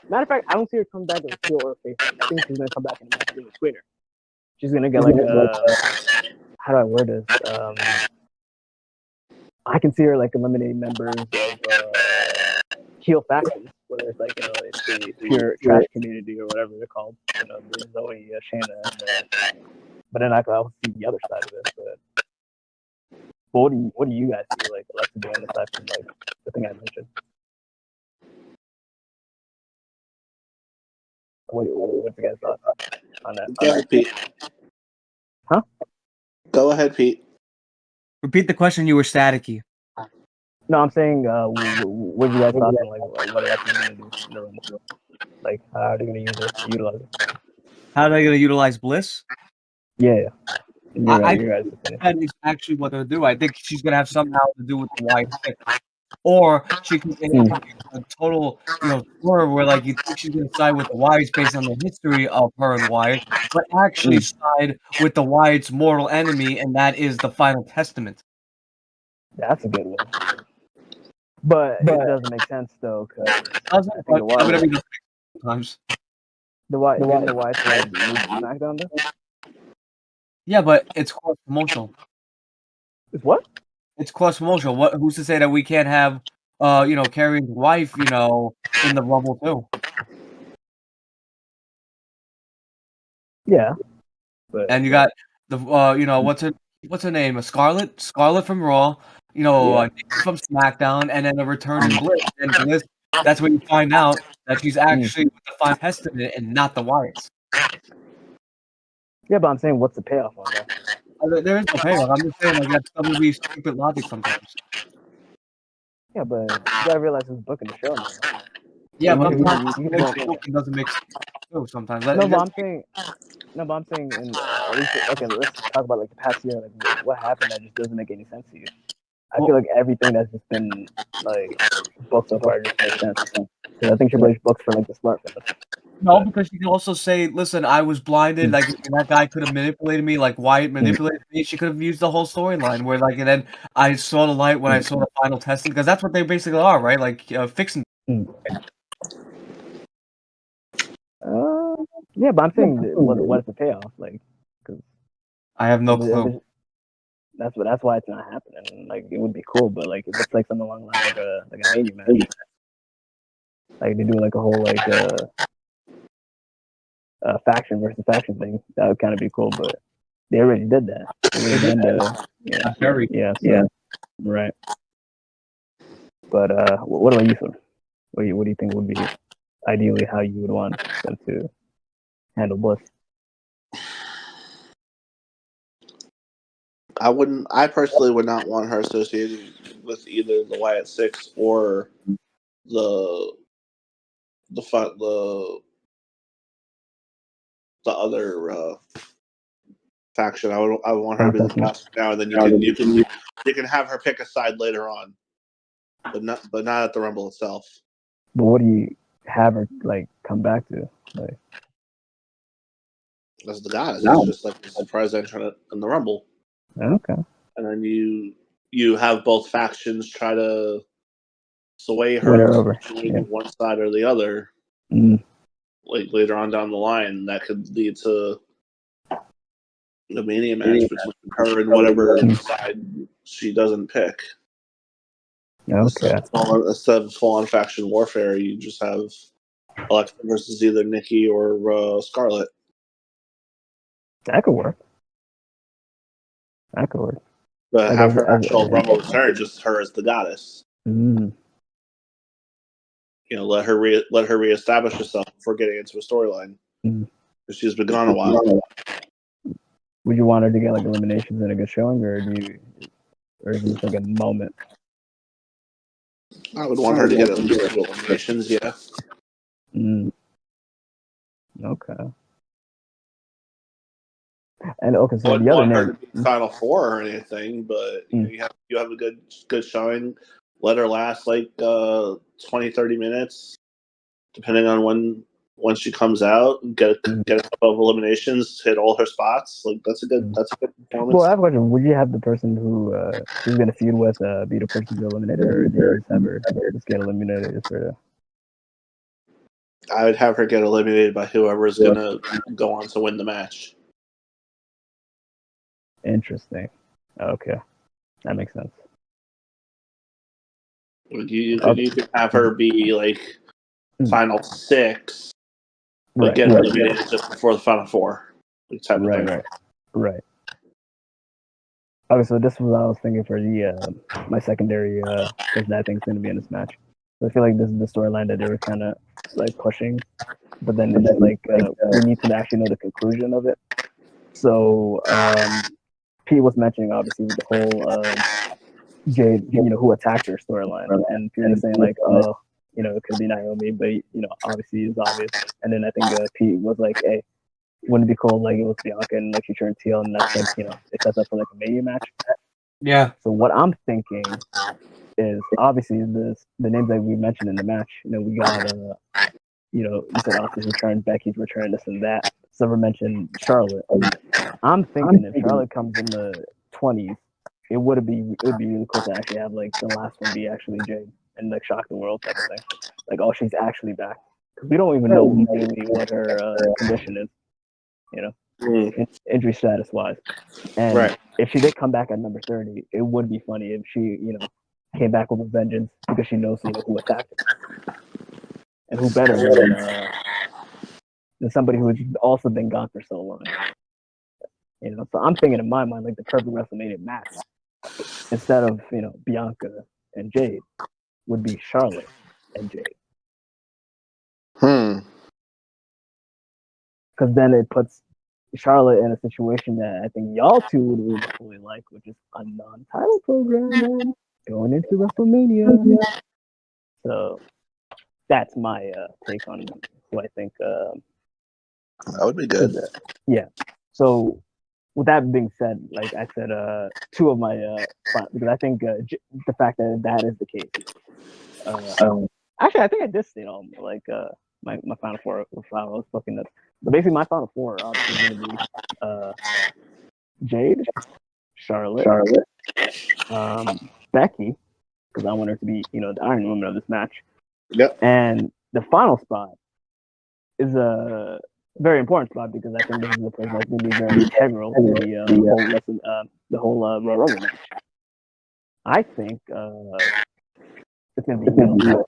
Matter of fact, I don't see her come back as a heel or a face. I think she's gonna come back in a match between her. She's gonna get like how do I word this? I can see her like eliminating members of heel factions, whether it's like it's the pure trash community or whatever they're called. There's Zoe, Shayna, but then I can also see the other side of it. But what do you guys see like Alexa doing aside from like the thing I mentioned? What's your guys' thoughts on that? Go ahead, Pete. Huh? Go ahead, Pete. Repeat the question. You were staticky. No, I'm saying, what you guys thought on like what Alexa's gonna do in the Rumble? Like, how are they gonna utilize it? How are they going to utilize Bliss? Yeah. I think that is actually what they'll do. I think she's going to have somehow to do with the Wyatt stick. Or she can be a total, swerve where like you think she's going to side with the Wyatts based on the history of her and Wyatt, but actually side with the Wyatt's mortal enemy, and that is the Final Testament. That's a good one. But it doesn't make sense though, because The Wyatt like move SmackDown though? Yeah, but it's cross promotional. It's what? It's cross promotional. Who's to say that we can't have Carrie's wife, in the Rumble too? Yeah. And you got the what's her name? Scarlett from Raw, from SmackDown, and then a returning Bliss. And Bliss, that's when you find out that she's actually with the Final Testament and not the Wyatts. Yeah, but I'm saying, what's the payoff on that? There is no payoff. I'm just saying, like, that's WWE's stupid logic sometimes. Yeah, but you gotta realize who's booking the show now. Yeah, You but can, you, sometimes you can just go. booking doesn't make sense too. Sometimes. No, but I'm saying, in at least, okay, let's talk about like the past year. Like, what happened that just doesn't make any sense to you? I feel like everything that's just been like booked so far just makes sense. Because I think Triple H books for like the smart fans. No, because you can also say, "Listen, I was blinded. Like that guy could have manipulated me. Like Wyatt manipulated me. She could have used the whole storyline where, like, and then I saw the light when I saw the final testing because that's what they basically are, right? Like fixing." Yeah, but I'm saying, what is the payoff? Like, because I have no clue. that's why it's not happening. Like, it would be cool, but like if it's like something along the lines like a mania match, like they do like a whole like faction versus faction thing, that would kind of be cool. But they already did that. They already done the Very. yeah, right. But what about you, sir? What do you think would be ideally how you would want them to handle Bliss? I personally would not want her associated with either the Wyatt Six or the the the other faction. I would want her to be the boss now, and then you can have her pick a side later on, but not at the Rumble itself. But what do you have her like come back to? Like, As the goddess, it's just like a surprise entrant in the Rumble. okay. And then you have both factions try to sway her over. to one side or the other. Like later on down the line, that could lead to the Mania match between her and whatever side she doesn't pick. Okay. Instead of full-on faction warfare, you just have Alexa versus either Nikki or Scarlett. That could work. That could work. But like have her actual Rumble return, just her as the goddess. You know, let her reestablish herself before getting into a storyline. Because she's been gone a while. Would you want her to get like eliminations in a good showing, or is it just like a moment? I would want her to get at least 2 eliminations, yeah. Okay. And okay, so I wouldn't the other want her name, to be Final Four or anything, but you have a good showing. Let her last like 20-30 minutes, depending on when she comes out. Get a couple of eliminations, hit all her spots. Like that's a good performance. Well, I have a question. Would you have the person who she's gonna feud with be the person to eliminate her, or do you just have her just get eliminated for? I would have her get eliminated by whoever is gonna go on to win the match. Interesting. Okay, that makes sense. You could have her be like final 6, but get eliminated just before the final 4. Type of thing. Right. Okay, so this was what I was thinking for the my secondary because that thing's gonna be in this match. So I feel like this is the storyline that they were kind of like pushing, but then it's like we need to actually know the conclusion of it. So Pete was mentioning obviously with the whole Jade, who attacked her storyline, and Pete was saying like, oh, it could be Naomi, but obviously it's obvious. And then I think Pete was like, hey, wouldn't it be cool like it was Bianca and like she turned heel, and that's like it sets up for like a Mania match. Yeah. So what I'm thinking is obviously the names that we mentioned in the match. We got you said Oscar's return, Becky's return, this and that. Silver mentioned Charlotte. I'm thinking if Charlotte comes in the 20s, it would be really cool to actually have like the last one be actually Jade and like shock the world type of thing. Like, oh, she's actually back, because we don't even know really what her condition is, injury status wise. And if she did come back at number 30, it would be funny if she came back with a vengeance, because she knows who attacked her, and who better than somebody who has also been gone for so long. So I'm thinking in my mind like the perfect WrestleMania match, instead of Bianca and Jade, would be Charlotte and Jade. Because then it puts Charlotte in a situation that I think y'all two would really like, which is a non-title program, man. going into WrestleMania. So that's my take on who I think. That would be good. Yeah. So with that being said, like I said, two of my because I think the fact that is the case. Actually, I think I did state all like my final four. If I was looking at, but basically my final four obviously is going to be Jade, Charlotte, Becky, because I want her to be the Iron Woman of this match. Yep. And the final spot is a very important spot because I think this is the person that's going to be very integral to the whole Royal Rumble match. I think it's going to be Io.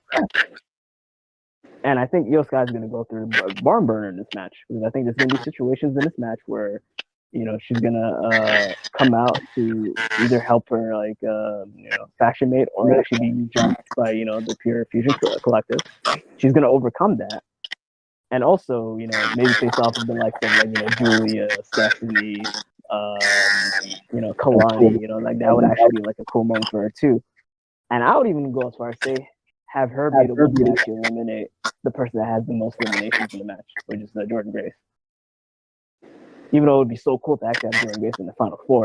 And I think Io Sky is going to go through a barn burner in this match because I think there's going to be situations in this match where she's going to come out to either help her like faction mate or actually be jumped by the Pure Fusion Collective. She's going to overcome that. And also, maybe face off with the likes of like, Julia, Stephanie, Kalani, like that would actually be like a cool moment for her too. And I would even go as far as say, have her be the one to actually eliminate the person that has the most eliminations in the match, which is Jordan Grace. Even though it would be so cool to actually have Jordan Grace in the final four,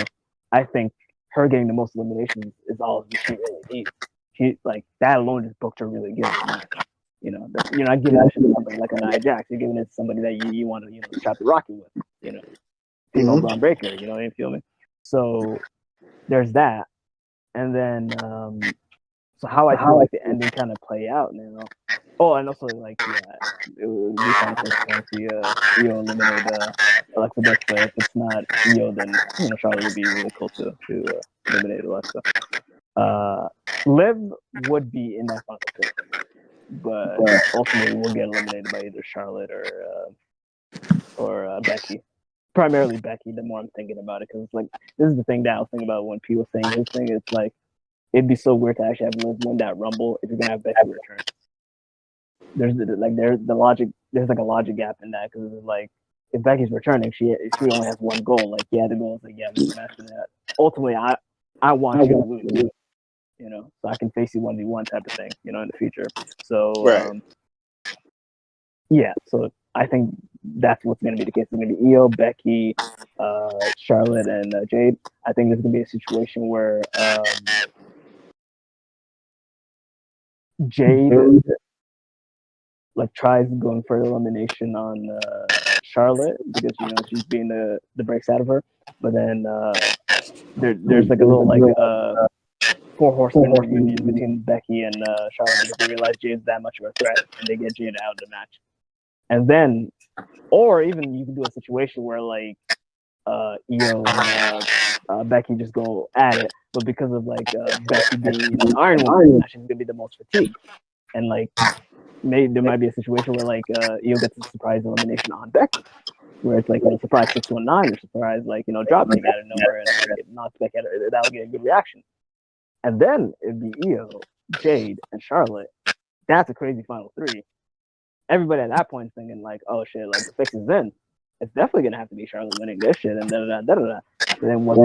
I think her getting the most eliminations is all she really needs. She like that alone just booked her really good. You're not giving that shit to somebody like a Nia Jax. You're giving it to somebody that you want to chop the rocket with. Female Braun Breaker. You feel me? So there's that, and then so how I feel like the ending kind of play out now. Oh, and also like it would be kind of cool to see Io eliminate Alexa Bliss, but if it's not Io, then Charlotte would be really cool to eliminate Alexa. Liv would be in that final four, but ultimately will get eliminated by either Charlotte or Becky. Primarily Becky. The more I'm thinking about it, because it's like this is the thing that I was thinking about when P was saying his thing. It's like it'd be so weird to actually have Liv win that Rumble if you're gonna have Becky return. There's the logic. There's like a logic gap in that because it's like if Becky's returning, she only has one goal. Like the goal is like win the match for that. Ultimately, I want you to lose. So I can face you 1v1 type of thing. In the future. So Right. So I think that's what's going to be the case. It's going to be Io, Becky, Charlotte, and Jade. I think there's going to be a situation where Jade like tries going for elimination on Charlotte because she's being the breaks out of her, but then there's like a little like four horsemen reunion between Becky and Charlotte because they realize Jade's that much of a threat and they get Jade out of the match. And then, or even you can do a situation where like Io and Becky just go at it, but because of like Becky being the Iron Woman, she's gonna be the most fatigued, and like maybe there might be a situation where like Io gets a surprise elimination on Becky, where it's like surprise 619 or surprise like drop kick out of nowhere and like, it knocks Becky out. That would get a good reaction, and then it'd be Io, Jade, and Charlotte. That's a crazy final three. Everybody at that point is thinking like, oh shit, like the fix is in. It's definitely gonna have to be Charlotte winning this shit and da da da da da. But then what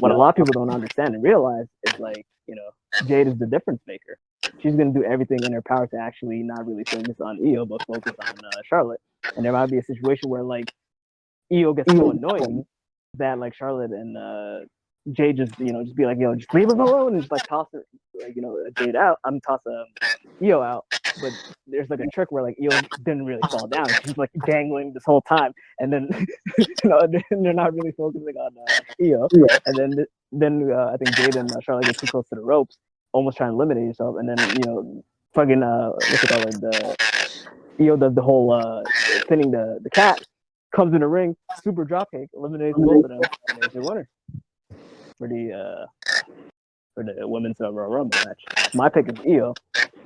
what a lot of people don't understand and realize is like Jade is the difference maker. She's gonna do everything in her power to actually not really focus on Io but focus on Charlotte. And there might be a situation where like Io gets so annoying that like Charlotte and Jade just just be like just leave us alone and just like toss her like Jade out. I'm toss Io out. But there's like a trick where like Io didn't really fall down. She's like dangling this whole time, and then they're not really focusing on Io. And then I think Jade and Charlotte get too close to the ropes, almost trying to eliminate yourself. And then fucking what's it called? Io does the whole pinning the cat, comes in the ring, super dropkick, eliminates both of them, and there's your winner for the women's Royal Rumble match. My pick is Io,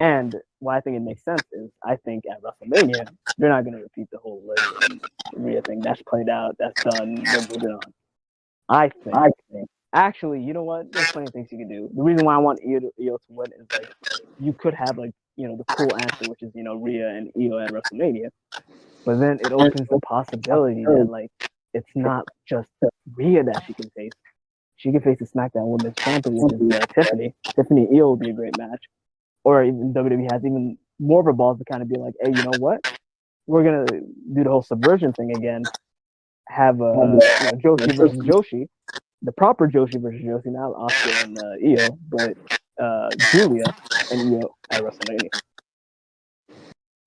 and why I think it makes sense is I think at WrestleMania they're not going to repeat the whole Liv and Rhea thing. That's played out. That's done. We're moving on. I think. Actually, you know what? There's plenty of things you can do. The reason why I want Io to win is like you could have like the cool answer, which is Rhea and Io at WrestleMania, but then it opens the possibility that like it's not just Rhea that she can face. she could face the SmackDown Women's Champion, which is Tiffany. Tiffany Eel would be a great match. Or even WWE has even more of a balls to kind of be like, hey, you know what? We're gonna do the whole subversion thing again. Have Joshi versus Joshi, the proper Joshi versus Joshi, not Asuka and Io, but Julia and Io at WrestleMania.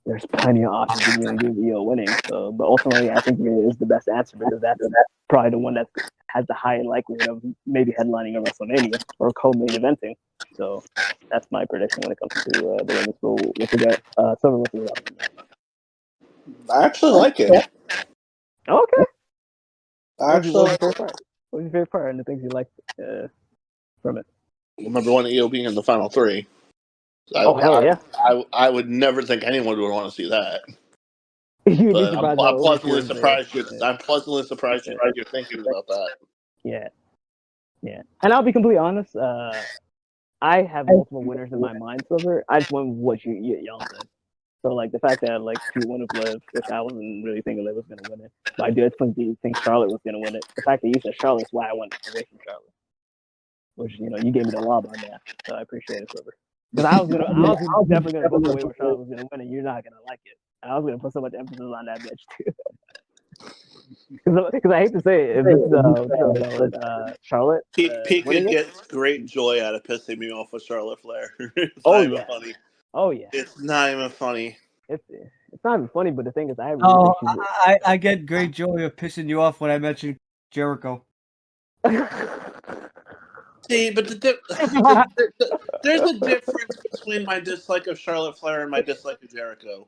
There's plenty of options you can really do with Io winning. So, but ultimately, I think Rhea is the best answer because that's probably the one that has the high likelihood of maybe headlining a WrestleMania or co-main eventing. So that's my prediction when it comes to the women's. So what's you got? Silver, what's your opinion? I actually like it. Okay. I What was actually your favorite part? What was your favorite part and the things you liked from it? number one EO being in the final three. Hell yeah! I would never think anyone would want to see that. You'd be But surprised I'm how pleasantly overseas surprised. they- I'm pleasantly surprised you're thinking about that. Yeah. And I'll be completely honest. I have multiple winners in my mind, Silver. I just went with what y'all said. So like the fact that like she wouldn't have lived, which I wasn't really thinking Liv was gonna win it, but I did think Charlotte was gonna win it. The fact that you said Charlotte's why I went away from Charlotte, which you gave me the lob on that, so I appreciate it, Silver. Because I was definitely gonna book away where Charlotte was gonna win, and you're not gonna like it. I was gonna put so much emphasis on that bitch too. Because I hate to say it, if it's Charlotte, Pika gets great joy out of pissing me off with Charlotte Flair. It's oh not even yeah, funny. oh yeah, It's not even funny. it's not even funny. But the thing is, I really think I get great joy of pissing you off when I mention Jericho. See, but there's a difference between my dislike of Charlotte Flair and my dislike of Jericho.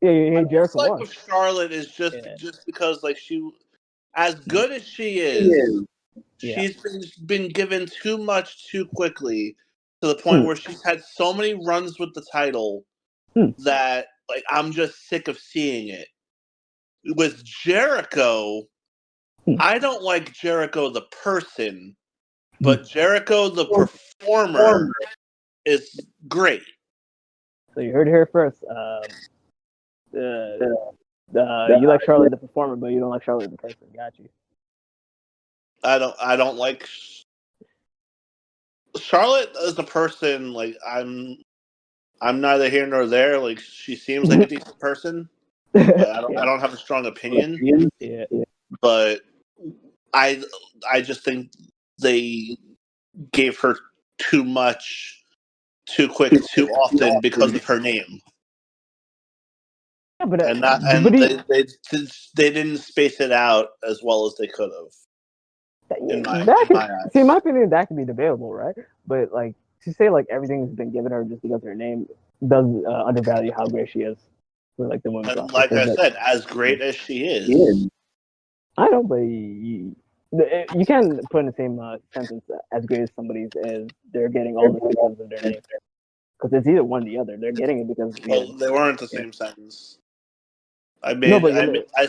Yeah, you hate My Jericho dislike more. of Charlotte is just because like she, as good as she she's been given too much too quickly to the point where she's had so many runs with the title that like I'm just sick of seeing it. With Jericho, I don't like Jericho the person, but Jericho the performer is great. So you heard it here first. You like Charlotte the performer, but you don't like Charlotte the person. Got you. I don't like Charlotte as a person. Like I'm neither here nor there. Like she seems like a decent person, but I don't have a strong opinion. Yeah. But I just think they gave her too much, too quick, too often because of her name. Yeah, but they didn't space it out as well as they could have. In my eyes. See, in my opinion, that could be debatable, right? But like to say like everything's been given her just because of her name does undervalue how great she is for like the women's roster. Like I said, as great as she is, I know, but you can put in the same sentence as great as somebody's as they're getting all this because of their name. Because it's either one or the other. They're getting it because they weren't the same sentence. I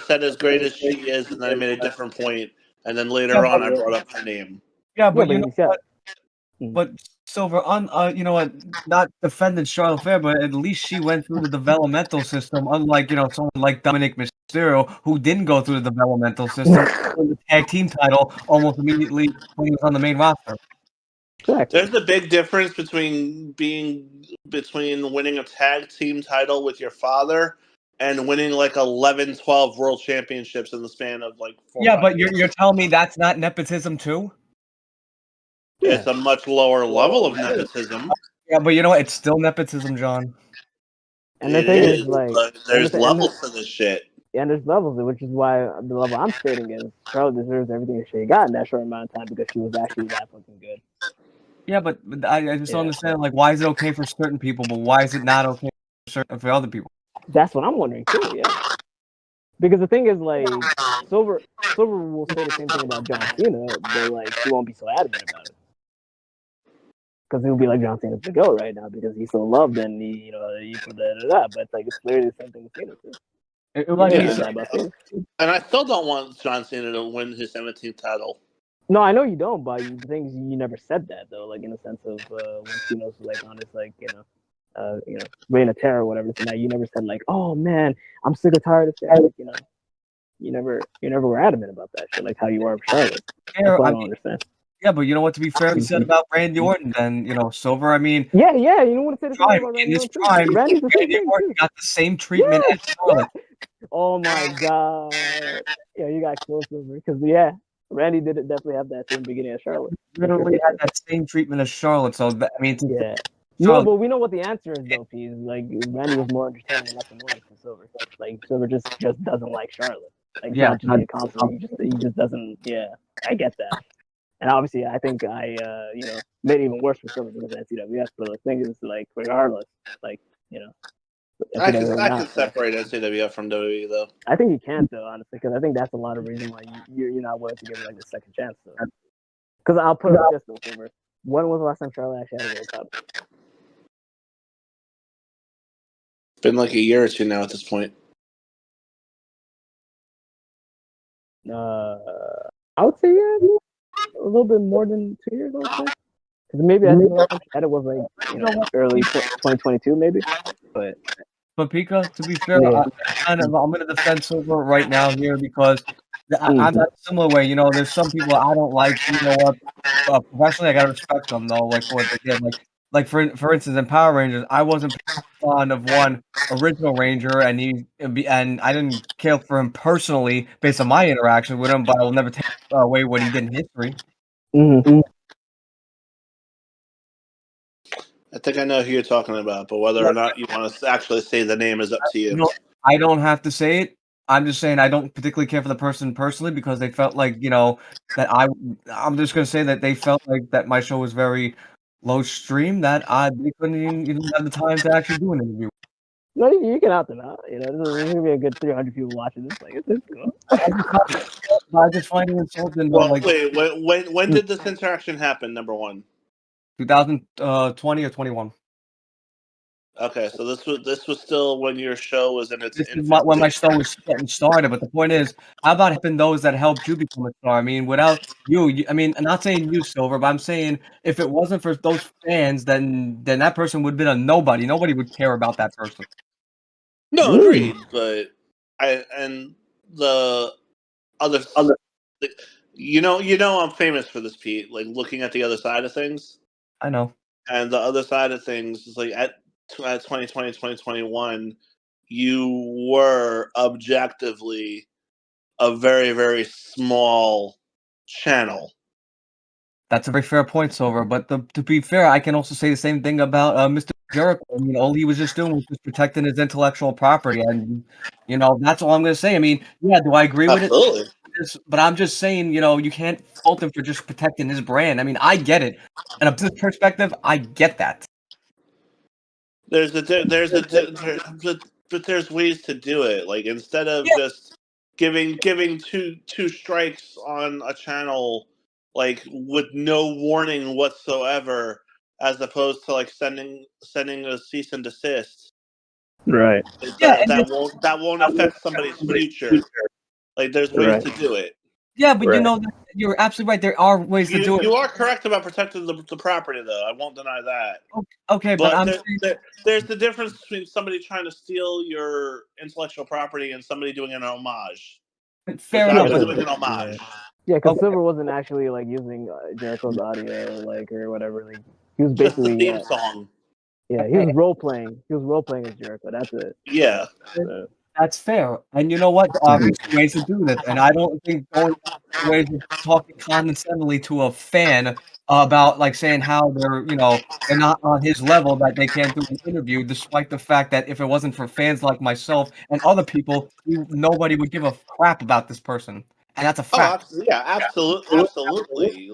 said as great as she is, and then I made a different point, and then later on I brought up her name. Yeah, but you know what? But Silver, you know what? Not defending Charlotte Flair, but at least she went through the developmental system. Unlike someone like Dominic Mysterio, who didn't go through the developmental system, won the tag team title almost immediately when he was on the main roster. Exactly. There's a big difference between winning a tag team title with your father and winning like 11, 12 world championships in the span of like 4 or 5 but years. you're telling me that's not nepotism too? It's a much lower level of nepotism. Yeah, but you know what? It's still nepotism, John. And the thing is, like, but there's levels to this shit. And there's levels, which is why the level I'm stating is Charlotte deserves everything that she got in that short amount of time because she was actually that fucking good. Yeah, but I just don't understand. Like, why is it okay for certain people, but why is it not okay for other people? That's what I'm wondering too. Yeah, because the thing is, like, Silver will say the same thing about John Cena, but like he won't be so adamant about it because he'll be like John Cena's the GOAT right now because he's so loved and he but it's like it's literally the same thing with Cena too. And I still don't want John Cena to win his 17th title. No, I know you don't, but the thing is, you never said that though. Like in the sense of when Cena's like on his like reign of terror or whatever. So now you never said like, oh man, I'm sick or tired of Charlotte. You never were adamant about that shit, like how you are with Charlotte. That's what I don't understand. Yeah, but you know what? To be fair, he said about Randy Orton, then Silver. I mean, Yeah. You know what I said the same thing prime about in Randy his Orton too. prime, Randy's the same Randy thing Orton too. got the same treatment as Charlotte. Oh my god. Yeah, you got close over because Randy did definitely have that same beginning as Charlotte. Literally had that same treatment as Charlotte. So I mean, Yeah. No, Charlotte, but we know what the answer is though, Pease. Like Randy was more entertaining and less annoying than Silver. Like Silver just doesn't like Charlotte. Like it's yeah, not just being a compliment. He just doesn't. Yeah, I get that. And obviously, I think I made it even worse for Silver because of NCWS. But the thing is, like regardless, like NCWS or I can not, separate NCWF from WWE though. I think you can't though, honestly, because I think that's a lot of reason why you're not willing to give it like the second chance. So. Because I'll put it like this though, Silver. When was the last time Charlotte actually had a world title? It's been like a year or two now at this point. I would say a little bit more than 2 years. I would say because maybe I think the last time she had it was like early 2022 maybe. But Pika, to be fair, yeah. I'm going to defend Silver right now here because I'm not a similar way. There's some people I don't like. You know what? Professionally, I gotta respect them though. Like for what they did. Like for instance, in Power Rangers, I wasn't fond of one original Ranger, and I didn't care for him personally based on my interaction with him. But I will never take away what he did in history. Mm-hmm. I think I know who you're talking about, but whether or not you want to actually say the name is up to you. I don't have to say it. I'm just saying I don't particularly care for the person personally because they felt like that I'm just gonna say that they felt like that my show was very low stream that they couldn't even have the time to actually do an interview. No, you can opt them out. There's gonna be a good 300 people watching this. Like it's cool. I just find it insulting. Well, wait, when did this interaction happen? Number one, 2020 or 21. Okay, so this was still when your show was in its This is infancy. when my show was getting started. But the point is, how about helping those that helped you become a star? I mean, without you, I mean, I'm not saying you, Silver, but I'm saying if it wasn't for those fans, then that person would have been a nobody. Nobody would care about that person. No, agreed. But the other, I'm famous for this, Pete. Like looking at the other side of things. I know. And the other side of things is like at 2020, 2021, you were objectively a very, very small channel. That's a very fair point, Silver. But to be fair, I can also say the same thing about Mr. Jericho. I mean, all he was just doing was just protecting his intellectual property, and that's all I'm going to say. I mean, yeah, do I agree with it? Absolutely. But I'm just saying, you can't fault him for just protecting his brand. I mean, I get it. And a business perspective, I get that. But there's ways to do it. Like instead of just giving two strikes on a channel, like with no warning whatsoever, as opposed to like sending a cease and desist. Right. That won't affect somebody's future. Like there's ways to do it. Yeah, but you're absolutely right. There are ways to do it. You are correct about protecting the property, though. I won't deny that. Okay, but there's the difference between somebody trying to steal your intellectual property and somebody doing an homage. Fair enough. Doing an homage. Yeah, because Silver wasn't actually like using Jericho's audio, like or whatever. Like he was basically just the theme song. Yeah, he was role playing. He was role playing as Jericho. That's it. Yeah. That's fair. And you know what? There are ways to do this. And I don't think going ways of talking condescendingly to a fan about like saying how they're not on his level, that they can't do an interview, despite the fact that if it wasn't for fans like myself and other people, nobody would give a crap about this person. And that's a fact. Absolutely.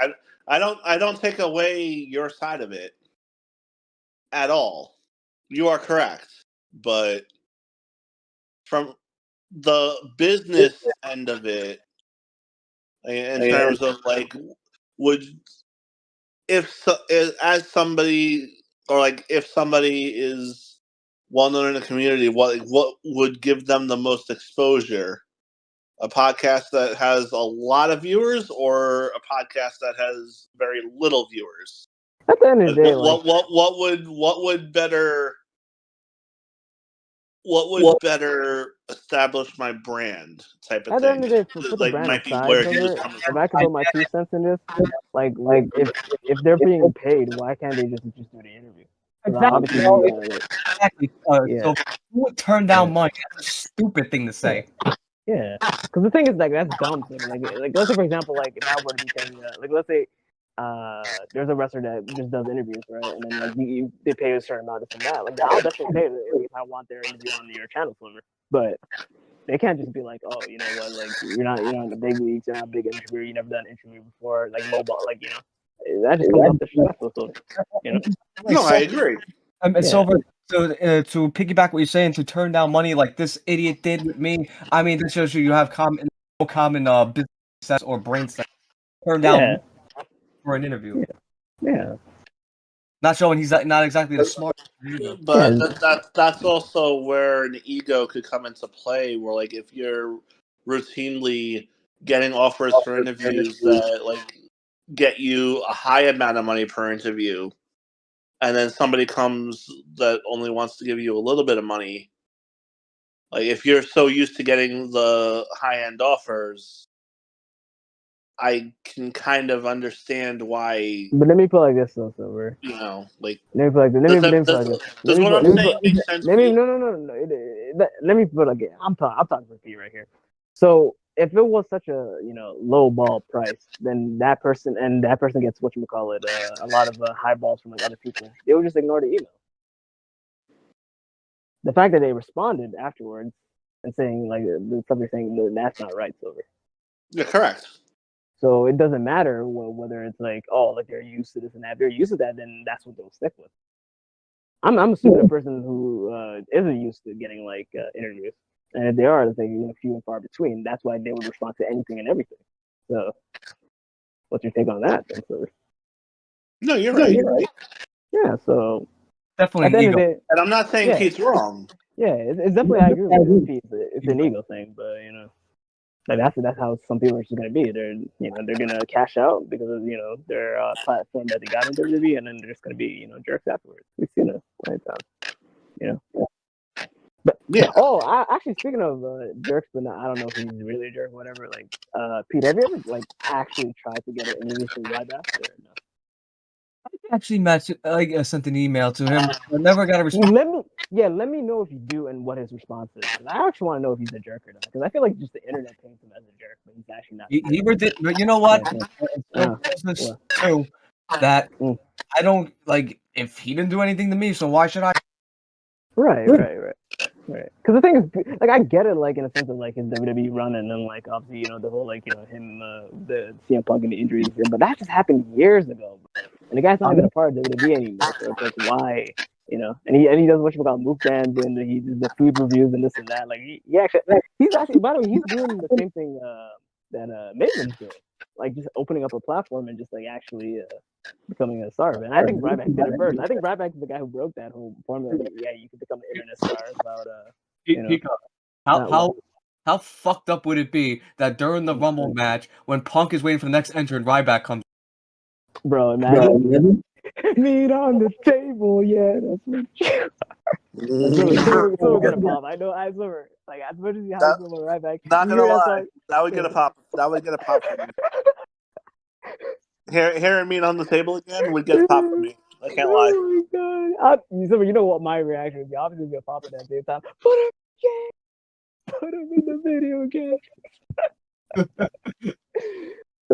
Like, I don't take away your side of it at all. You are correct. But from the business end of it, in terms of like, as somebody, or like if somebody is well known in the community, what would give them the most exposure? A podcast that has a lot of viewers, or a podcast that has very little viewers? At the end of the day, what would better what would better establish my brand type of At the thing. end of the day, put the Like brand might be aside, where he was Silver. coming If from. I could put my 2 cents in this, like if they're being paid, why can't they just do the interview? Obviously, Exactly. yeah. So who would turn down money? That's a stupid thing to say. Yeah, because the thing is, like, that's dumb. So, like, let's say, for example, like, if I were to be paying, like, let's say, there's a wrestler that just does interviews, right? And then, like, they pay a certain amount, this and that. Like, I'll definitely pay it, like, if I want their interview on your channel, Slimmer. But they can't just be like, oh, you know what, like, you're not in the big leagues, you're not a big interviewer, you never done an interview before, like, mobile, like, that just comes off disrespectful, so, No, I agree. Silver, to piggyback what you're saying, to turn down money like this idiot did with me, I mean, this shows you have no common business sense or brain sense. Turn down for an interview. Yeah. Not showing he's not exactly the smartest. But that's also where an ego could come into play. Where like if you're routinely getting offers for interviews that like get you a high amount of money per interview, and then somebody comes that only wants to give you a little bit of money. Like if you're so used to getting the high end offers, I can kind of understand why. But let me put it like this, though, Silver. Like Let me put it like this. Let me put it like this. Does what I'm saying make sense? Let me no. Let me put it again. I'm talking for you right here. So if it was such a low ball price, then that person gets whatchamacallit, a lot of high balls from like other people. They would just ignore the email. The fact that they responded afterwards and saying like the stuff they're saying, that's not right, Silver. Yeah, correct. So it doesn't matter whether it's like, oh, like they're used to this and that. If they're used to that, then that's what they'll stick with. I'm assuming a person who isn't used to getting like interviews, and if they are, it's like few and far between. That's why they would respond to anything and everything. So, what's your take on that, then, Silver? No, you're right. Yeah. So definitely at the an end ego. of the day, And I'm not saying Pete's wrong. Yeah, it's definitely I agree with Pete. It's an ego thing, but like that's how some people are just gonna be. They're they're gonna cash out because of their platform that they got in WWE, and then they're just gonna be jerks afterwards. We've seen it plenty of times. But yeah. Actually, speaking of jerks, but I don't know if he's really a jerk or whatever. Like, Pete, have you ever like actually tried to get an interview for Ryback or no? Actually, sent an email to him. I never got a response. Let me know if you do and what his response is. I actually want to know if he's a jerk or not. Because I feel like just the internet paints him as a jerk, but he's actually not. He did, but you know what? Too that I don't like. If he didn't do anything to me, so why should I? Right. Because the thing is, like, I get it, like in a sense of like his WWE run, and then like obviously the whole like him the CM Punk and the injuries, but that just happened years ago, and the guy's not even a part of WWE anymore. So it's like why, and he does what you call move bands and he does the food reviews and this and that. Like he's actually by the way he's doing the same thing that Maven's doing, like just opening up a platform and just like actually becoming a star. And I think Ryback did it first. I think Ryback is the guy who broke that whole formula. Yeah, you can become an internet star about Pika. How fucked up would it be that during the Rumble match, when Punk is waiting for the next entrant, Ryback comes? Bro, imagine meat on the table. Yeah, that's what you. So we're gonna pop. I know. I swear. Like as much as you have to Ryback, not gonna lie, that would get a pop. That would get a pop for me. Hearing meat on the table again would get a pop for me. I can't lie. Oh my god! You know what my reaction would be? Obviously, gonna pop at that same time. Put him in the video game.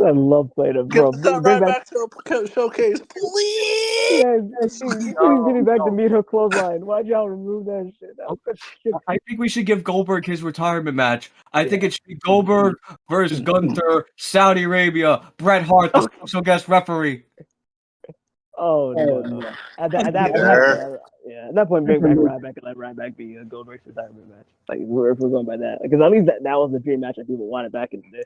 I love playing him, bro. Get Bring back to a showcase, please. Yeah, please give me back the meat hook clothesline. Why'd y'all remove that shit? I think we should give Goldberg his retirement match. I think it should be Goldberg versus Gunther, Saudi Arabia, Bret Hart, the special guest referee. Oh no! At that point, bring back Ryback and let Ryback be a Goldberg's retirement match. Like if we're going by that, because at least that was the dream match that people wanted back in the day.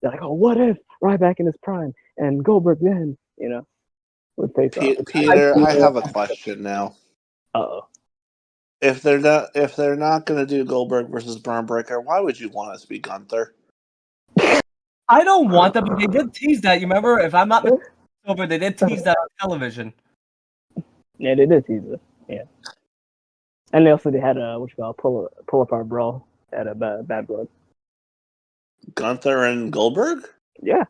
They're like, oh, what if Ryback in his prime and Goldberg then? Would face off. Peter, I have a question now. Uh-oh. If they're not going to do Goldberg versus Braun Breaker, why would you want it to be Gunther? I don't want them, but they did tease that. You remember? If I'm not mistaken, they did tease that on television. Yeah, they did tease it. Yeah. And they had a pull apart brawl at a bad blood. Gunther and Goldberg? Yeah,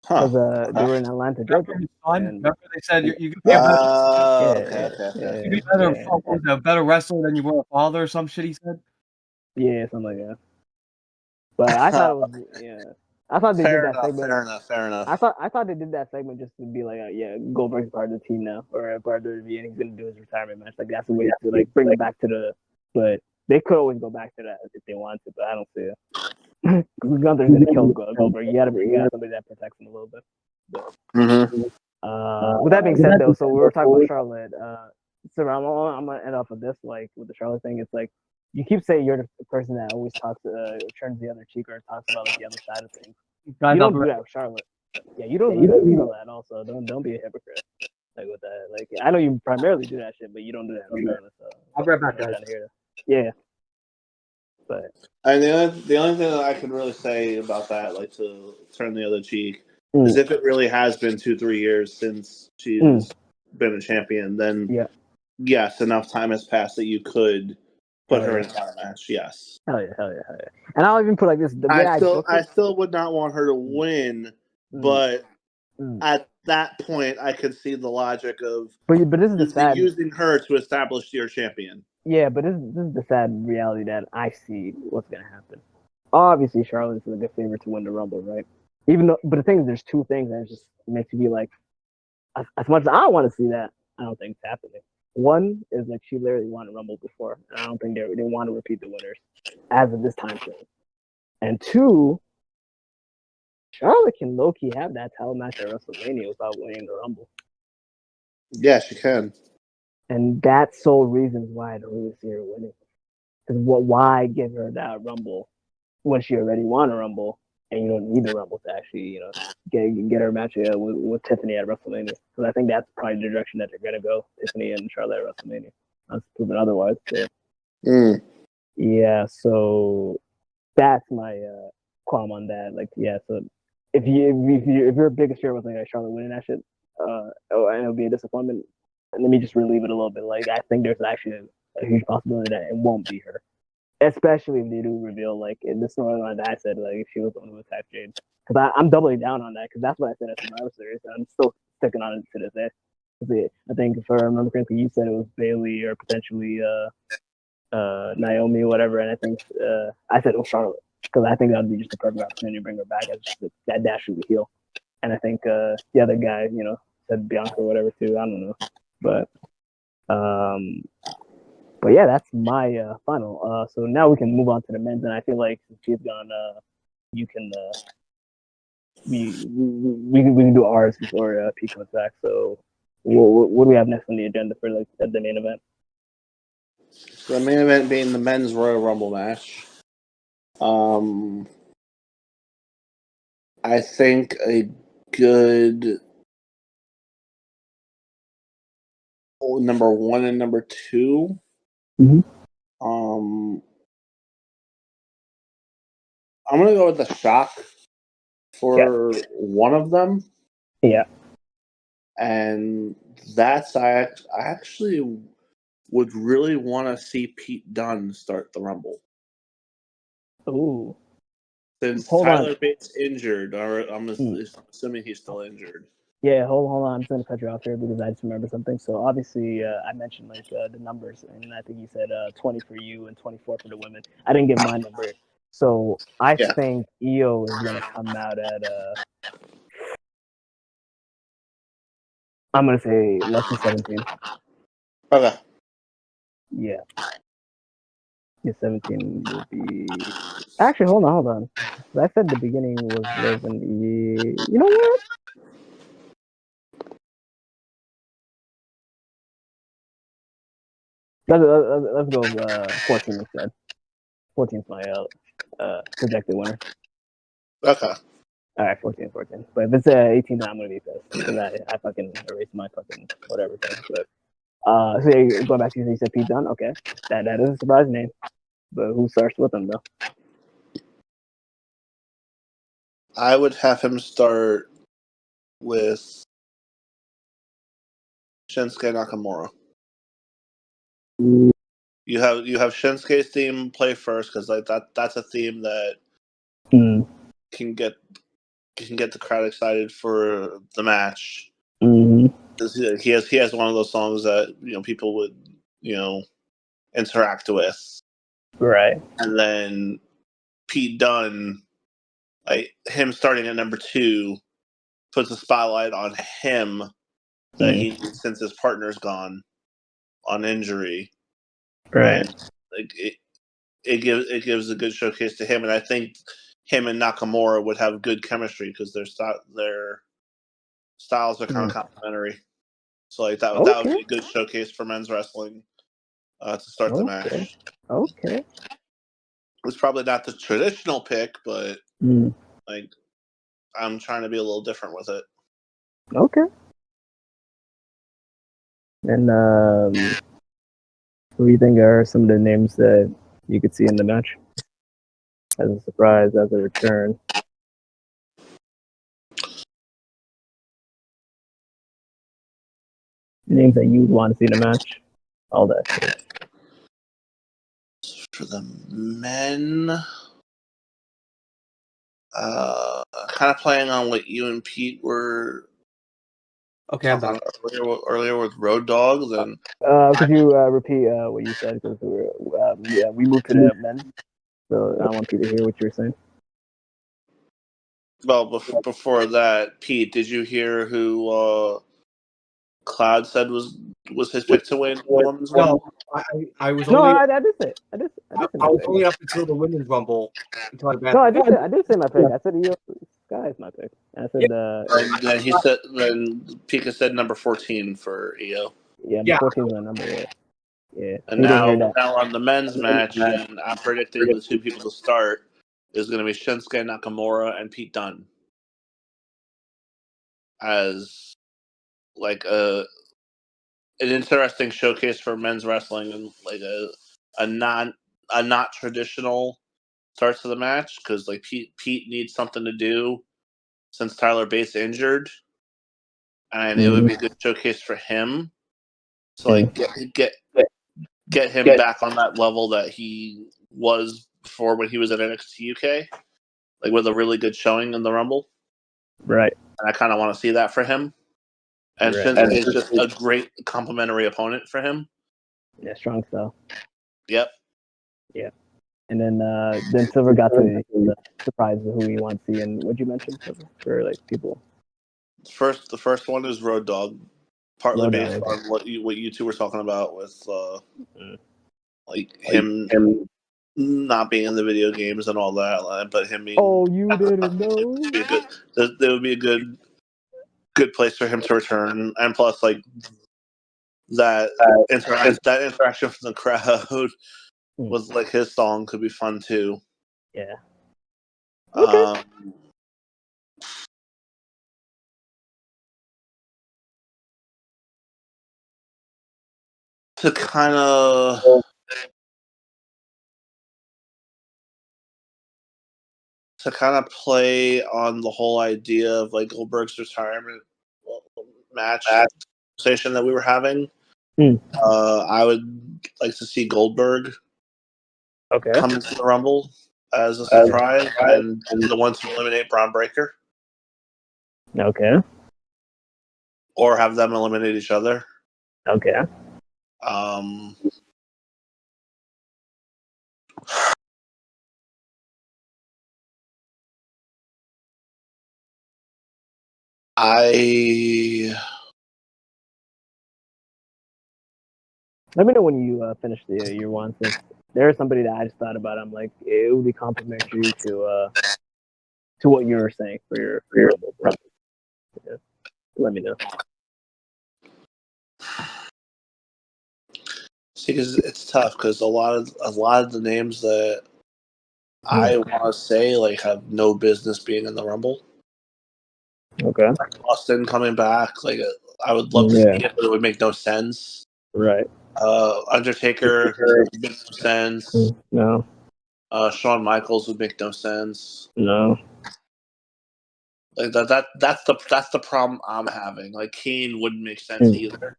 Huh. because they were in Atlanta, Georgia. Remember they said you could be Yeah. a better, Okay. you could be a better wrestler than you were a father or some shit. He said. Yeah, something like that. But I thought it was I thought they did that segment. Fair enough. I thought they did that segment just to be like, Goldberg's part of the team now, or part of the WWE, and he's gonna do his retirement match. Like that's a way to like bring him back to the. But they could always go back to that if they wanted to, but I don't see it. Gunther's gonna kill Goldberg. You gotta somebody that protects him a little bit. But, with that being said, though, so we were talking about Charlotte. So I'm gonna end off with this, like with the Charlotte thing. It's like you keep saying you're the person that always talks, turns the other cheek or talks about like the other side of things. You don't do that with Charlotte. Yeah, you don't do that with Charlotte also. Don't be a hypocrite. Like with that, like I know you primarily do that shit, but you don't do that with Charlotte. So I'll be right back, guys. Yeah, but and the only thing that I can really say about that, like to turn the other cheek, is if it really has been 2-3 years since she's been a champion, then yes, enough time has passed that you could put her in a title match. Yes. Hell yeah. And I'll even put like this: the way I still would not want her to win, but at that point, I could see the logic of but this is the sad using her to establish your champion. Yeah, but this is the sad reality that I see what's gonna happen. Obviously, Charlotte's a good favorite to win the Rumble, right? But the thing is, there's two things that just makes me be like, as much as I want to see that, I don't think it's happening. One is like she literally won a Rumble before, and I don't think they want to repeat the winners as of this time frame. And two, Charlotte can low key have that title match at WrestleMania without winning the Rumble. Yeah, she can. And that's sole reasons why I don't really see her winning. Because why give her that Rumble when she already won a Rumble and you don't need the Rumble to actually, get her match with Tiffany at WrestleMania? Because I think that's probably the direction that they're gonna go, Tiffany and Charlotte at WrestleMania. That's proven otherwise. So. Yeah, so that's my qualm on that. Like, yeah, so if your biggest fear was like Charlotte winning that shit, and it'll be a disappointment. Let me just relieve it a little bit. Like, I think there's actually a huge possibility that it won't be her, especially if they do reveal like in the storyline that I said, like if she was the one who attacked Jade. Because I'm doubling down on that because that's what I said at Survivor Series, and I'm still sticking on it to this day. I think if I remember correctly, you said it was Bailey or potentially Naomi or whatever, and I think I said it was Charlotte because I think that would be just a perfect opportunity to bring her back as just that dastardly heel. And I think the other guy, said Bianca or whatever too. I don't know, but yeah, that's my final. So now we can move on to the men's, and I feel like since she's gone, you can we can do ours before Pete comes back. So what do we have next on the agenda for like the main event? So the main event being the men's Royal Rumble match. I think a good number 1 and number 2. I'm gonna go with the shock for one of them. Yeah. And that's I actually would really want to see Pete Dunne start the Rumble. Ooh. Since Hold Tyler on. Bates injured, or I'm assuming he's still injured. Yeah, hold on. I'm just gonna cut you off here because I just remember something. So obviously, I mentioned like the numbers, and I think you said 20 for you and 24 for the women. I didn't give my number, so I think Io is gonna come out at I'm gonna say let's say 17. Okay. Yeah. Yeah, 17 will be. Actually, hold on. I said the beginning was 11. You know what? Let's go 14 instead. 14 is my projected winner. Okay. All right, 14. But if it's 18, then I'm gonna be pissed because I fucking erased my fucking whatever thing. But so yeah, going back to you said Pete Dunne. Okay, that is a surprise name. But who starts with him though? I would have him start with Shinsuke Nakamura. You have Shinsuke's theme play first because like that's a theme that Mm. can get the crowd excited for the match. Mm-hmm. He has one of those songs that people would interact with, Right. and then Pete Dunne, like him starting at number 2, puts a spotlight on him that he needs since his partner's gone on injury, Right. and like it gives a good showcase to him, and I think him and Nakamura would have good chemistry because their styles are kind of complementary. So like that would be a good showcase for men's wrestling to start the match. Okay. It's probably not the traditional pick, but like I'm trying to be a little different with it. Okay. And who do you think are some of the names that you could see in the match as a surprise, as a return? Names that you'd want to see in a match, all that shit. For the men, kind of playing on what you and Pete were talking earlier with Road Dogs, and Could you repeat what you said? Because we moved to the men, so I want people to hear what you're saying. well, before that, Pete, did you hear who Cloud said was his pick to win the women's rumble? I was No, only I did say. I did say I my was pick. only up until the women's rumble. No, I did say my pick. I said Sky is my pick. And I said Then Pika said number 14 for EO. yeah, 14 is my number. Yeah. And He didn't hear now that. on the men's match, and I'm predicting the 2 people to start is going to be Shinsuke Nakamura and Pete Dunne as like an interesting showcase for men's wrestling and like a not traditional start to the match because like Pete needs something to do since Tyler Bates injured, and it would be a good showcase for him. So like get him back on that level that he was before when he was at NXT UK, like with a really good showing in the Rumble. Right. And I kind of want to see that for him. And Right. Shinsuke is just a great complimentary opponent for him. Yeah, strong style. Yep. Yeah. And then Silver got to the surprise of who he wants to see. And what'd you mention, Silver, for like people? The first one is Road Dog, partly Road based Dogg, on what you two were talking about with like him not being in the video games and all that, but him being. Oh, you didn't know? There would be a good place for him to return, and plus like that interaction from the crowd with like his song could be fun too. Yeah. Okay. To kind of play on the whole idea of like Goldberg's retirement match conversation that we were having. I would like to see Goldberg come into the Rumble as a surprise and the one to eliminate Braun Breaker. Okay. Or have them eliminate each other. Okay. Let me know when you finish your one. Since there's somebody that I just thought about. I'm like, it would be complimentary to what you were saying for your Rumble. Yeah. Let me know. See, because it's tough because a lot of the names that I want to say like have no business being in the Rumble. Okay. Like Austin coming back, like I would love to see it, but it would make no sense. Right. Undertaker would make no sense. No. Shawn Michaels would make no sense. No. Like that's the problem I'm having. Like Kane wouldn't make sense either.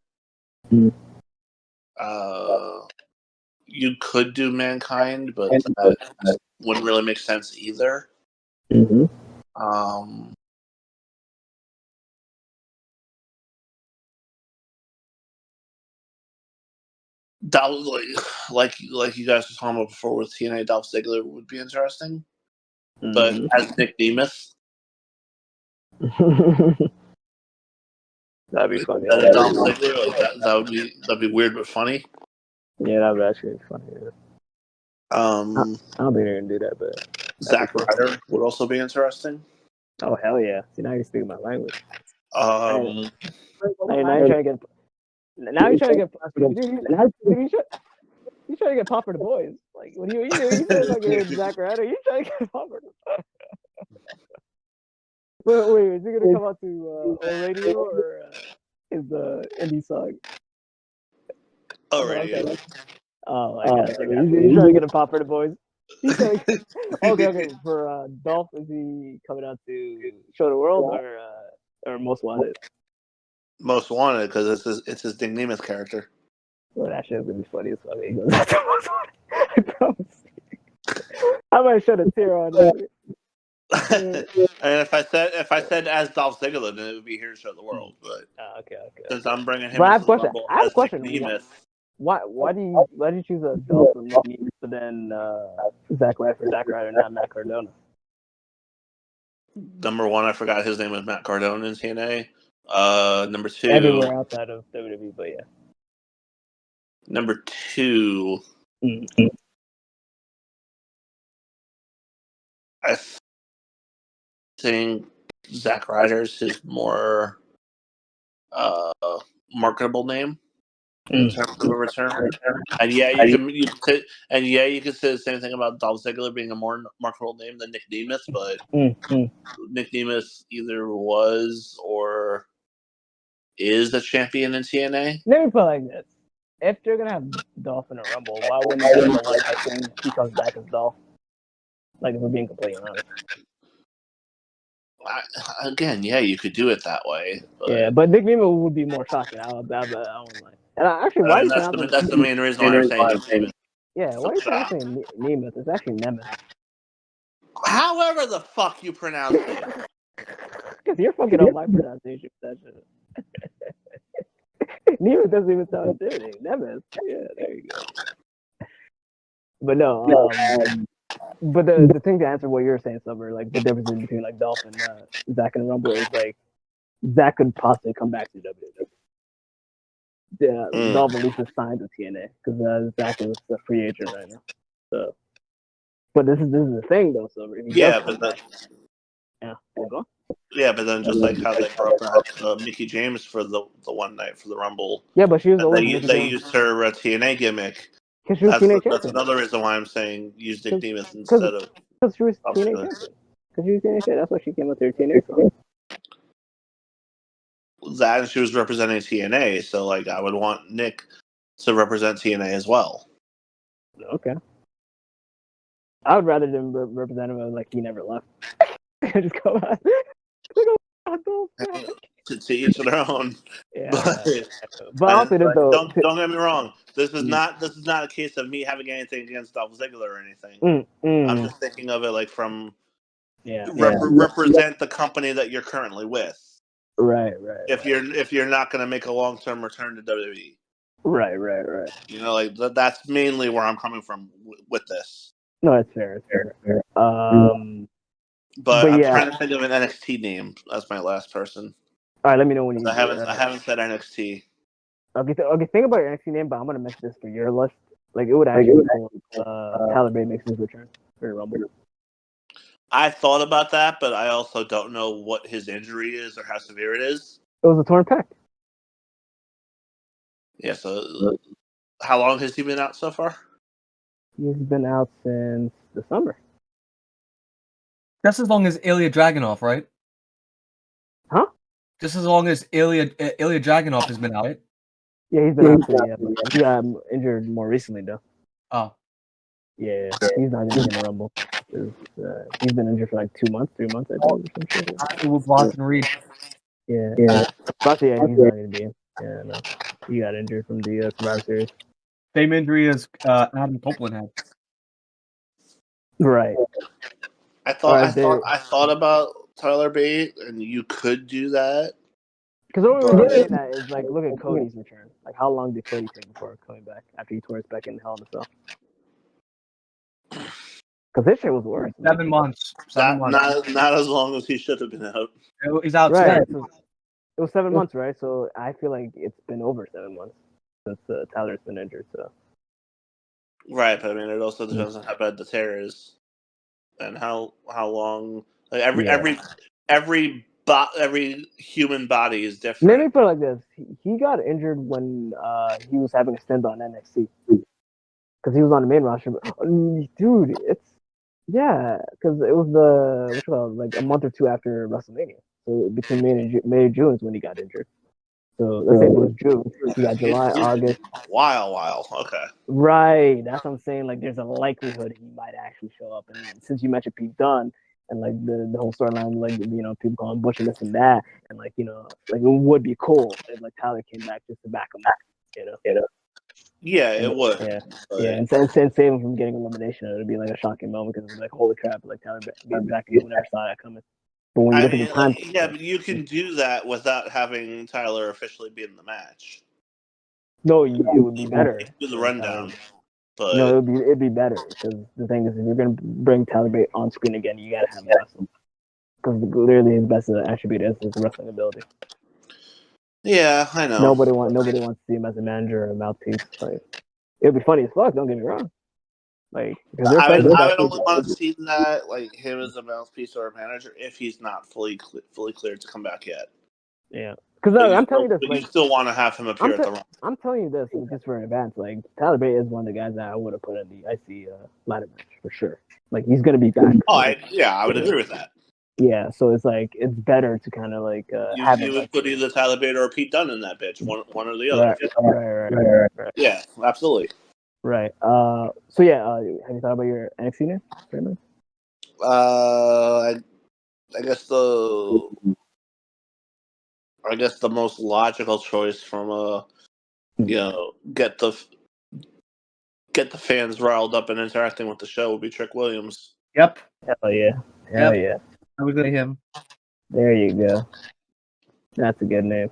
You could do Mankind, but that wouldn't really make sense either. Mm-hmm. Like you guys were talking about before with TNA, Dolph Ziggler would be interesting, but as Nick Nemeth, that'd be funny. Dolph Ziggler, like that'd be weird but funny. Yeah, that'd be actually funny. Yeah. I don't think they're gonna do that, but Zack Ryder would also be interesting. oh hell yeah! See, now you're speaking my language. Um, Now you're trying to get. Now you're trying to get. He's trying to get Pop for the boys. Like, what you said fucking Zack Ryder. You trying to get Pop for the wait, is he gonna come out to radio or is the indie song? oh, radio. Oh, I got it. He's trying to get a Pop for the boys. He's trying to get... Okay. For Dolph, is he coming out to show the world or Most Wanted? Most Wanted, because it's his Nick Nemeth character. Well, that shit's gonna be funny as fuck. He goes, "That's the Most Wanted." I promise. I might shed a tear on that. And if I said as Dolph Ziggler, then it would be Here to Show the World. But okay. since I'm bringing him, But I into the Rumble have a as question. Nick Nemeth, Why do you choose a Dolph and Nick Nemeth, but then Zack Ryder, not Matt Cardona? number one, I forgot his name was Matt Cardona in TNA. Number two, everywhere outside of WWE, but yeah. Number two, I think Zack Ryder's his more marketable name in terms of a return. And yeah, you could say the same thing about Dolph Ziggler being a more marketable name than Nick Nemeth, but Nick Nemeth either was or is a champion in TNA. Let me put it like this: if you're gonna have Dolph in a Rumble, why wouldn't you end the light by saying he comes back as Dolph? Like, if we're being completely honest. Again, yeah, you could do it that way. But Nick Nemeth would be more shocking. I don't like. And actually, why that's the main reason why I'm saying Nick Nemeth. Yeah, why are you saying Nemeth? It's actually Nemeth. However the fuck you pronounce it. Because you're fucking up my pronunciation for that shit. Nemeth doesn't even sound intimidating. Nemeth. Yeah, there you go. But no, but the thing to answer what you're saying, Summer, like the difference between like Dolph and Zack and Rumble is like Zack could possibly come back to WWE. Yeah, Dolph at least is signed with TNA because Zack is a free agent right now. So, but this is the thing though, Silver. But then just like how they brought back Mickie James for the one night for the Rumble. Yeah, but she was they used her TNA gimmick. That's another reason why I'm saying use Nick Nemeth instead of because she was TNA champion. Because she was TNA champion. That's why she came with her TNA song. That and she was representing TNA, so like I would want Nick to represent TNA as well. Okay. I would rather them represent him like he never left. Just go out. To each their own. Yeah, but also don't get me wrong. This is not a case of me having anything against Dolph Ziggler or anything. I'm just thinking of it like from represent the company that you're currently with. Right. If you're not going to make a long-term return to WWE. Right. You know, like that's mainly where I'm coming from with this. No, it's fair. But I'm trying to think of an NXT name as my last person. All right, let me know when you. I haven't said NXT. Okay. Think about your NXT name, but I'm gonna mention this for your list. Like it would actually be cool. Tyler Bate makes his return for the Rumble. I thought about that, but I also don't know what his injury is or how severe it is. It was a torn pec. Yeah. So, how long has he been out so far? He's been out since the summer. That's as long as Ilya Dragunov, right? Huh? Just as long as Ilya Dragunov has been out, right? Yeah, he's been out too. Yeah, but he got injured more recently, though. Oh. Yeah, he's not going to be in the Rumble. He's been injured for like 2 months, 3 months, I think, or some shit. With Boston Reed. Yeah. But yeah, he's not going to be in. Yeah, no. He got injured from the Survivor Series. Same injury as Adam Copeland had. Right. I thought Right, I thought about Tyler Bate, and you could do that. Because the only reason But- I'm saying that is like, look at Cody's return. Like, how long did Cody take before coming back after he tore his back in Hell in a Cell? Because this shit was worse. 7 months. 7 months. Not as long as he should have been out. He's out. Right. Right. So it was 7 months, right? So I feel like it's been over 7 months since Tyler's been injured. So Right, but I mean, it also depends on how bad the tear is, and how long. Like every human body is different. let me put it like this: he got injured when he was having a stint on NXT because he was on the main roster. But, dude, it's because it was like a month or two after WrestleMania. So between May and June is when he got injured. So let's say it was June. You got July, August. While. Okay. Right. That's what I'm saying. Like, there's a likelihood he might actually show up. And since you mentioned Pete Dunne and like the whole storyline, like people calling Bush and this and that, and like like it would be cool if like Tyler came back just to back him up. Yeah, And, it would. Yeah. But... Yeah. And save him from getting elimination, it would be like a shocking moment because it's like, holy crap! Like Tyler being back again, we never saw that coming. But when you look at the time, but you can do that without having Tyler officially be in the match. no, it would be better. Do the rundown. But no, it'd be better because the thing is, if you're gonna bring Tyler Bate on screen again, you gotta have him wrestle because literally his best attribute is his wrestling ability. Yeah, I know. Nobody wants to see him as a manager or a mouthpiece. Like, it'd be funny as fuck. Don't get me wrong. Like, I would only want to see that, like him as a mouthpiece or a manager, if he's not fully cleared to come back yet. Yeah, because I'm telling you this. But you still want to have him appear at the Rumble. I'm telling you this just for an advance. Like, Tyler Bate is one of the guys that I would have put in the IC ladder match for sure. Like, he's gonna be back. Oh, I would agree with that. Yeah, so it's like it's better to kind of like have you would put either Tyler Bate or Pete Dunne in that bitch, one or the other. Right. Yeah, absolutely. Right. So yeah, have you thought about your NXT name? I guess the most logical choice from get the fans riled up and interacting with the show would be Trick Williams. Yep. Hell yeah. Yeah. I would go to him. There you go. That's a good name.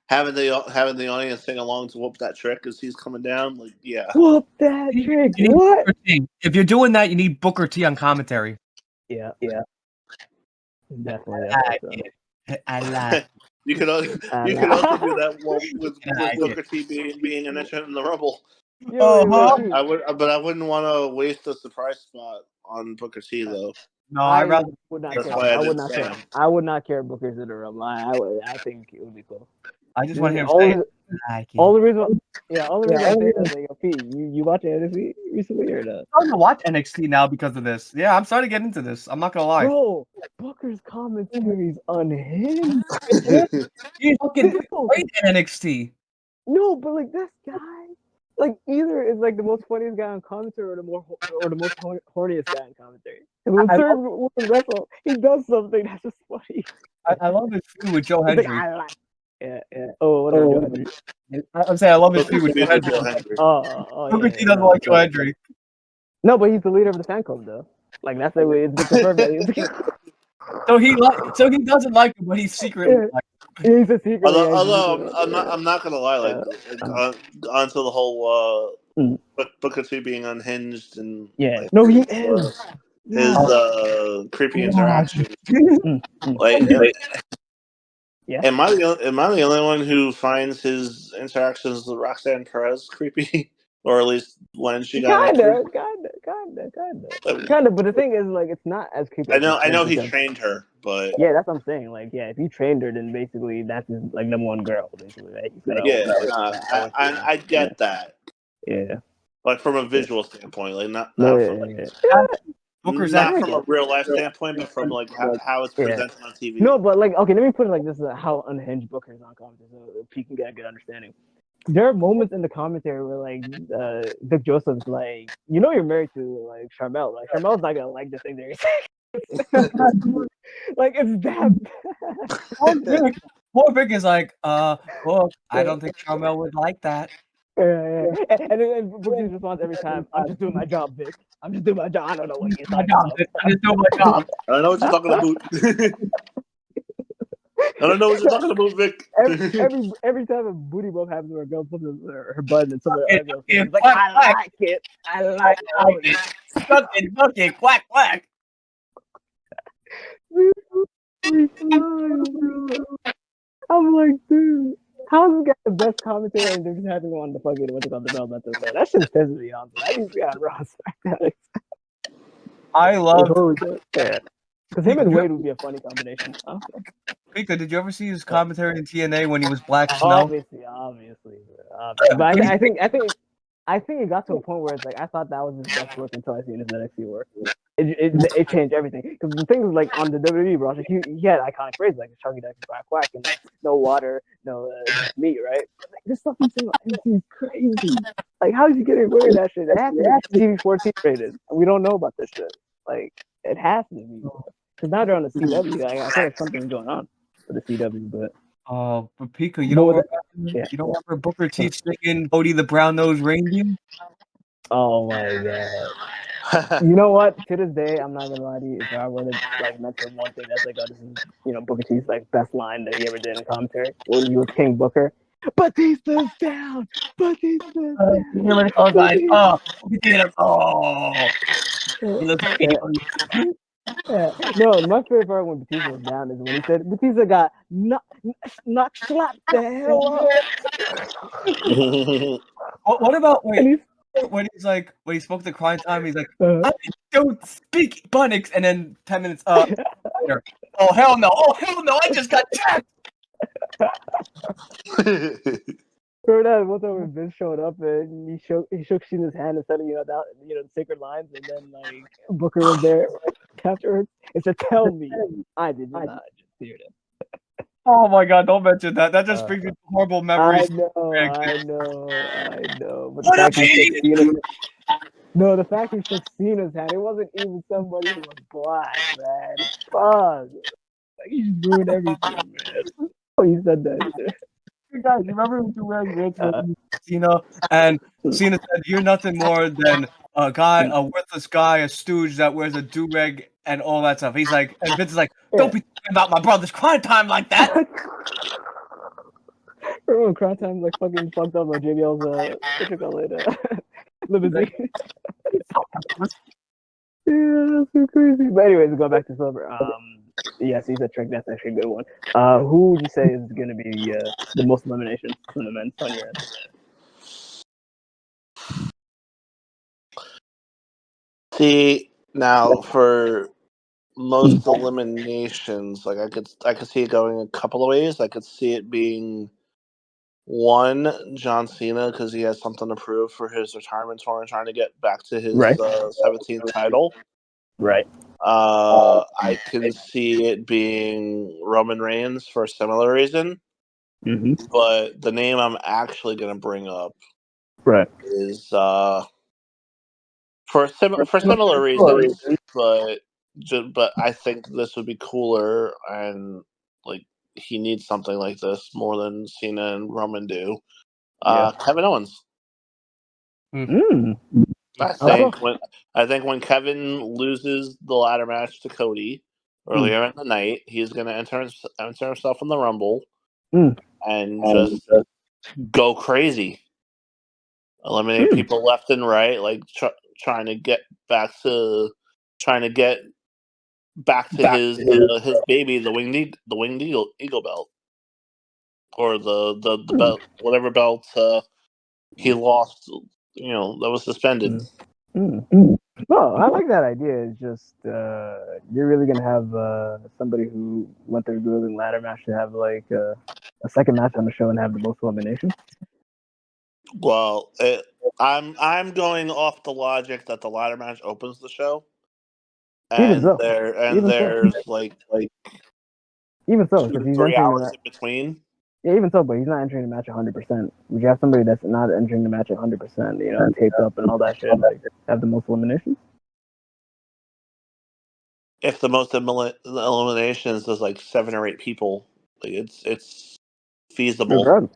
Having the audience sing along to "Whoop That Trick" as he's coming down, like Whoop that trick. What? If you're doing that, you need Booker T on commentary. Yeah. Definitely. I like. You could also do that with Booker T being an entrant in the Rumble. I wouldn't want to waste a surprise spot on Booker T though. No, I would not That's care. why I would not care. I would not care if Booker's in the Rumble. I think it would be cool. I just want to hear him say all the reason I'm saying is like, Pete, you watching NXT recently or not? I'm gonna watch NXT now because of this. Yeah, I'm starting to get into this. I'm not gonna lie. Bro, Booker's commentary is unhinged. He's fucking great in NXT. No, but like this guy, like either is like the most funniest guy on commentary or the most horniest guy on commentary. And the third woman wrestle, he does something that's just funny. I love his feud with Joe Hendry. Yeah. Oh, what about Joe Hendry? I'm saying I love his feud with Joe Hendry. Booker T doesn't like Joe Hendry. No, but he's the leader of the fan club, though. Like that's the way it's confirmed. So he doesn't like him, but he's secretly like him. He's a secret. Although I'm not gonna lie, onto the whole Booker T being unhinged and he is. His creepy interaction. Am I the only one who finds his interactions with Roxanne Perez creepy, or at least when she got kinda. But the thing is, like, it's not as creepy. I know he trained her, but that's what I'm saying. Like, if he trained her, then basically that's his like number one girl, basically. Right? I get that. Yeah, like from a visual standpoint, like not Booker's not from a real life standpoint, but from like how it's presented on TV. No, but like, okay, let me put it like this: how unhinged Booker is on commentary, so Pete can get a good understanding. There are moments in the commentary where like Vic Joseph's like, you're married to like Charmel. Like Charmel's not gonna like the thing they're saying. Like it's that. Poor Vic is like, well, I don't think Charmel would like that. And then Booker T's response every time, "I'm just doing my job, Vic. I'm just doing my job. I don't know what you're My talking job. about." I just do my job. I don't know what you're talking about. I don't know what you're talking about, Vic. Every time a booty bump happens where a girl puts her butt in some other girl's face, Yeah, he's like, quack, "I quack. like it. I like it." Bucket, quack, quack. I'm like, dude, how's this guy the best commentator and they're just having him on the fucking what's it called, developmental show? That shit's pissing me off. I need to be on Raw SmackDown. I love Yeah. Because him and Wade would be a funny combination. Honestly. Pika. Did you ever see his commentary in TNA when he was Black Snow? Obviously. But I think it got to a point where it's like I thought that was his best work until I seen his NXT work. It changed everything because the thing was like on the WWE roster, he had iconic phrases like "Chucky Ducky Quack Quack" and like "No water, no just meat," right? But, like, this stuff he's saying on NXT is crazy. Like, how is he getting away with that shit? It has to be TV-14 rated. We don't know about this shit. Like, it has to be because now they're on the CW. I feel like something's going on with the CW, but. Oh, but Pika, you don't remember Booker T singing "Cody the Brown Nosed Reindeer"? Oh my god! You know what? To this day, I'm not gonna lie to you. If I were to like mention one thing that's like, oh, this is Booker T's like best line that he ever did in commentary when he was King Booker. Batista's down. Batista's down. Oh, No, my favorite part when Batista was down is when he said Batista got knocked slapped the hell up. What about And he's when he spoke to Crime Time, he's like, I don't speak Bunnix, and then 10 minutes later, oh hell no, I just got tapped. Remember that one time when Vince showed up and he shook Cena's hand and said, the sacred lines, and then like Booker was there afterwards and said, "Tell me, I did not just hear it." Oh my god, don't mention that. That just brings me horrible memories. I know. But the What fact a he idiot! shook Cena's, no, the fact he shook Cena's hand, it wasn't even somebody who was black, man. Fuck, like he just ruined everything, man. Oh, you said that. Guys, you remember when Durag Rich was Cena, and Cena said, "You're nothing more than a worthless guy, a stooge that wears a do-rag and all that stuff." He's like, and Vince is like, "Don't be talking about my brother's Crime Time like that." Remember when Crown Time's like fucking fucked up on JBL's what you call it, limousine? Yeah, that's so crazy. But anyways, go back to Silver. Yes, he's a trick. That's actually a good one. Who would you say is going to be the most eliminations from the men's on your end? See, now for most eliminations, like I could see it going a couple of ways. I could see it being one, John Cena, because he has something to prove for his retirement tour and trying to get back to his Right. 17th title. Right. I can see it being Roman Reigns for a similar reason. Mm-hmm. But the name I'm actually going to bring up is for similar reasons, but I think this would be cooler, and like he needs something like this more than Cena and Roman do. Kevin Owens. I think when Kevin loses the ladder match to Cody earlier in the night, he's going to enter himself in the Rumble and just go crazy, eliminate people left and right, like trying to get back to his baby, the winged eagle belt, or the belt, whatever belt he lost, that was suspended. Well, I like that idea. It's just you're really gonna have somebody who went through a grueling ladder match to have like a second match on the show and have the most eliminations. Well, I'm going off the logic that the ladder match opens the show, and there's like even so, because he's 3 entering hours in between. Yeah, even so, but he's not entering the match 100%. Would you have somebody that's not entering the match 100%, taped up and all that shit, like have the most eliminations? If the most eliminations is like 7 or 8 people, like it's feasible.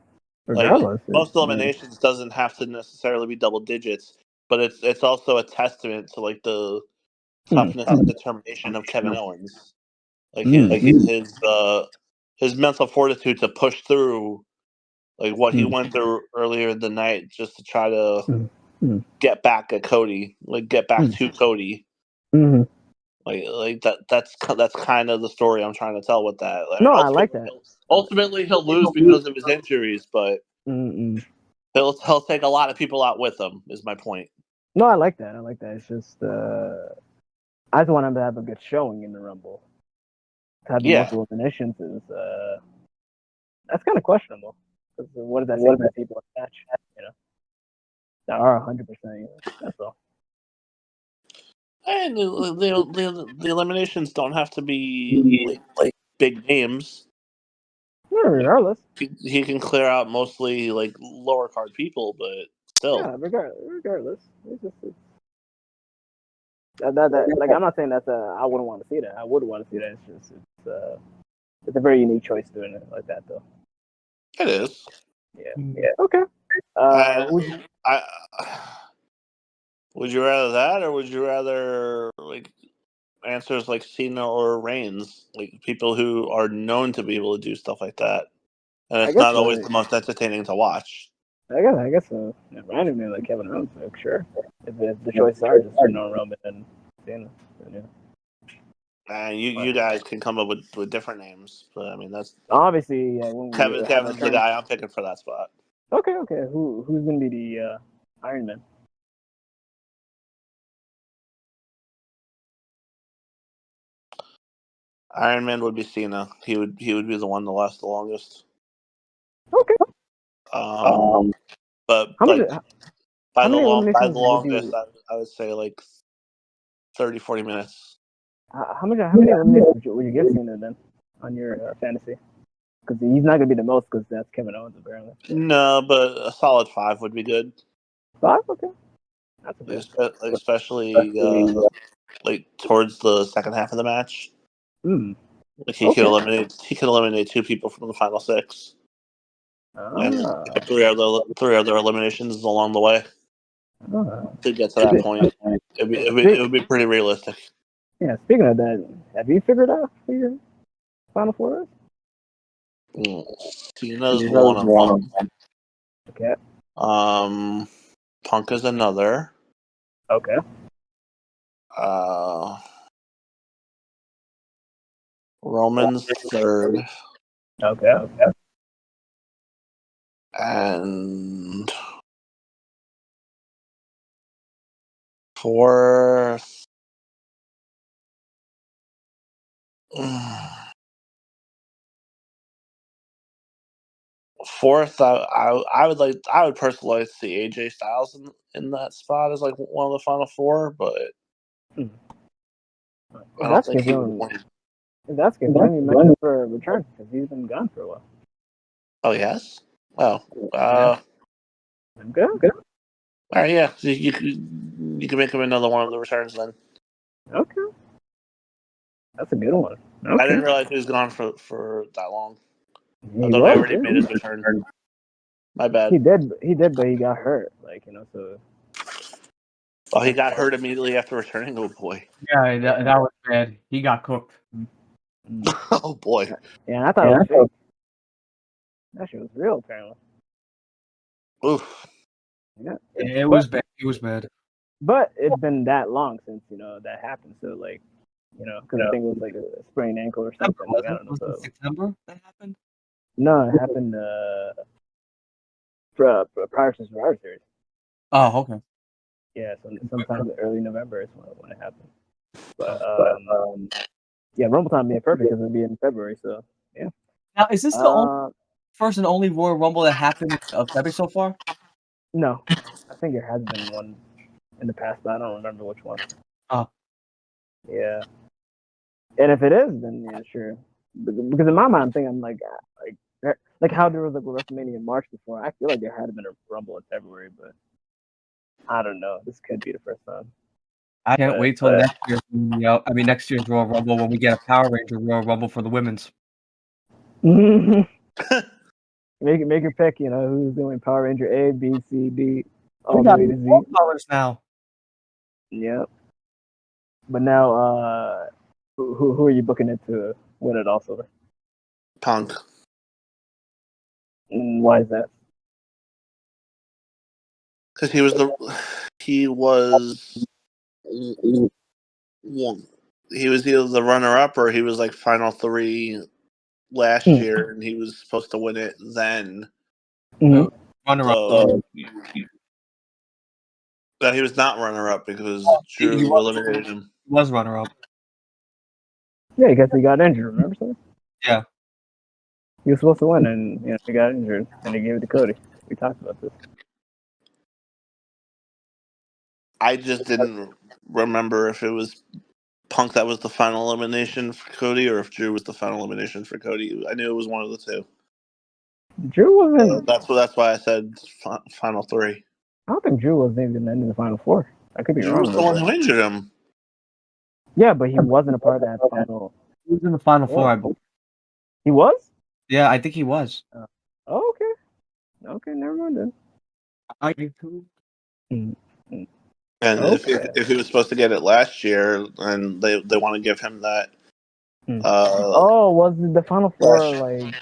Like Regardless, most eliminations doesn't have to necessarily be double digits, but it's also a testament to like the toughness and determination of Kevin Owens. Like his mental fortitude to push through like what he went through earlier in the night just to try to get back at Cody, like get back to Cody. Mm-hmm. Like that's kind of the story I'm trying to tell with that. Like, No, I like that. Ultimately, he'll lose because of his injuries, but Mm-mm. he'll take a lot of people out with him. Is my point. No, I like that. I like that. It's just I just want him to have a good showing in the Rumble. To have the most eliminations is that's kind of questionable. What does that say for the people in the match? You know, that are 100%. That's all. And the eliminations don't have to be like big names. Regardless. He can clear out mostly like lower card people, but still. Yeah, regardless. That like I'm not saying that's I wouldn't want to see that. I would want to see that. It's just it's a very unique choice doing it like that though. It is. Yeah. Okay. Would you rather that, or would you rather like answers like Cena or Reigns, like people who are known to be able to do stuff like that, and it's not always the most entertaining to watch. I guess randomly like Kevin Owens, like, sure. If the choices are just for Roman and Cena, then yeah. You guys can come up with different names, but I mean that's obviously Kevin's the guy I'm picking for that spot. Okay. Who's gonna be the Iron Man? Iron Man would be Cena. He would be the one to last the longest. Okay. But by the longest, I would say like 30-40 minutes. How many eliminations would you give Cena then on your fantasy? Because he's not gonna be the most because that's Kevin Owens apparently. No, but a solid 5 would be good. 5, okay. That's okay. Especially like towards the second half of the match. Like he could eliminate 2 people from the final 6. And 3 other eliminations along the way to get to that point. It would be pretty realistic. Yeah, speaking of that, have you figured out who your Final Four is? Cena's one of them. Okay. Punk is another. Okay. Roman's third. Okay. And fourth. Fourth, I would personally like to see AJ Styles in that spot as like one of the final 4, but I don't think he would win. If that's good, then you mentioned for a return because he's been gone for a while. Oh yes. Well, good. All right, yeah, you can make him another one of the returns then. Okay. That's a good one. Okay. I didn't realize he was gone for that long. I thought he already made his return. My bad. He did, but he got hurt. So. Oh, he got hurt immediately after returning. Oh boy. Yeah, that was bad. He got cooked. Oh boy. Yeah, I thought it was fake. That shit was real, apparently. Oof. Yeah. It was bad. It was bad. But it's been that long since that happened. So because I think it was like a sprained ankle or something. Like, I don't know. Was it September that happened? No, it happened prior to Survivor Series. Oh, okay. Yeah, so sometime in early November is when it happened. But yeah, Rumble time being perfect because it'll be in February. So yeah. Now, is this the first and only Royal Rumble that happened of February so far? No, I think there has been one in the past, but I don't remember which one. Oh. Yeah. And if it is, then yeah, sure. Because in my mind, I'm thinking like how there was like a WrestleMania in March before. I feel like there had been a Rumble in February, but I don't know. This could be the first time. I can't wait till next year. Next year's Royal Rumble when we get a Power Ranger Royal Rumble for the women's. Make your pick. You know who's doing Power Ranger A, B, C, D, all We the got way to Z. four colors now. Yep. But now, who are you booking it to win it all silver? Punk. Why is that? Because he was either the runner up or he was like final 3 last year, and he was supposed to win it then. Mm-hmm. Runner up. So, but he was not runner up because Drew he was- eliminated him. Was runner up. Yeah, because he got injured. Remember something? Yeah. He was supposed to win, and he got injured, and they gave it to Cody. We talked about this. I just didn't remember if it was Punk that was the final elimination for Cody, or if Drew was the final elimination for Cody. I knew it was one of the two. Drew wasn't. That's why I said final 3. I don't think Drew was even in the final 4. I could be Drew wrong. was the one who injured him. Yeah, but he wasn't a part of that final. He was in the final 4, I believe. He was? Yeah, I think he was. Oh, okay. Okay, never mind then. And if he was supposed to get it last year, and they want to give him that. Was the final 4 like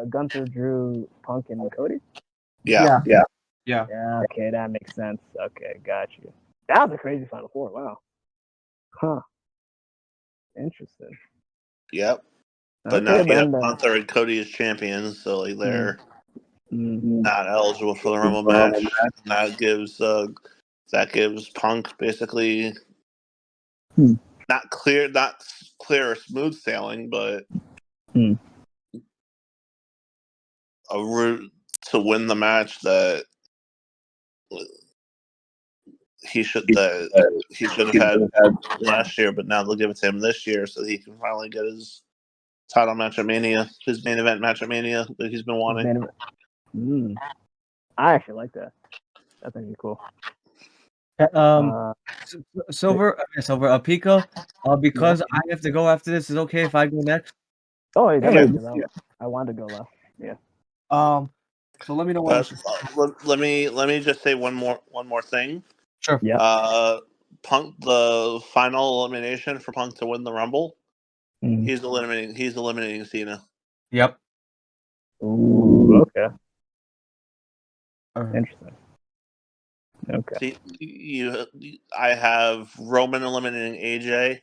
Gunther, Drew, Punk, and Cody? Yeah. Yeah, okay, that makes sense. Okay, got you. That was a crazy final 4. Wow. Huh. Interesting. Yep. But Okay, now you have then, Gunther and Cody as champions, so like they're Mm-hmm. not eligible for the Rumble match. And that gives Punk basically not clear or smooth sailing, but a route to win the match that he should have had last year, but now they'll give it to him this year so he can finally get his title match at Mania, his main event match at Mania that he's been wanting. I actually like that. That's actually cool. Silver, Pika. Because I have to go after this. Is it okay if I go next? Oh, Yeah. I wanted to go last. Yeah. So let me know what. Let me just say one more thing. Sure. Yeah. Punk, the final elimination for Punk to win the Rumble. Mm. He's eliminating Cena. Yep. Ooh, okay. Interesting. Okay. See, I have Roman eliminating AJ,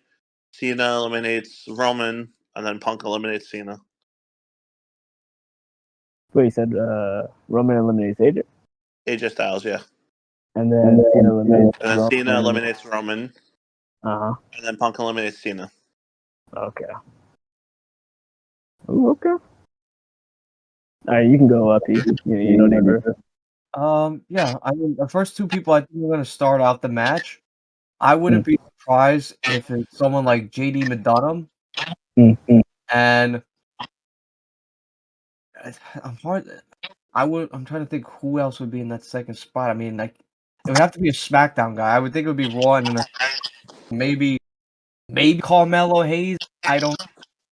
Cena eliminates Roman, and then Punk eliminates Cena. Wait, you said Roman eliminates AJ? AJ Styles, yeah. And then Cena eliminates Roman. Cena eliminates Roman. Uh-huh. And then Punk eliminates Cena. Okay. Ooh, okay. All right, you can go up. You know, neighbor. Yeah. I mean, the first 2 people I think are going to start out the match. I wouldn't be surprised if it's someone like JD McDonough. And I'm trying to think who else would be in that second spot. I mean, like, it would have to be a SmackDown guy. I would think it would be Raw, and then maybe Carmelo Hayes. I don't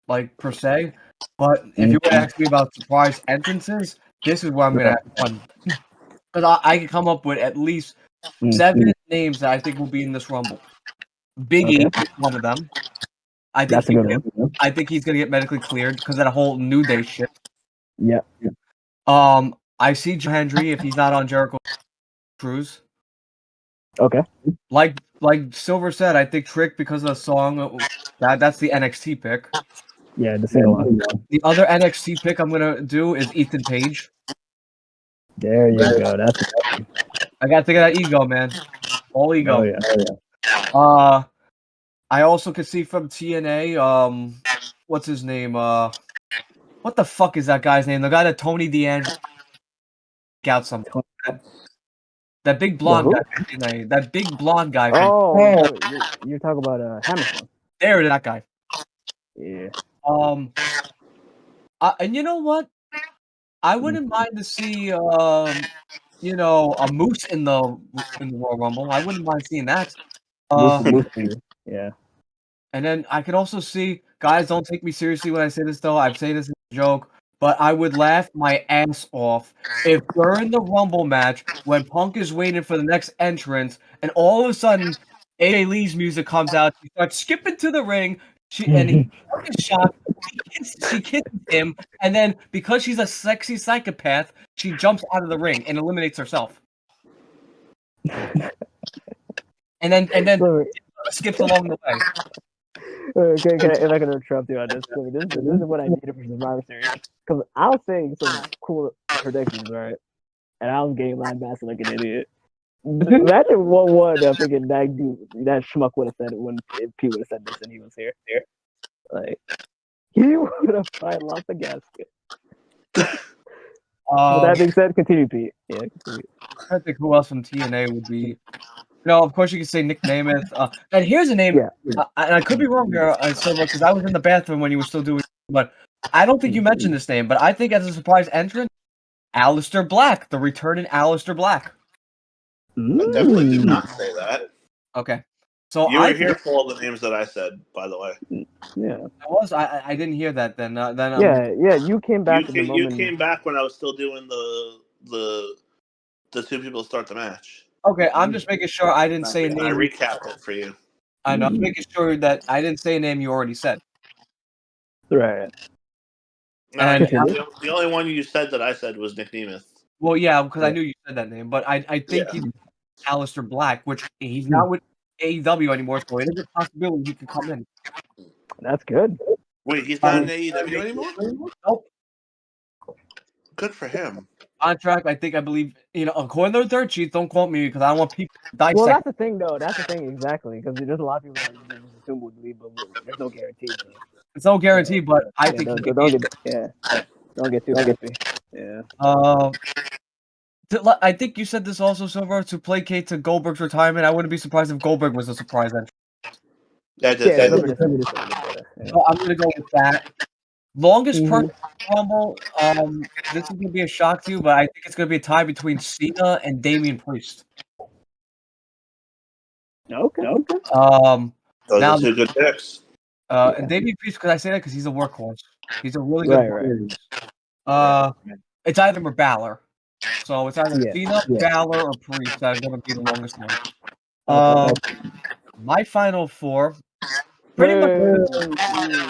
like per se, but if you were to ask me about surprise entrances, this is where I'm gonna have fun because I can come up with at least 7 names that I think will be in this Rumble. Big E is one of them. That's a good one. I think he's gonna get medically cleared because of that whole New Day shit. Yeah. I see Joe Hendry if he's not on Jericho Cruise. Okay. Like Silver said, I think Trick because of the song. That's the NXT pick. Yeah, the single one. The other NXT pick I'm gonna do is Ethan Page. There you go. That's. I gotta think of that ego, man. All ego. Oh, yeah. I also could see from TNA. What's his name? What the fuck is that guy's name? The guy that Tony D'Angelo out some. That big blonde guy. That big blonde guy. You're talking about Hammerstone. There, that guy. Yeah. And you know what? I wouldn't mind to see a Moose in the Royal Rumble. I wouldn't mind seeing that. Yeah. And then I could also see, guys, don't take me seriously when I say this though. I'm saying this as a joke, but I would laugh my ass off if during the Rumble match, when Punk is waiting for the next entrance, and all of a sudden AJ Lee's music comes out, she starts skipping to the ring, and he is shocked. She kisses him, and then because she's a sexy psychopath, she jumps out of the ring and eliminates herself. And then Sorry. skips along the way. If I can interrupt you on this, this is what I needed for Survivor Series. Because I was saying some cool predictions, right? And I was getting line master like an idiot. Imagine what freaking that schmuck would have said it when if Pete would have said this and he was here. Like he would have probably lost the gasket. With that being said, continue, Pete. Yeah, continue. I think who else from TNA would be. Of course you could say Nick Nemeth. And here's a name. Yeah. And I could be wrong here, Silva, because I was in the bathroom when you were still doing it, but I don't think you mentioned this name. But I think as a surprise entrant, Aleister Black, the returning Aleister Black. I definitely did not say that. Okay. So you were here for all the names that I said, by the way. Yeah. I didn't hear that then. Yeah, you came back. You came back when I was still doing the two people to start the match. Okay, I'm just making sure I didn't say a name. I recapped it for you. I know. I'm making sure that I didn't say a name you already said. Right. No, and the only one you said that I said was Nick Nemeth. Well, yeah, because I knew you said that name, but I think he's Aleister Black, which he's not with AEW anymore, so it is a possibility he could come in. That's good. Wait, he's not in AEW anymore? Nope. Good for him. Contract, I believe, according to the third sheet, don't quote me because I don't want people to dissect. Well, that's the thing, though. That's the thing, exactly. Because there's a lot of people that just assume would leave, but there's no guarantee. So. It's no guarantee, but I think don't get too happy. Yeah. I think you said this also, Silver, to placate to Goldberg's retirement. I wouldn't be surprised if Goldberg was a surprise entrant. So I'm gonna go with that. Longest person Rumble. This is gonna be a shock to you, but I think it's gonna be a tie between Cena and Damian Priest. Okay. Those are two good picks. And Damian Priest, because I say that because he's a workhorse. He's a really good workhorse. It's either him or Balor. So it's either Cena, Balor, or Priest that are gonna be the longest one. My final four. Pretty much.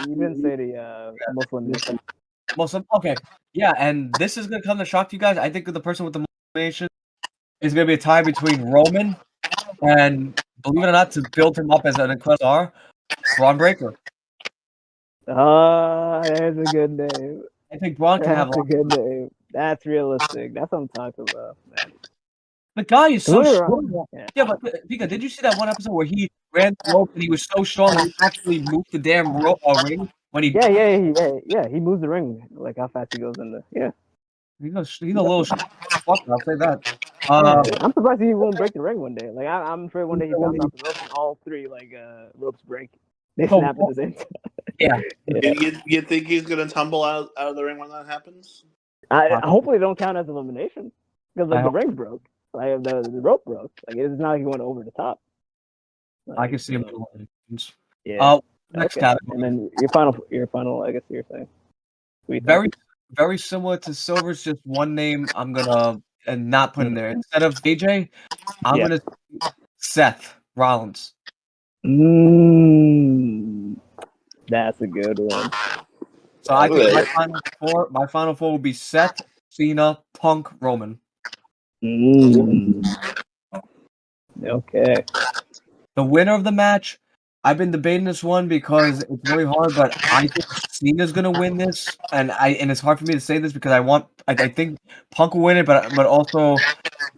You didn't say the Muslim. Okay. Yeah, and this is gonna come to shock to you guys. I think the person with the motivation is gonna be a tie between Roman and, believe it or not, to build him up as an incredible star, Braun Breaker. That's a good name. I think Braun can have a good name. That's realistic. That's what I'm talking about, man. The guy is so strong. Yeah, but Pika, did you see that one episode where he ran the rope and he was so strong he actually moved the damn ring when he? Yeah. He moves the ring like how fast he goes in the. Yeah. He's a little fuck. I'll say that. I'm surprised he won't break the ring one day. Like I'm sure one day he comes off the ropes and all three ropes break. They snap at the same time. Yeah. You think he's gonna tumble out of the ring when that happens? Hopefully, it don't count as elimination because the ring broke. Like the rope broke. Like it's not like he went over the top. Like, I can see him. Yeah. Next category. And then your final. I guess you're saying. Very similar to Silver's. Just one name I'm gonna not put in there instead of AJ. I'm gonna Seth Rollins. That's a good one. So I think my final four will be Seth, Cena, Punk, Roman. Okay. The winner of the match, I've been debating this one because it's really hard, but I think Cena's gonna win this, and it's hard for me to say this because I think Punk will win it, but also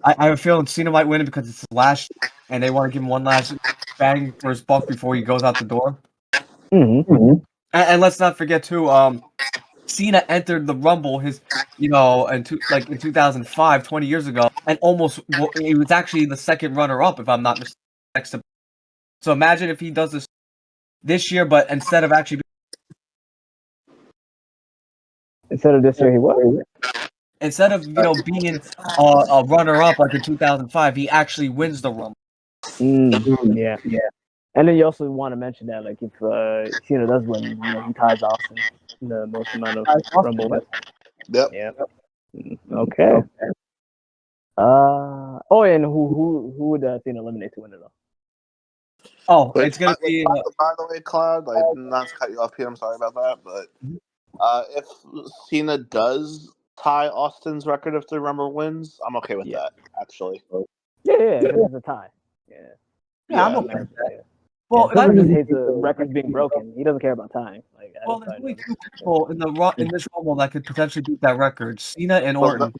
I have a feeling Cena might win it because it's his last, and they want to give him one last bang for his buck before he goes out the door. And let's not forget too, Cena entered the Rumble in 2005, 20 years ago, and he was actually the second runner-up, if I'm not mistaken. Next to, so imagine if he does this year, but instead of this year, he what? Instead of being a runner-up like in 2005, he actually wins the Rumble. Yeah. And then you also want to mention that, like, if Cena does win, he ties Austin the most amount of Rumble. Yep. Yeah. Okay. Oh, and who would Cena eliminate to win it all? Oh, Which, it's gonna be. by the way, Cloud, not to cut you off here, I'm sorry about that, but if Cena does tie Austin's record of 3 Rumble wins, I'm okay with that, actually. Yeah, because it's a tie. Yeah. Yeah, I'm Yeah. okay with that. Yeah. Well, Silver just hates the records being broken. He doesn't care about tying. Like, well, there's only two people in this Rumble that could potentially beat that record: Cena and Orton.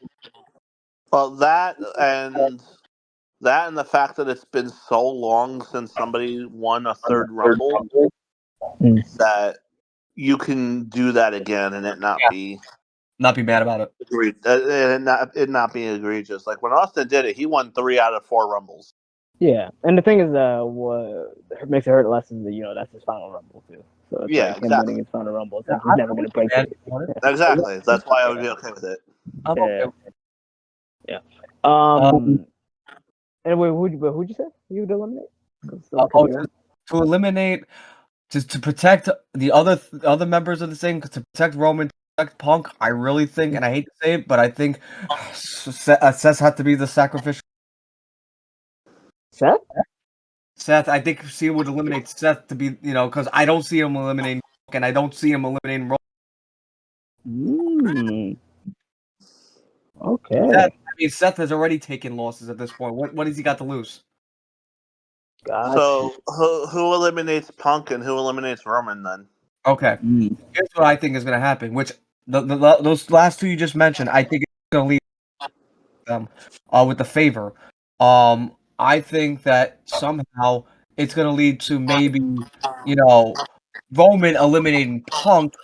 Well, that and the fact that it's been so long since somebody won a 3rd Rumble that you can do that again and it not be Not be mad about it. and it not be egregious. Like when Austin did it, he won 3 out of 4 Rumbles. Yeah, and the thing is, what makes it hurt less is that that's his final Rumble too. So it's Yeah, like him exactly. winning his final Rumble. It's like he's never gonna break it. Exactly. That's why I would be okay with it. I'm okay. Yeah. Anyway, who'd you say you would eliminate? To eliminate, to protect the other members of the thing, to protect Roman, to protect Punk. I really think, and I hate to say it, but I think Seth had to be the sacrificial. Seth? I think Cena would eliminate Seth to be, because I don't see him eliminating Punk, and I don't see him eliminating Roman. Okay. Seth has already taken losses at this point. What has he got to lose? Gotcha. So who eliminates Punk and who eliminates Roman then? Okay. Here's what I think is going to happen. Which those last two you just mentioned, I think it's going to leave them with the favor. I think that somehow it's going to lead to maybe Roman eliminating Punk,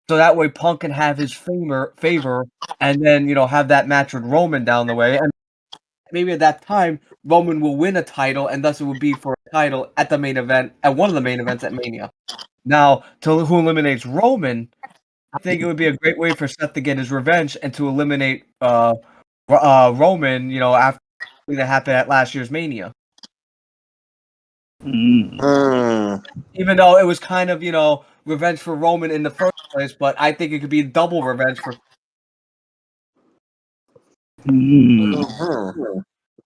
so that way Punk can have his favor, and then have that match with Roman down the way, and maybe at that time Roman will win a title, and thus it would be for a title at the main event, at one of the main events at Mania. Now, to who eliminates Roman, I think it would be a great way for Seth to get his revenge and to eliminate Roman, after that happened at last year's Mania. Even though it was kind of, revenge for Roman in the first place, but I think it could be double revenge for.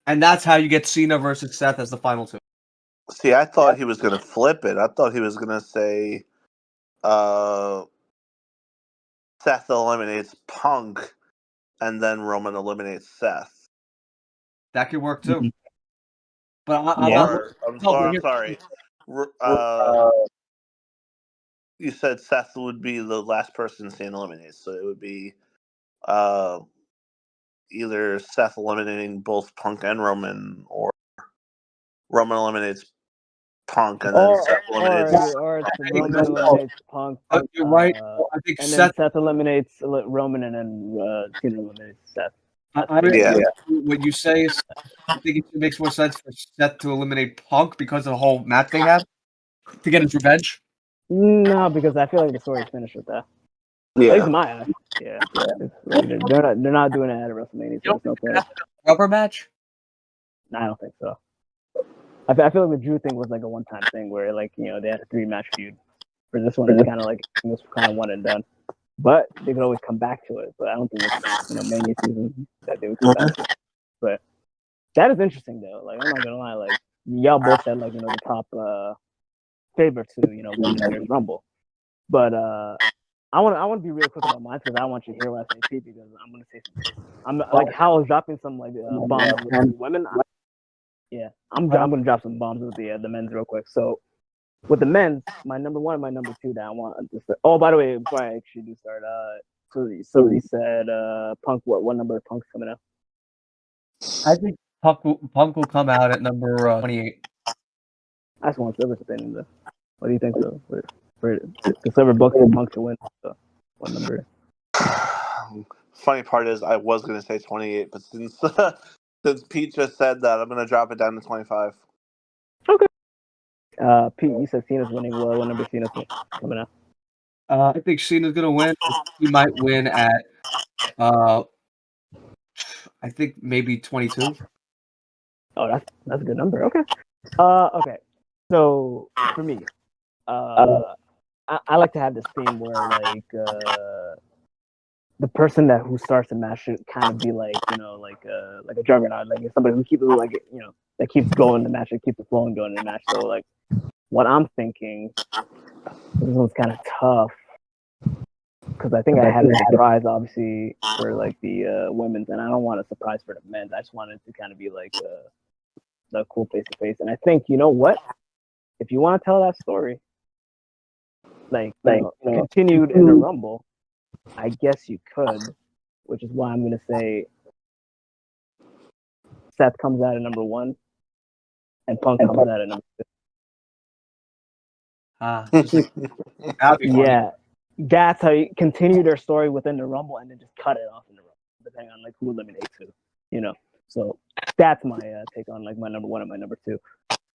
And that's how you get Cena versus Seth as the final two. See, I thought he was going to flip it. I thought he was going to say Seth eliminates Punk and then Roman eliminates Seth. That could work too. But I'm sorry. You said Seth would be the last person Cena eliminates, so it would be either Seth eliminating both Punk and Roman, or Roman eliminates Punk and then Seth eliminates. Or it's Roman eliminates Punk. You're right. I think and Seth. then Seth eliminates Roman, and then Cena eliminates Seth. What you say is, I think it makes more sense for Seth to eliminate Punk because of the whole match thing happened to get his revenge. No, because I feel like the story's finished with that. Yeah. At least in my eyes. Yeah. Like, they're not doing it at WrestleMania, so there's no point. Rubber match? No, I don't think so. I feel like the Drew thing was like a one-time thing where they had a 3-match feud. For this one, it's kind of like it was kind of one and done. But they could always come back to it. But I don't think it's Mania season that they would come back to it. But that is interesting though. Like I'm not gonna lie, like y'all both said like the top favorites to win this year's Rumble. But I want to be real quick about mine because I want you to hear what I say too, because I'm gonna say something. I'm like Hal is dropping some like bombs with the women. I'm gonna drop some bombs with the men's real quick. So with the men's, my number 1 and my number 2 that I want to start. Oh, by the way, before I actually do start, so he said Punk. What number of Punk's coming out? I think Punk will come out at number 28. I just want Silver's opinion though. What do you think though? For the Silver book for Punk to win, so what number? Funny part is I was going to say 28, but since Pete just said that, I'm going to drop it down to 25. Okay. Pete, you said Cena's winning. What number Cena's coming out? I think Cena's gonna win. He might win at I think maybe 22. Oh, that's a good number. Okay. Okay. So for me, I like to have this theme where like the person who starts a match should kind of be like like a juggernaut, like somebody who keeps that keeps going the match, that keeps the flow going in the match. So like what I'm thinking, this one's kind of tough because I think I had a surprise obviously for like the women's, and I don't want a surprise for the men's. I just wanted to kind of be like the cool face to face, and I think you know what, if you want to tell that story, continued in the Rumble, I guess you could, which is why I'm gonna say Seth comes out at number 1 and Punk comes out at number 2. That'd be funny. Yeah, that's how you continue their story within the Rumble and then just cut it off in the Rumble, depending on like who eliminates who, So that's my take on like my number 1 and my number 2.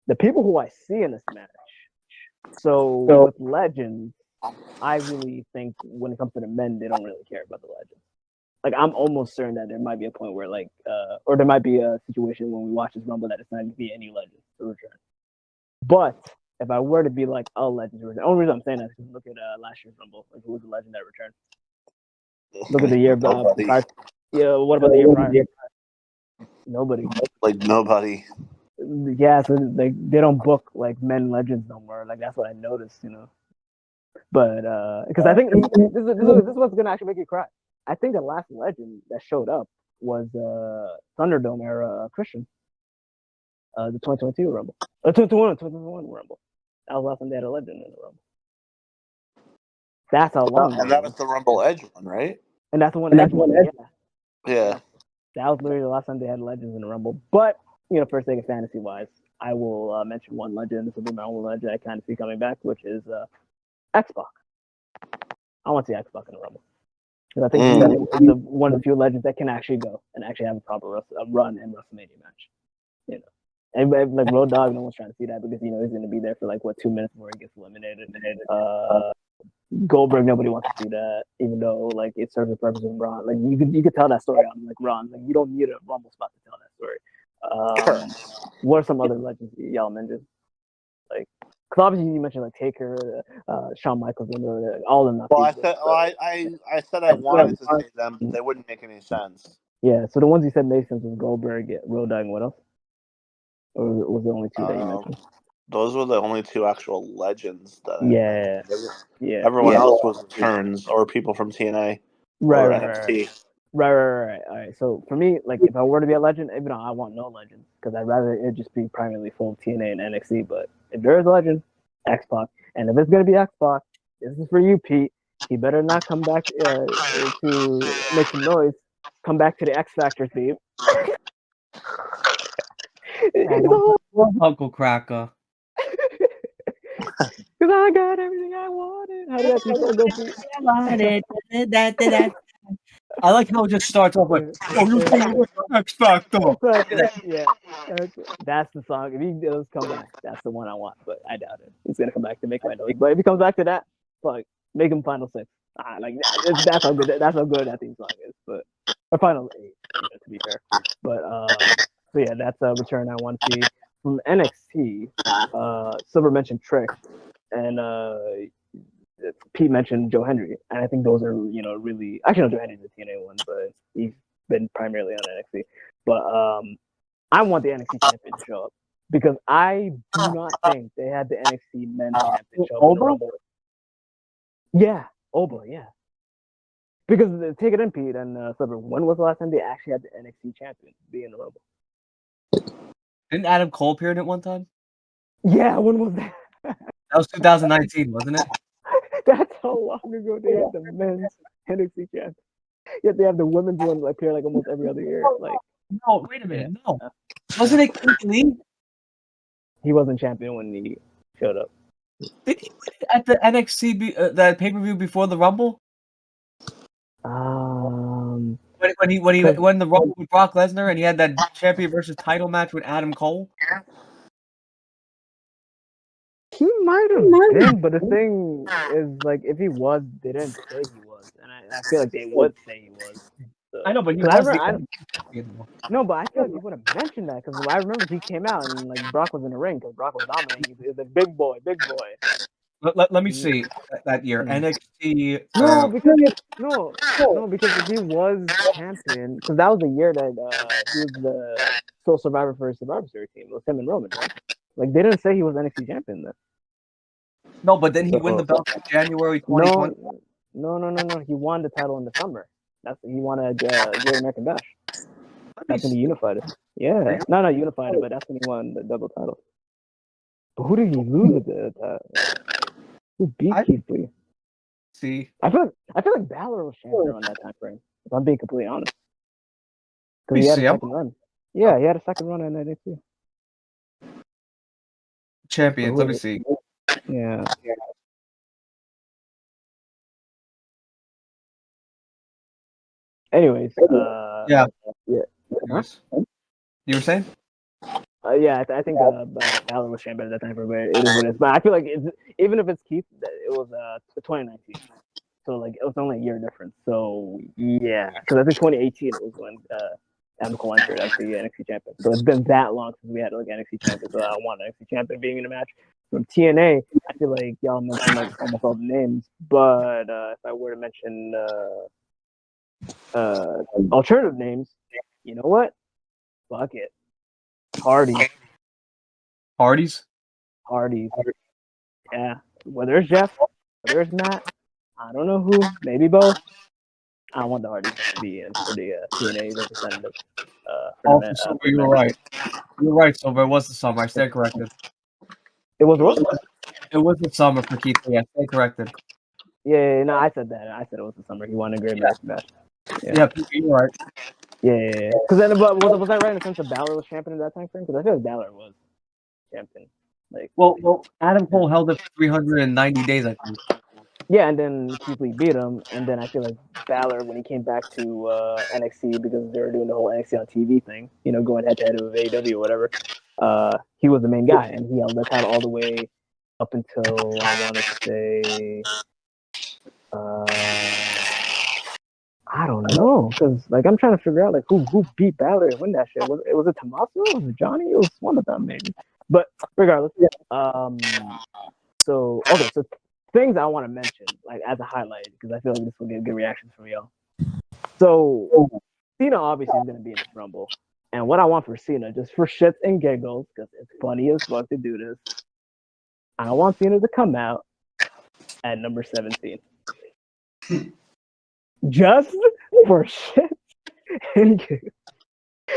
The people who I see in this match. So with Legends, I really think when it comes to the men, they don't really care about the Legends. Like I'm almost certain that there might be a point where or there might be a situation when we watch this Rumble that it's not going to be any Legends to return. But if I were to be like a Legends return, the only reason I'm saying that is because look at last year's Rumble. Like who was the Legend that returned? Look at the year prior. Yeah, what about the year prior? Nobody. Like nobody. Yeah, so like they don't book like men Legends no more. Like that's what I noticed, But because I think this is what's gonna actually make you cry. I think the last Legend that showed up was Thunderdome era Christian. The 2022 Rumble. 2021 Rumble. That was the last time they had a Legend in the Rumble. That's how long. And that was the Rumble Edge one, right? And that's the one. Yeah. That was literally the last time they had Legends in the Rumble. But for sake of fantasy wise, I will mention one Legend. This will be my only Legend I kind of see coming back, which is X-Pac. I want to see X-Pac in the Rumble. Because I think he's one of the few Legends that can actually go and actually have a proper run in WrestleMania match. And like Road Dogg, no one's trying to see that because he's going to be there for 2 minutes before he gets eliminated. Goldberg, nobody wants to see that, even though it serves the purpose of Braun. Like you could tell that story on Ron. Like you don't need a Rumble spot to tell that story. What are some other Legends y'all mentioned? Because obviously you mentioned Taker, Shawn Michaels, all of them. Well, I said I wanted to say them, but they wouldn't make any sense. Yeah, so the ones you said made sense was Goldberg, Road Dogg, and what else? Or was the only 2 that you mentioned? Those were the only 2 actual Legends that. Yeah. Everyone else was returns or people from TNA or NXT. Right. All right. So for me, if I were to be a Legend, even though I want no Legends, because I'd rather it just be primarily full of TNA and NXT. But if there is a Legend, X-Pac, and if it's gonna be X-Pac, this is for you, Pete. He better not come back to make some noise. Come back to the X Factor theme. Uncle Cracker. Because I got everything I wanted. How did that song go, Pete? I like how it just starts off with, you think with X Factor. Yeah. That's the song. If he does come back, that's the one I want. But I doubt it. He's going to come back to make my noise. But if he comes back to that, make him Final 6. That's how good that theme song is. But or Final 8, to be fair. But so yeah, that's a return I want to see. From NXT, Silver mentioned Trick, and Pete mentioned Joe Hendry, and I think those are really actually no, Joe Hendry's the TNA one, but he's been primarily on NXT. But I want the NXT champion to show up because I do not think they had the NXT men's champion show up in the Rumble. Yeah, Oba, yeah. Because take it in, Pete and Silver. When was the last time they actually had the NXT champion be in the Rumble? Didn't Adam Cole appear in it one time? Yeah, when was that? That was 2019, wasn't it? That's how long ago they had the men's NXT champion. Yet they have the women's one appear almost every other year. No, wait a minute, no. Wasn't it Keith Lee? He wasn't champion when he showed up. Did he win it at the NXT that pay-per-view before the Rumble? When he won the Rumble with Brock Lesnar and he had that champion versus title match with Adam Cole? He might have been, but the thing is, if he was, they didn't say he was, and I feel like they would say he was. So. I know, but he was no, but I feel like he would have mentioned that because I remember he came out and Brock was in the ring because Brock was dominating. He was a big boy. Let me see that year. NXT. No, because he was champion. Because that was the year that he was the sole survivor for his Survivor Series team. It was him and Roman, right? Like they didn't say he was NXT champion then. No, but then he win the belt in January 2020. No. He won the title in the summer. He won a Great American Bash. That's when he unified it. Yeah, not unified it, but that's when he won the double title. But who did he lose at the? Who beat Keith Lee? See, I feel like Balor was champion around that time frame. If I'm being completely honest, because he had a second run. Yeah, he had a second run in NXT. Champions. Let me see. Yeah. Anyways, yeah. Huh? You were saying? Yeah, I think Balor was champion at that time frame. But it is what it is. But I feel like even if it's Keith, it was 2019. So like it was only a year difference. So yeah, because I think 2018 it was when Adam Cole entered as the NXT champion. So it's been that long since we had like NXT champion. So I want NXT champion being in a match. From TNA, I feel like y'all mentioned like almost all the names, but if I were to mention alternative names, you know what? Fuck it. Hardy's. Yeah. Whether it's Jeff, whether it's Matt, I don't know who. Maybe both. I want the Hardys to be in for the TNA representative. You're right. You're right, Silver. It was the summer. I stand corrected. It was what? It was the summer for Keith Lee. I stand corrected. Yeah, no, I said that. I said it was the summer. He won a Great American Bash. Yeah, you're right. Yeah. Because then, but was that right in the sense that Balor was champion in that time frame? Because I feel like Balor was champion. Like, well, Adam Cole held it for 390 days, I think. Yeah, and then Keith Lee beat him, and then I feel like Balor, when he came back to NXT, because they were doing the whole NXT on TV thing, you know, going head to head with AEW or whatever, he was the main guy, and he held the title all the way up until, I want to say, I don't know, because like I'm trying to figure out like who beat Balor and win that shit. Was it Tommaso? Was it Johnny? It was one of them maybe. But regardless, so things I want to mention like as a highlight because I feel like this will get good reactions from y'all. So Cena obviously is going to be in this Rumble, and what I want for Cena, just for shits and giggles, because it's funny as fuck to do this, I want Cena to come out at number 17. Just for shit and giggles.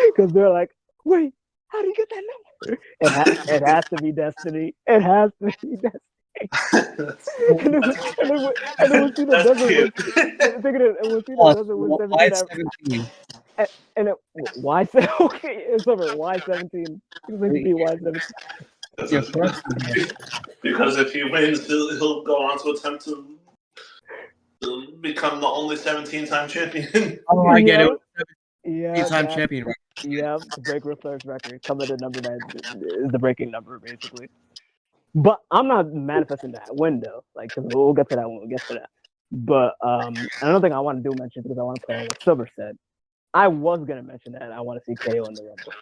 Because they're like, wait, how do you get that number? It has to be destiny. It has to be destiny. and then when Cena doesn't win, when Cena doesn't win 17, why 17? Okay, it's over. Why 17? Why 17? Because if he wins, he'll go on to attempt to become the only 17-time champion. Oh, I get it. Yeah, 17-time champion. Right? Yeah, to break Ric Flair's record, come at a number that is the breaking number, basically. But I'm not manifesting that window, like, because we'll get to that when we get to that. But another thing I want to do mention, because I want to play what Silver said, I was going to mention that I want to see KO in the Rumble.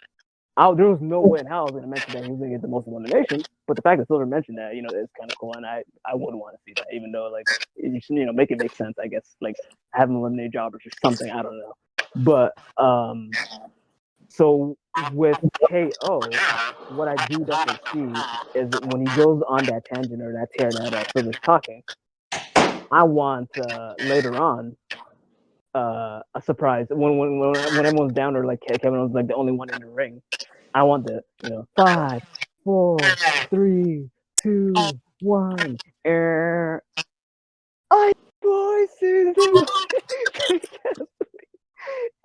There was no way in hell I was going to mention that he was going to get the most eliminations, but the fact that Silver mentioned that, you know, is kind of cool, and I would want to see that, even though, like, you should, you know, make it make sense, I guess, like, have him eliminate jobbers or something, I don't know. But, so with KO, what I do definitely see is that when he goes on that tangent or that tear that Silver's talking, I want later on a surprise when everyone's down or like Kevin was like the only one in the ring. I want the 5, 4, 3, 2, 1. I voices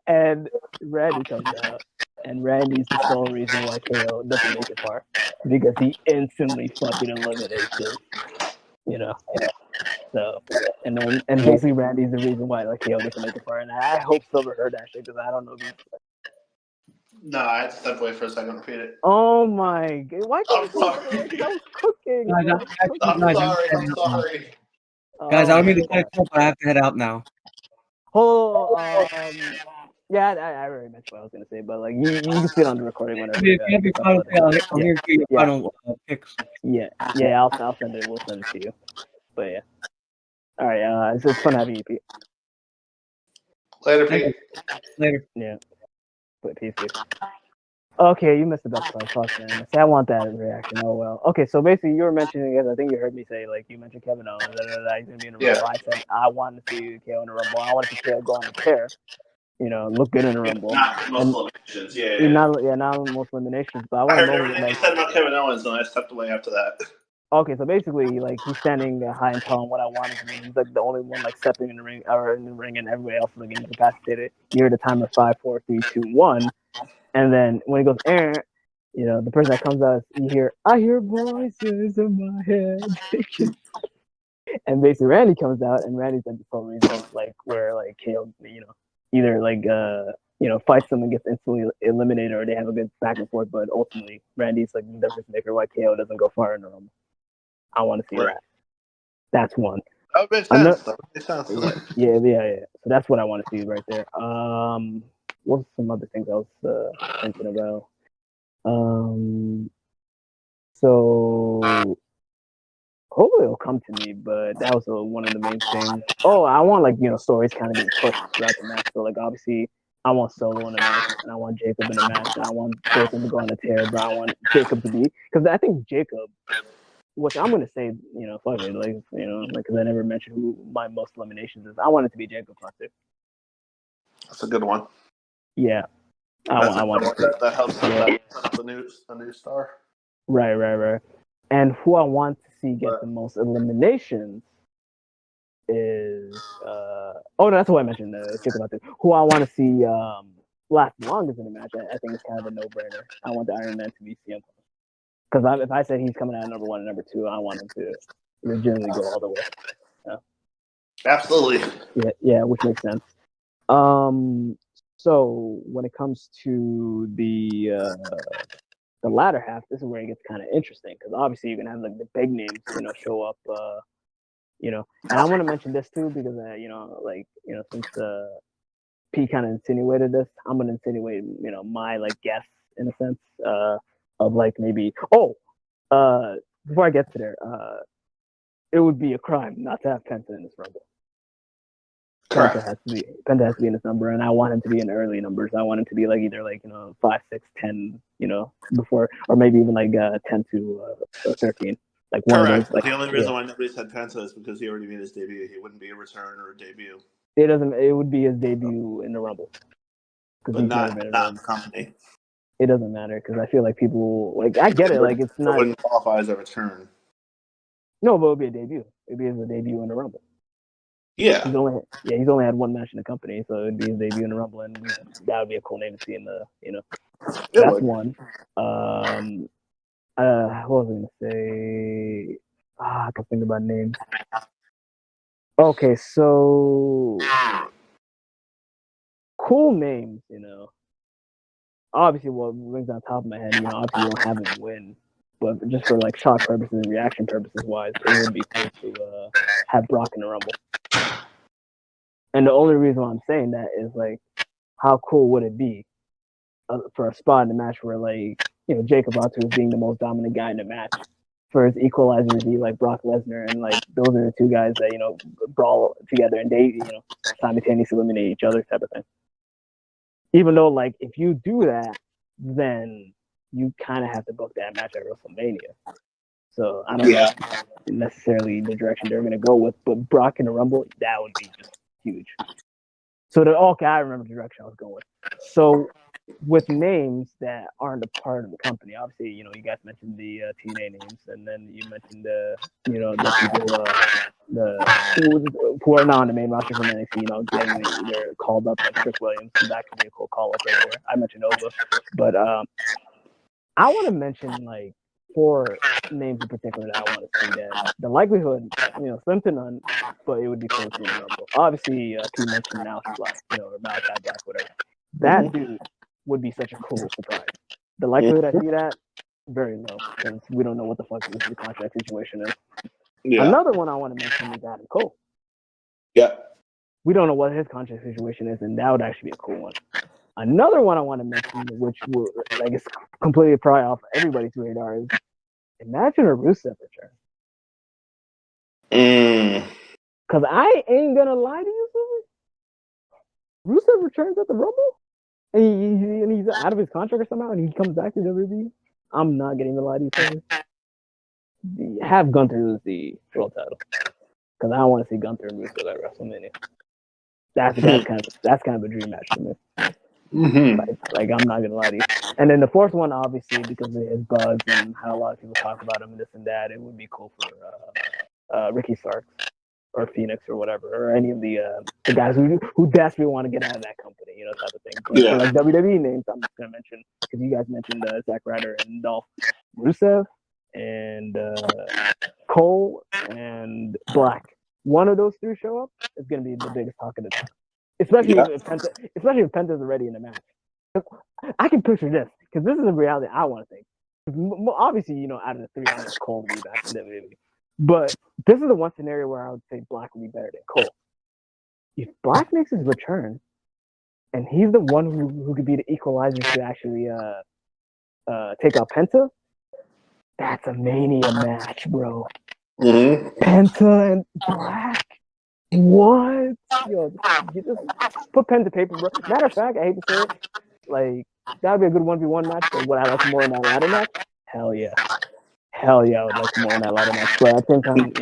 and Randy comes out, and Randy's the sole reason why KO doesn't make it far because he instantly fucking eliminates him. You know. So, and basically Randy's the reason why like KO doesn't make it far, and I hope Silver heard that shit because I don't know. No, I had to step away for a second. Repeat it. Oh my god! Why I'm sorry. Because I was cooking. I'm sorry. Guys, I don't mean to cut it, but I have to head out now. Oh, Yeah, I already mentioned what I was gonna say, but like you can see it on the recording whenever If you have your it's final, uploaded. I'm here for your Yeah. final picks. Yeah, I'll send it. We'll send it to you. But yeah, all right. It's fun having you, Pete. Later, Pete. Later. Yeah, but peace. Okay, you missed the best part. Fuck, man. See, I want that reaction. Oh well. Okay, so basically, you were mentioning, I think you heard me say, like, you mentioned Kevin Owens. He's gonna be in the Rumble. I said I want to see KO in the Rumble. I want to see KO go on the tear. Look good in the Rumble. Not most eliminations. Not most eliminations, but I I want a heard moment everything you said about Kevin Owens, and I stepped away after that. Okay, so basically, like he's standing high and tall, and what I want is when he's like the only one like stepping in the ring, and everybody else is like incapacitated. You hear the timer 5, 4, 3, 2, 1, and then when he goes, the person that comes out, I hear voices in my head, and basically Randy comes out, and Randy's at the full reason, like where like KO, either like fights them and gets instantly eliminated, or they have a good back and forth, but ultimately Randy's like the difference maker why KO doesn't go far in the Rumble. I want to see that. That's one. That makes sense. That makes sense. Yeah. So that's what I want to see right there. What's some other things I was thinking about? So hopefully it'll come to me, but that was one of the main things. Oh, I want stories kind of being pushed throughout the match. So like obviously I want Solo in a match, and I want Jacob in a match, and I want both of them to go on a tear, but I want Jacob to be, because I think Jacob, which I'm gonna say, fuck it, because I never mentioned who my most eliminations is. I want it to be Jacob Hunter. That's a good one. Yeah, I want it. That helps set up a new star. Right. And who I want to see get the most eliminations is that's what I mentioned. Jacob Hunter. Who I want to see last longest in the match. I think it's kind of a no-brainer. I want the Iron Man to be CM Punk. Because if I said he's coming out at number 1 and number 2, I want him to legitimately go all the way. Yeah. Absolutely. Yeah, which makes sense. So when it comes to the latter half, this is where it gets kind of interesting, because obviously you're gonna have like the big names, show up. And I want to mention this too because since P kind of insinuated this, I'm gonna insinuate my like guess in a sense of like maybe before I get to there, it would be a crime not to have Penta in this Rumble. Penta has to be in this number, and I want him to be in early numbers. I want him to be like either 5, 6, 10, before, or maybe even 10 to 13. Like one of those. Like, the only reason why nobody said Penta is because he already made his debut. He wouldn't be a return or a debut. It would be his debut in the Rumble. But not in the company. It doesn't matter, because I feel like people I get it. Like it's not. It wouldn't qualify as a return. No, but it would be a debut. It'd be his debut in the Rumble. Yeah. He's only had one match in the company, so it'd be his debut in the Rumble, and that would be a cool name to see in the That's one. What was I gonna say? I can think about names. Okay, so cool names, Obviously, what rings on top of my head, obviously you don't have him win, but just for shock purposes and reaction purposes wise, it would be cool to have Brock in the Rumble. And the only reason why I'm saying that is how cool would it be for a spot in the match where Jacob Hunter is being the most dominant guy in the match, for his equalizer to be Brock Lesnar, and those are the two guys that brawl together, and they simultaneously eliminate each other, type of thing. Even though if you do that, then you kind of have to book that match at WrestleMania. So I don't know necessarily the direction they're gonna go with, but Brock in the Rumble, that would be just huge. So I remember the direction I was going with. So with names that aren't a part of the company, obviously, you guys mentioned the TNA names, and then you mentioned the people who are not on the main roster from NXT, getting either called up, like Trick Williams. That could be a cool call up right there. I mentioned Nova, but I want to mention 4 names in particular that I want to see. That the likelihood, slim to none, but it would be cool to see in the Rumble. Obviously, Pete mentioned Malachi Black, or Malachi Black, whatever. That dude would be such a cool surprise. The likelihood I see that, very low, because we don't know what the fuck the contract situation is. Yeah. Another one I want to mention is Adam Cole. Yeah. we don't know what his contract situation is, and that would actually be a cool one. Another one I want to mention, which will, like, it's completely probably off everybody's radar, is imagine a Rusev return. Because I ain't gonna lie to you, Rusev returns at the Rumble, and he's out of his contract or somehow, and he comes back to WWE. I'm not getting the lie to you, fellas. Have Gunther lose the world title, because I don't want to see Gunther and Rusev at WrestleMania. That's kind of a dream match for me. Like I'm not gonna lie to you. And then the fourth one, obviously, because of his buzz and how a lot of people talk about him and this and that, it would be cool for Ricky Starks or Phoenix or whatever, or any of the guys who desperately want to get out of that company, type of thing. But for like WWE names, I'm just gonna mention, because you guys mentioned Zack Ryder and Dolph, Rusev and Cole and Black. One of those three show up, it's gonna be the biggest talk of the town. Especially if Penta's already in the match. I can picture this, because this is a reality I want to think. Obviously, out of the three, I want Cole to be back in WWE. But this is the one scenario where I would say Black would be better than Cole. If Black makes his return, and he's the one who could be the equalizer to actually take out Penta, that's a Mania match, bro. Penta and Black. What? Yo, you just put pen to paper, bro. Matter of fact, I hate to say it, like, that would be a good 1v1 match, but would I like more in that ladder match? Hell yeah, I would like more in that ladder match. But at the same time,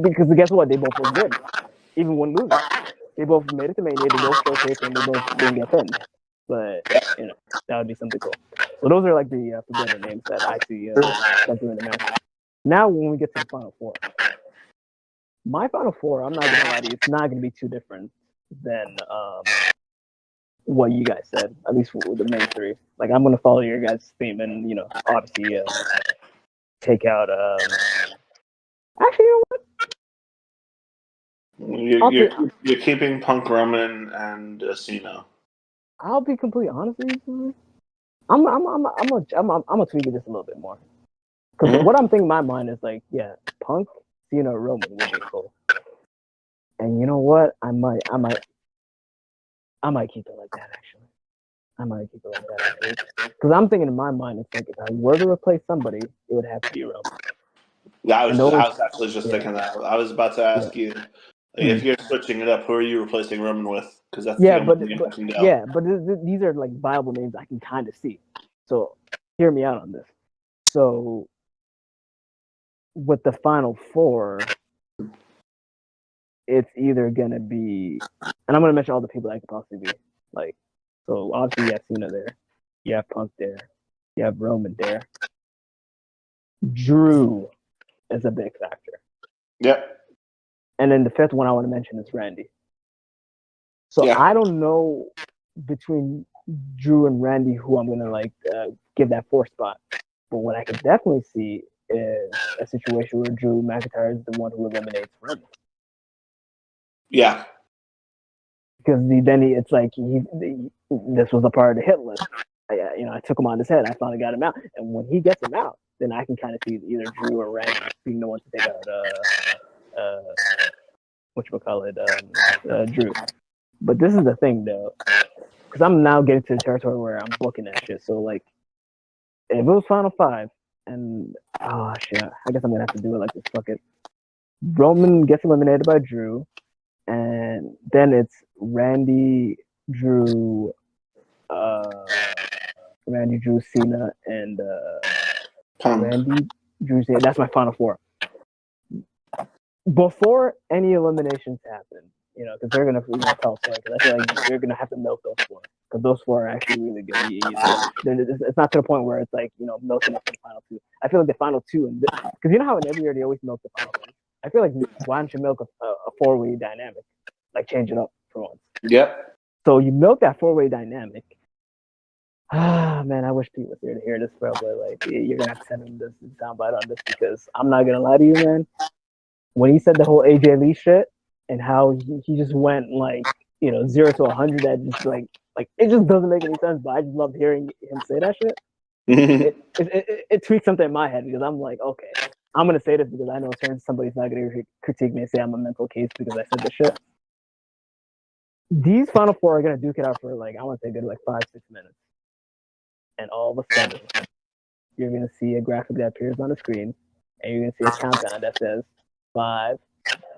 because guess what? They both look good, even when losing. They both made it to Mania, they both showcased, and they both didn't get pinned. But, that would be something cool. So those are like the forgotten names that I see in the match. Now, when we get to the Final Four. My Final Four, I'm not going to lie to you, it's not going to be too different than what you guys said, at least for the main three. Like, I'm going to follow your guys' theme and, obviously take out... Actually, you know what? You're keeping Punk, Roman, and Cena. I'll be completely honest with you. I'm gonna tweak this a little bit more. Because what I'm thinking in my mind is, like, yeah, Punk, Cena, Roman would be cool. And you know what? I might keep it like that, actually. Because I'm thinking in my mind, it's like, if I were to replace somebody, it would have to be Roman. Yeah, I was actually just thinking that. I was about to ask you, if you're switching it up, who are you replacing Roman with? Because that's the only name I can go. Yeah, but these are like viable names I can kind of see. So hear me out on this. So with the Final Four, it's either gonna be, and I'm gonna mention all the people that could possibly be. Like, so obviously you have Cena there, you have Punk there, you have Roman there. Drew is a big factor. Yep. And then the fifth one I want to mention is Randy. So I don't know between Drew and Randy who I'm gonna give that fourth spot. But what I could definitely see is a situation where Drew McIntyre is the one who eliminates Roman. Yeah. Because it's like this was a part of the hit list. I took him on his head. I finally got him out. And when he gets him out, then I can kind of see either Drew or Randy being the one to take out Drew. But this is the thing, though, because I'm now getting to the territory where I'm booking that shit. So, like, if it was Final Five, and shit, I guess I'm gonna have to do it like this. Fuck it. Roman gets eliminated by Drew, and then it's Randy, Drew, Cena, and Randy, Drew, Cena. That's my Final Four. Before any eliminations happen, because they're gonna tell us, because I feel like you're gonna have to milk those four, because those four are actually really good. It's not to the point where it's like milking up the final two. I feel like the final two, because you know how in every year they always milk the final one. I feel like why don't you milk a four-way dynamic, like change it up for once. Yep. So you milk that four-way dynamic. Man, I wish Pete was here to hear this, bro. But like, you're gonna have to send him this soundbite on this, because I'm not gonna lie to you, man. When he said the whole AJ Lee shit and how he just went 0 to 100, that just like it just doesn't make any sense. But I just loved hearing him say that shit. It tweaked something in my head, because I'm like, okay, I'm gonna say this because I know somebody's not gonna critique me and say I'm a mental case because I said this shit. These final four are gonna duke it out for like I want to say good like 5-6 minutes, and all of a sudden you're gonna see a graphic that appears on the screen, and you're gonna see a countdown that says 5,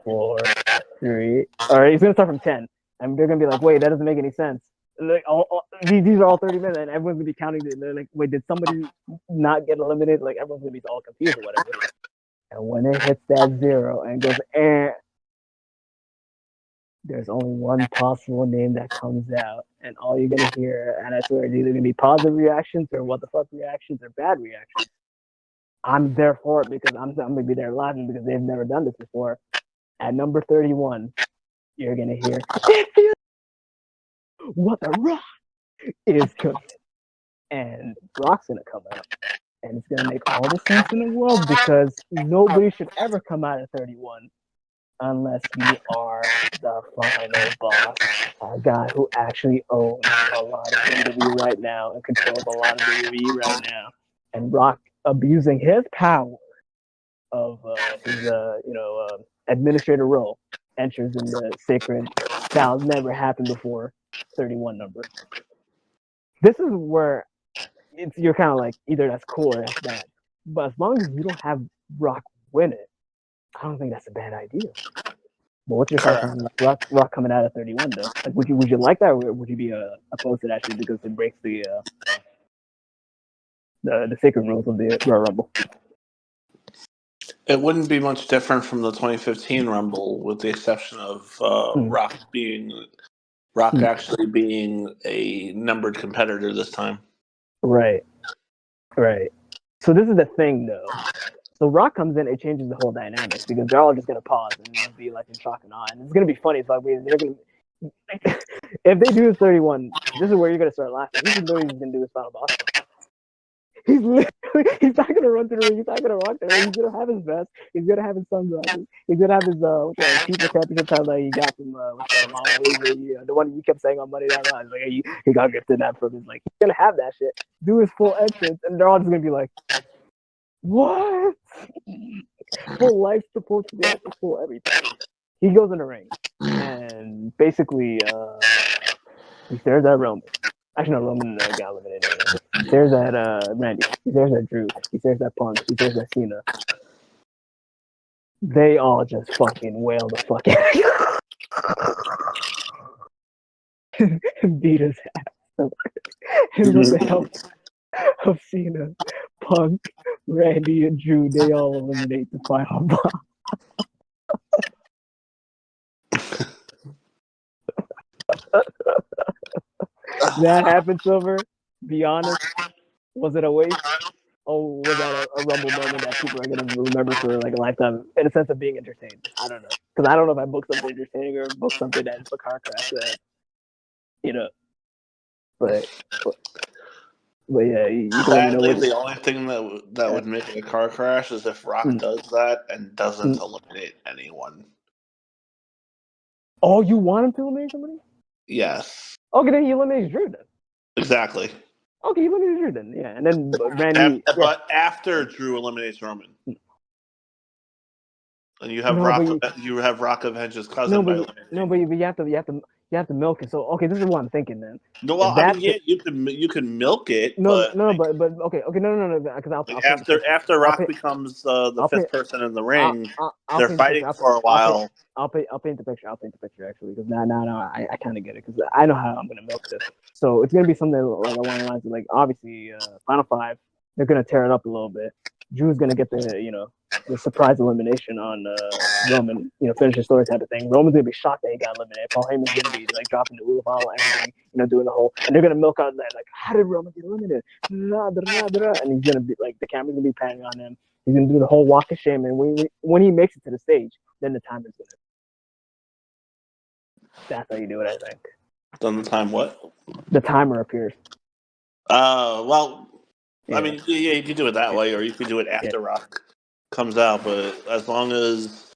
4, 3. All right, it's gonna start from 10, and they're gonna be like, wait, that doesn't make any sense. Like these are all 30 minutes, and everyone's gonna be counting it. And they're like, wait, did somebody not get eliminated? Like everyone's gonna be all confused or whatever. And when it hits that 0 and goes, there's only one possible name that comes out, and all you're gonna hear, and I swear, it's either gonna be positive reactions or what the fuck reactions or bad reactions. I'm there for it because I'm gonna be there laughing because they've never done this before. At number 31, you're gonna hear what the Rock is cooking, and Rock's gonna come out, and it's gonna make all the sense in the world because nobody should ever come out at 31 unless you are the final boss, a guy who actually owns a lot of WWE right now and controls a lot of WWE right now, and Rock abusing his power of his administrator role enters in the sacred that'll never happened before 31 number. This is where you're kind of like either that's cool or that's bad, but as long as you don't have Rock win it, I don't think that's a bad idea. But what's your thoughts on Rock coming out at 31 though? Like, would you like that, or would you be opposed to that shit because it breaks the sacred rules of the Royal Rumble? It wouldn't be much different from the 2015 Rumble, with the exception of Rock actually being a numbered competitor this time. Right. So this is the thing though. So Rock comes in, it changes the whole dynamic because they're all just gonna pause and just be like in shock and awe, and it's gonna be funny. It's like they're gonna if they do this 31, this is where you're gonna start laughing. This is what he's gonna do his final boss. He's literally, he's not gonna run through the ring. He's not gonna rock the ring. He's gonna have his vest. He's gonna have his sunglasses. He's gonna have his FIFA championship title that he got from Mama Louisa, the one you kept saying on Monday Night Raw. Like he got gifted that from his like. He's gonna have that shit. Do his full entrance, and they're all just gonna be like, "What? Full life support to the full everything." He goes in the ring, and basically he stares at Roman. Actually, no, Roman got eliminated. He stares at Randy. He stares at Drew. He stares at Punk. He stares at Cena. They all just fucking wail the fuck out and beat his ass. And with the help of Cena, Punk, Randy, and Drew, they all eliminate the final boss. That happened, Silver. Be honest. Was it a waste? Or was that a Rumble moment that people are going to remember for like a lifetime in a sense of being entertained? I don't know. Because I don't know if I booked something entertaining or booked something that is a car crash that, but yeah, you can let me know. Sadly, the only thing that would make it a car crash is if Rock does that and doesn't eliminate anyone. Oh, you want him to eliminate somebody? Yes. Okay, then he eliminates Drew then. Exactly. Okay, he eliminates Drew then. Yeah, and then Randy. But after Drew eliminates Roman. And you have Rock avenge his cousin by eliminating. No, but you have to milk it. So okay, this is what I'm thinking then. No, well, I mean, yeah, you can milk it. But okay, no, because after Rock becomes the fifth person in the ring, they're fighting for a while. I'll paint the picture. Actually, because now I kind of get it because I know how I'm gonna milk this. So it's gonna be something like along the lines of like obviously Final Five, they're gonna tear it up a little bit. Drew's gonna get the surprise elimination on Roman, finish the story type of thing. Roman's gonna be shocked that he got eliminated. Paul Heyman's gonna be like dropping the Ula Follow, everything, doing the whole, and they're gonna milk out that like, how did Roman get eliminated? And he's gonna be like, the camera's gonna be panning on him. He's gonna do the whole walk of shame, and when he makes it to the stage, then the timer's gonna. That's how you do it, I think. Then the time what? The timer appears. Well. Yeah. I mean, yeah, you could do it that way, or you could do it after Rock comes out. But as long as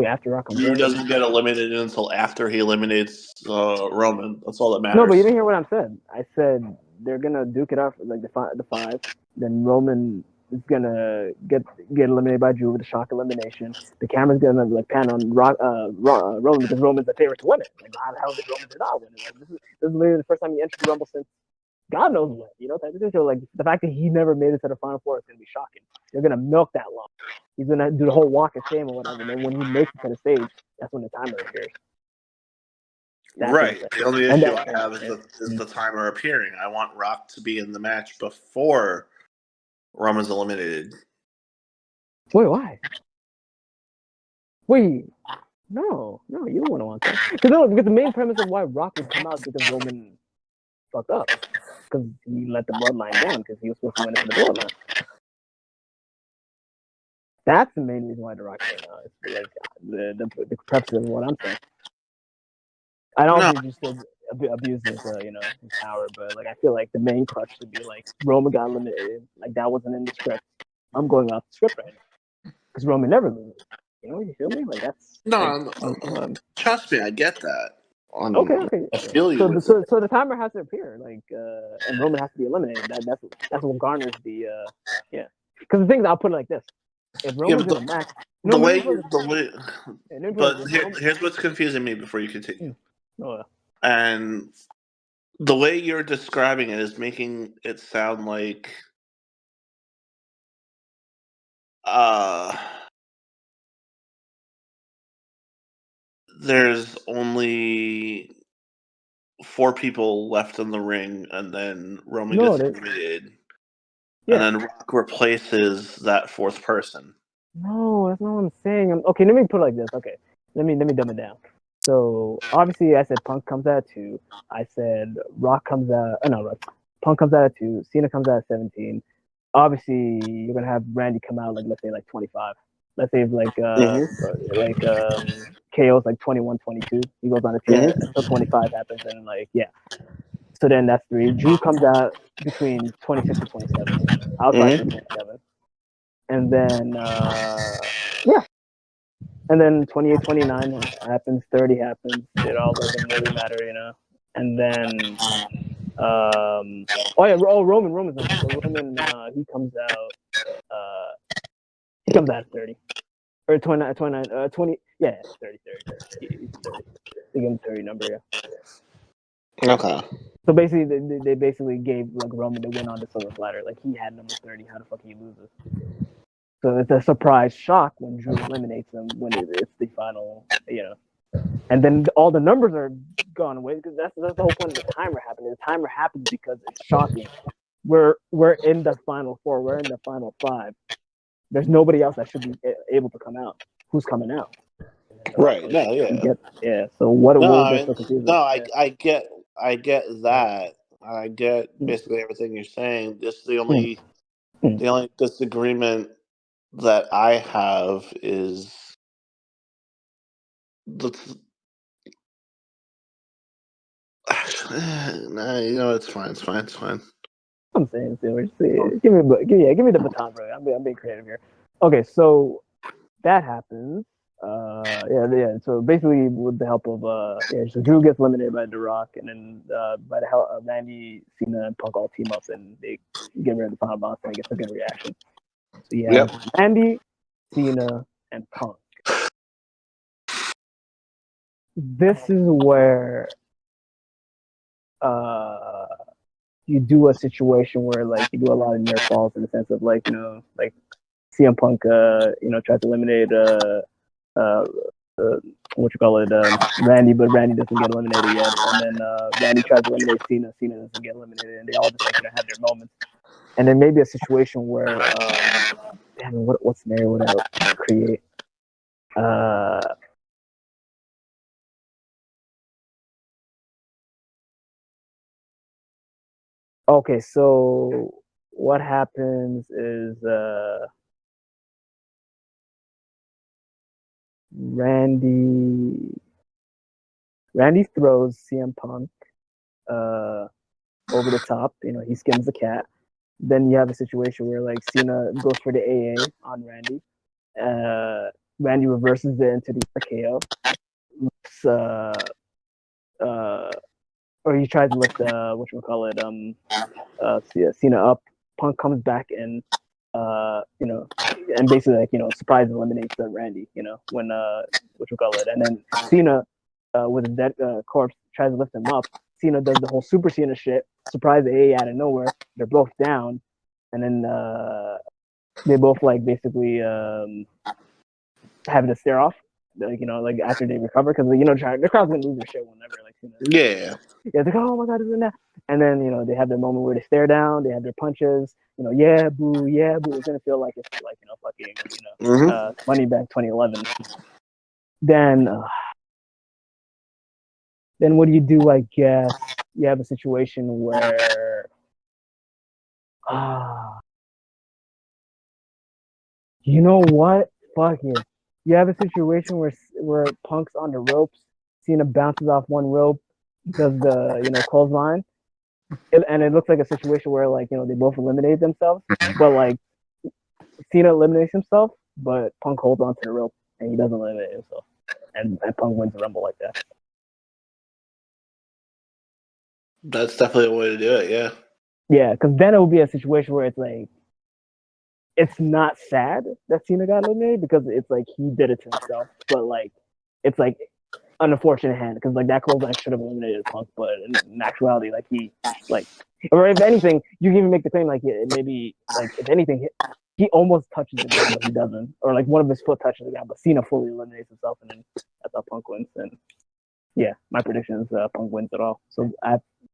after Rock comes Drew doesn't get eliminated until after he eliminates Roman, that's all that matters. No, but you didn't hear what I said. I said they're gonna duke it out for like the five. Then Roman is gonna get eliminated by Drew with a shock elimination. The camera's gonna like pan on Roman because Roman's the favorite to win it. Like how the hell did Roman not win it? Like this is literally the first time he entered the Rumble since God knows when. You know, so like the fact that he never made it to the final four is gonna be shocking. They're gonna milk that long. He's gonna do the whole walk of shame or whatever. And then when he makes it to the stage, that's when the timer appears. That's Right. The only and issue I have is the timer appearing. I want Rock to be in the match before Roman's eliminated. Wait, why? Wait, no, you don't want that. Because the main premise of why Rock would come out is because Roman fucked up. Because he let the bloodline down because he was supposed to win it for the bloodline. That's the main reason why The Rock came out. It's like the preface of what I'm saying. I don't think just abuse his his power, but like I feel like the main crutch should be like Roman got eliminated. Like that wasn't in the script. I'm going off the script right now because Roman never loses. You feel me? Like that's Trust me, I get that. Okay. I feel you. So the timer has to appear, like, and Roman has to be eliminated. That's what garners the yeah. Because the things I'll put it like this: if Roman's in the match, here's what's confusing me before you continue. Oh, and the way you're describing it is making it sound like there's only 4 people left in the ring, and then Roman gets eliminated, and then Rock replaces that 4th person. No, that's not what I'm saying. Okay, let me put it like this. Okay, let me dumb it down. So obviously, I said Punk comes out at 2. I said Rock comes out. Punk comes out at 2. Cena comes out at 17. Obviously, you're gonna have Randy come out like let's say like 25. Let's say like KO's like 21, 22. He goes on a tear until 25 happens, and like So then that's 3. Drew comes out between 26 and 27. Outside for 27. And then and then 28, 29 happens, 30 happens. It all doesn't really matter, And then Roman he comes out at 30 or 29, 20 30. He's 30. They give him 30 number, Okay. So basically, they basically gave like Roman the win on the silver platter. Like he had number 30. How the fuck he loses? So it's a surprise shock when Drew eliminates him when it's the final, And then all the numbers are gone away because that's the whole point of the timer happening. The timer happens because it's shocking. We're in the final 4. We're in the final 5. There's nobody else that should be able to come out. Who's coming out? Right. No. Yeah. So what? I get that. I get basically everything you're saying. Just the only disagreement that I have is it's fine. I'm saying, give me the baton, bro. I'm being creative here. Okay, so that happens. So basically, with the help of so Drew gets eliminated by The Rock, and then by the help of Randy, Cena, and Punk all team up, and they get rid of the final boss, and I guess a good reaction. So you have Randy, Cena, and Punk. This is where you do a situation where like you do a lot of near falls in the sense of like like CM Punk tried to eliminate Randy, but Randy doesn't get eliminated yet, and then Randy tries to eliminate Cena doesn't get eliminated, and they all just like have their moments, and then maybe a situation where what scenario would I create? Okay, so what happens is Randy throws CM Punk over the top. He skins the cat. Then you have a situation where like Cena goes for the AA on Randy. Randy reverses it into the KO. Or he tries to lift Cena up. Punk comes back in, you know, and basically like surprise eliminates Randy, when what you call it, and then Cena with a dead corpse tries to lift him up. Cena does the whole Super Cena shit, surprise A out of nowhere. They're both down, and then they both like basically having to stare off, like like after they recover, because the crowd's gonna lose their shit whenever like Cena. Yeah. Yeah, it's like, oh my god, isn't that? And then they have their moment where they stare down, they have their punches, yeah, boo, yeah, boo. It's gonna feel like it's like fucking Money Back 2011. Then what do you do? I guess you have a situation where you know what? Fuck it. You have a situation where Punk's on the ropes, Cena bounces off one rope, does the clothesline, and it looks like a situation where like they both eliminate themselves, but like Cena eliminates himself, but Punk holds onto the rope and he doesn't eliminate himself, and Punk wins the Rumble like that. That's definitely a way to do it. Yeah. Yeah, because then it will be a situation where it's like it's not sad that Cena got eliminated because it's like he did it to himself, but like it's like an unfortunate hand because like that clothesline should have eliminated Punk, but in actuality, like he like, or if anything, you can even make the claim like maybe like if anything, he almost touches the ground, but he doesn't, or like one of his foot touches the ground, but Cena fully eliminates himself, and then that's how Punk wins. And yeah, my prediction is Punk wins it all. So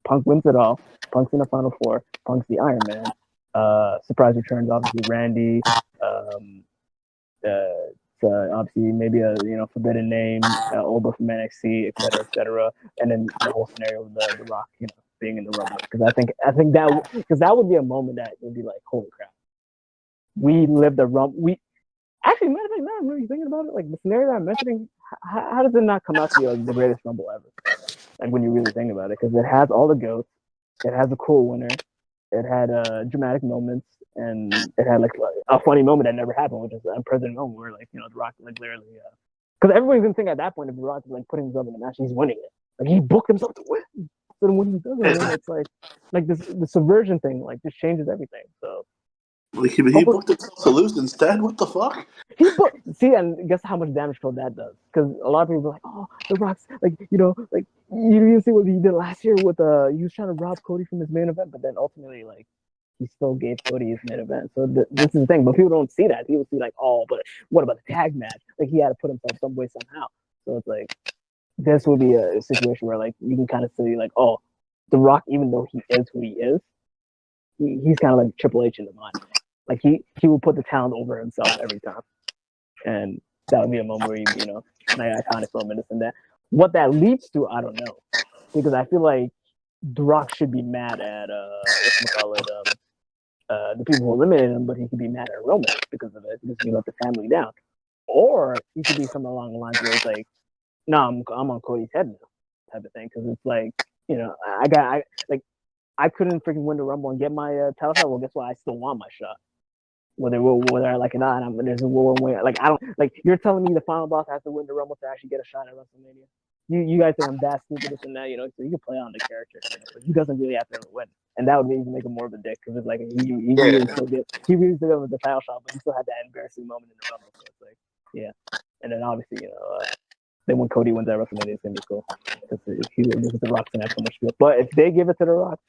Punk wins it all. Punk's in the Final Four. Punk's the Iron Man. Surprise returns, obviously Randy. Obviously maybe a forbidden name, Oba from NXT, et cetera, and then the whole scenario of the Rock, being in the Rumble. Because I think that would be a moment that would be like, holy crap, we lived the Rumble. We actually, matter of fact, now I'm really thinking about it. Like the scenario that I'm mentioning, how does it not come out to be like the greatest Rumble ever? Like when you really think about it, because it has all the goats, it has a cool winner, it had dramatic moments, and it had like a funny moment that never happened, which is a President moment where like the Rock like literally, because everybody's gonna think at that point if the Rock is like putting himself in the match, he's winning it. Like he booked himself to win. So then when he doesn't win, it's like this the subversion thing like just changes everything. So he booked himself to lose instead. What the fuck? See, and guess how much damage control that does? Because a lot of people are like, oh, the Rock's like like you didn't see what he did last year with he was trying to rob Cody from his main event, but then ultimately like he still gave Cody his main event. So this is the thing, but people don't see that. People see like, oh, but what about the tag match? Like he had to put himself some way somehow. So it's like this would be a situation where like you can kind of see like, oh, the Rock, even though he is who he is, he's kind of like Triple H in the mind. Like he will put the talent over himself every time, and that would be a moment where an iconic moment, this and that. What that leads to, I don't know, because I feel like The Rock should be mad at the people who eliminated him, but he could be mad at Roman because of it, because he let the family down, or he could be something along the lines where it's like, no, I'm on Cody's head now, type of thing, because it's like I couldn't freaking win the Rumble and get my title shot. Well, guess what? I still want my shot. Whether I like it or not, there's a war win. Like I don't like you're telling me the final boss has to win the Rumble to actually get a shot at WrestleMania. You guys think I'm that stupid, this and that, so you can play on the character, but he doesn't really have to win, and that would even make him more of a dick because it's like he really still get with the title shot, but he still had that embarrassing moment in the Rumble. So it's like and then obviously then when Cody wins at WrestleMania, it's gonna be cool because the Rock's gonna have so much skill. But if they give it to the Rock,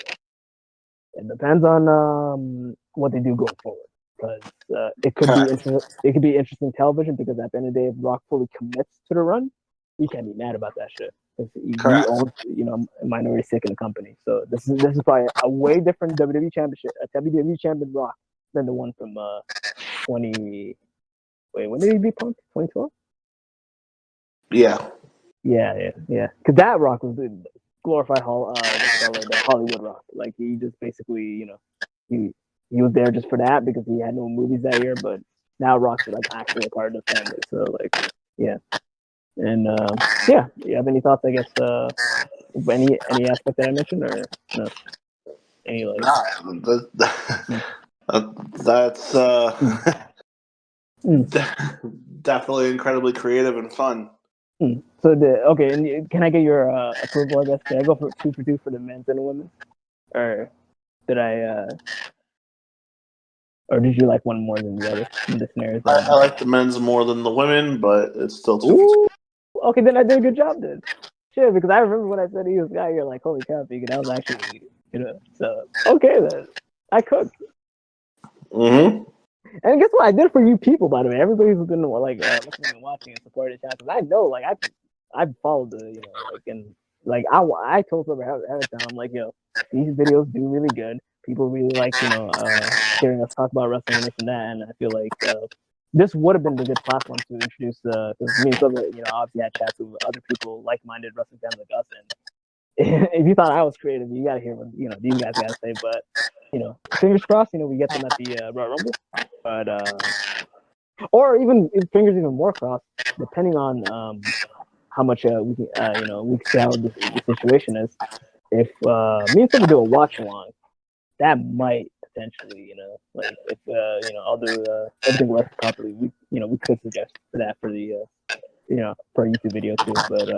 it depends on what they do going forward. Because it could be interesting television because at the end of the day, if Rock fully commits to the run, you can't be mad about that shit. He owns a minority stake in the company. So this is probably a way different WWE championship, a WWE champion Rock than the one from 20. Wait, when did he beat Punk? 2012. Yeah. Because that Rock was the glorified Hollywood Rock. Like he just basically he was there just for that because he had no movies that year, but now Rock's like actually a part of the family. So like, yeah. And you have any thoughts? I guess any aspect that I mentioned or no? Any that's definitely incredibly creative and fun. So and can I get your approval? I guess did I go for 2 for 2 for the men's and the women, or did I? Or did you like one more than the other? The scenarios. I like the men's more than the women, but it's still two. Ooh, okay, then I did a good job then. Shit, because I remember when I said he was guy, you're like, holy cow, Pika, that was actually, so okay then. I cooked. Mm-hmm. And guess what? I did it for you people, by the way. Everybody's been like listening and watching and supporting the channel. Because I know, like, I've followed the, like, and like I told someone every time, I'm like, yo, these videos do really good. People really like, hearing us talk about wrestling and this and that. And I feel like this would have been the good platform to introduce, because me and Silver, obviously had chats with other people, like-minded wrestling fans like us. And if you thought I was creative, you got to hear what, these guys got to say. But, fingers crossed, we get them at the Royal Rumble. But or even fingers even more crossed, depending on how much we can we can see how the situation is. If me and Silver do a watch along, that might potentially like if everything works properly, we could suggest for that for the for a YouTube video too. But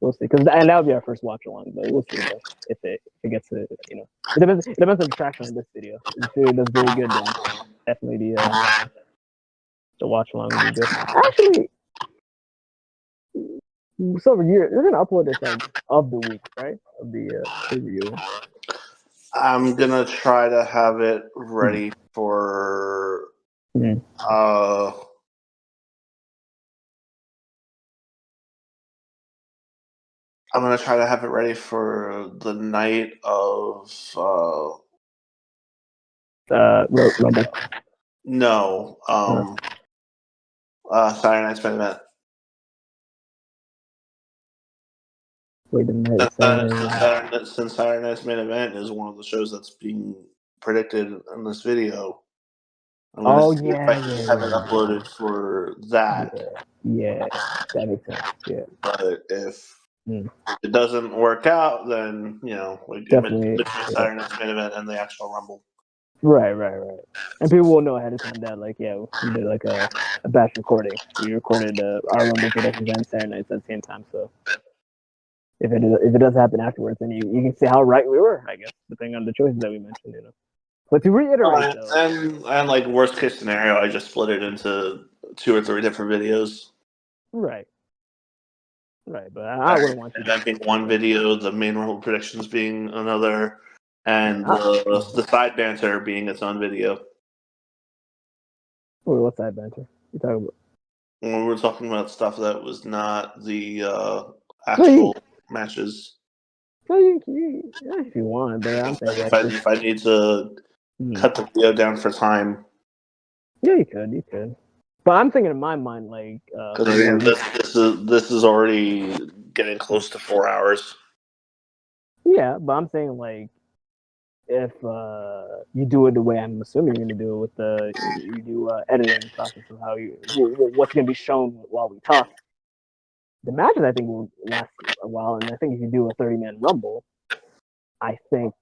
we'll see, and that would be our first watch along. But we'll see if it gets to it depends on the traction on this video. If this video does very good, then definitely the watch along would be good. Actually, Silver, you're gonna upload this like of the week, right? Of the preview. I'm gonna try to have it ready for Mm-hmm. I'm gonna try to have it ready for the night of Rumble. No, Saturday Night's Main Event. Wait a minute. Since Saturday Night's Main Event is one of the shows that's being predicted in this video, I'm gonna see if I can have it uploaded for that. Yeah, that makes sense. Yeah. But if it doesn't work out, then we Definitely, between Saturday Night's Main Event and the actual Rumble. Right. And people will know ahead of time that, like, yeah, we did like a batch recording. We recorded our Rumble predictions and Saturday nights at the same time. So if it does happen afterwards, then you can see how right we were, I guess, depending on the choices that we mentioned. But to reiterate, though, and like worst case scenario, I just split it into 2 or 3 different videos. Right. But I wouldn't want you. That being one video, the main Rumble predictions being another, and the side banter being its own video. Wait, what's side banter? You talking about? When we were talking about stuff that was not the actual matches. Well, if you want, but I'm saying if I need to cut the video down for time. Yeah, you could. But I'm thinking in my mind, like, this is already getting close to 4 hours. Yeah, but I'm saying, like, if you do it the way I'm assuming you're gonna do it with you do editing process of how what's gonna be shown while we talk. The matches I think will last a while, and I think if you do a 30-man Rumble, I think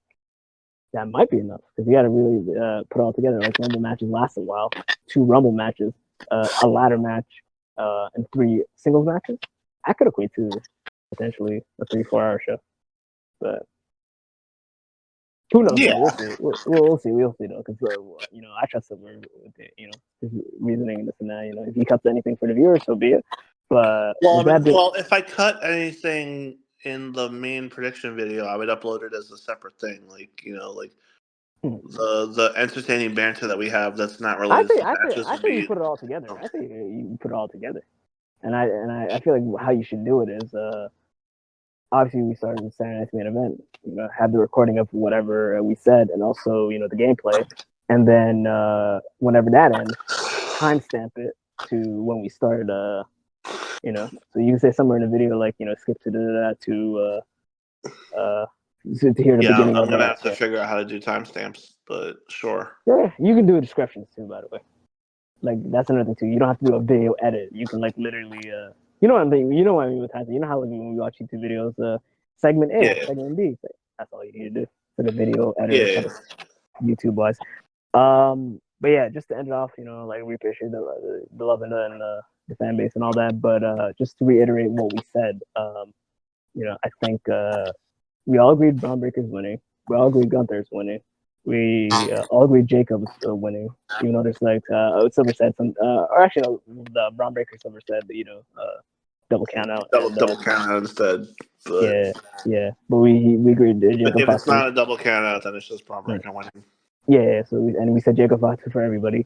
that might be enough because you got to really put it all together. Like Rumble matches last a while, 2 Rumble matches, a ladder match, and 3 singles matches. I could equate to potentially a 3-4 hour show, but who knows? Yeah. We'll see though, because I trust him with his reasoning and this and that. If he cuts anything for the viewers, so be it. But if I cut anything in the main prediction video, I would upload it as a separate thing, the entertaining banter that we have that's not related to matches. I think you put it all together. I think you put it all together, and I feel like how you should do it is obviously we started with Saturday Night's Main Event. Have the recording of whatever we said, and also the gameplay, and then whenever that ends, timestamp it to when we started. So you can say somewhere in the video like skip to hear the beginning. I'm gonna have to figure out how to do timestamps, but sure. Yeah, you can do descriptions too, by the way. Like that's another thing too. You don't have to do a video edit. You can like literally you know what I'm thinking. You know what I mean with timestamps. You know how like when we watch YouTube videos, segment A, segment B. That's all you need to do for the video edit. YouTube wise. But yeah, just to end it off, like we appreciate the love and the fan base and all that. But just to reiterate what we said, I think we all agreed Braun Breaker's winning. We all agreed Gunther's winning. we all agreed Jacob's winning, even though there's like Silver said some, or actually no, the Braun Breaker Silver said double count out. Double count out instead. But yeah. But we agreed Jacob if it's Fox. not a double count out, then it's just Braun Breaker winning. Yeah. So we said Jacob Fox for everybody.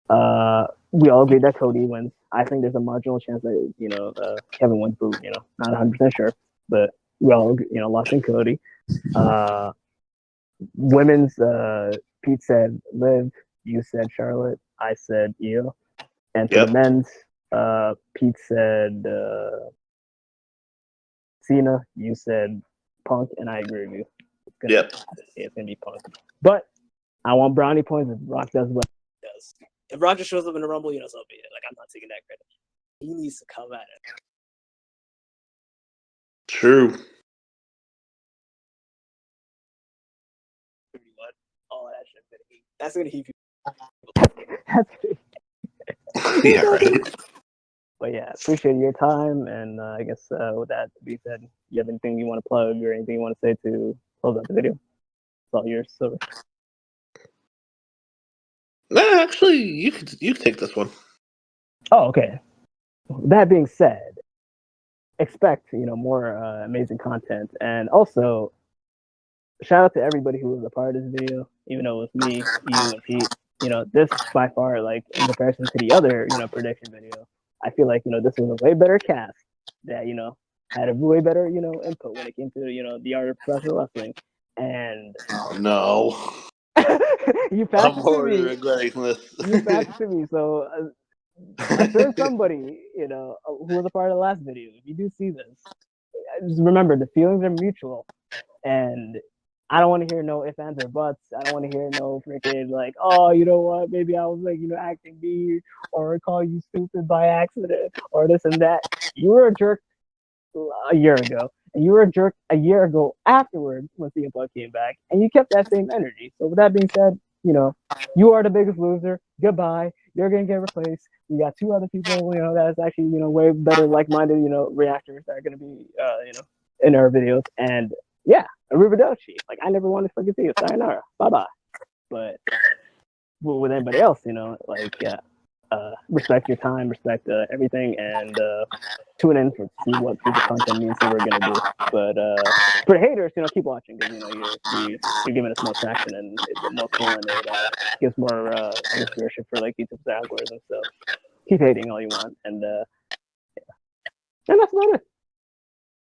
We all agreed that Cody wins. I think there's a marginal chance that Kevin wins, but not 100% sure. But we all locked in Cody. Women's, Pete said Liv, you said Charlotte, I said Io. And for the men's, Pete said Cena, you said Punk, and I agree with you. It's gonna be Punk. But I want brownie points if Rock does what he does. If Rock just shows up in the Rumble, so be it. Like, I'm not taking that credit. He needs to come at it. True. What? Oh, that shit gonna heat. That's gonna heat people. That's Yeah, right. But yeah, appreciate your time, and I guess with that being said, you have anything you want to plug or anything you want to say to close out the video? It's all yours, Silver. No, actually, you could take this one. Oh, okay. That being said, expect more amazing content, and also shout out to everybody who was a part of this video, even though it was me, you, and Pete. This by far, like in comparison to the other prediction video, I feel like this was a way better cast that had a way better input when it came to the art of professional wrestling. And oh no. You passed I'm it to already me. regretting this. You passed it to me. So a certain somebody, who was a part of the last video, if you do see this, just remember the feelings are mutual, and I don't want to hear no ifs, ands, or buts. I don't want to hear no freaking like, oh, you know what? Maybe I was like, acting mean, or call you stupid by accident, or this and that. You were a jerk a year ago, and you were a jerk a year ago afterwards when CM Punk came back, and you kept that same energy. So with that being said, you are the biggest loser. Goodbye. You're gonna get replaced. We got two other people, that's actually, way better like-minded, reactors that are gonna be, in our videos. And yeah, arrivederci. Like, I never want to fucking see you. Sayonara. Bye-bye. But with anybody else, respect your time, respect everything, and tune in to see what future content me and Silver are gonna do. But for the haters, keep watching, because you're giving us more traction, and it's more cool, and it gives more I guess viewership for like YouTube's algorithm. So keep hating all you want, and that's about it.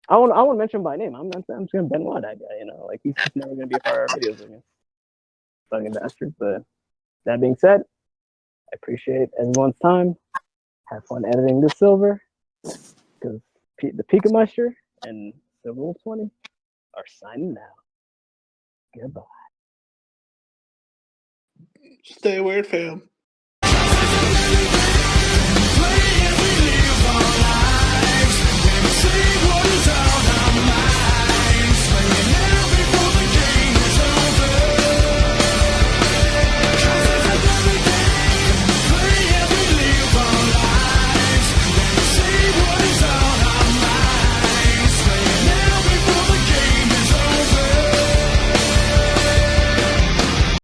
I won't mention by name. I'm just gonna Benoit that guy. Like, he's just never gonna be a part of our videos again. Fucking bastard. But that being said, I appreciate everyone's time. Have fun editing this, Silver, because the Pika Meister and Silver 20 are signing out. Goodbye. Stay weird, fam.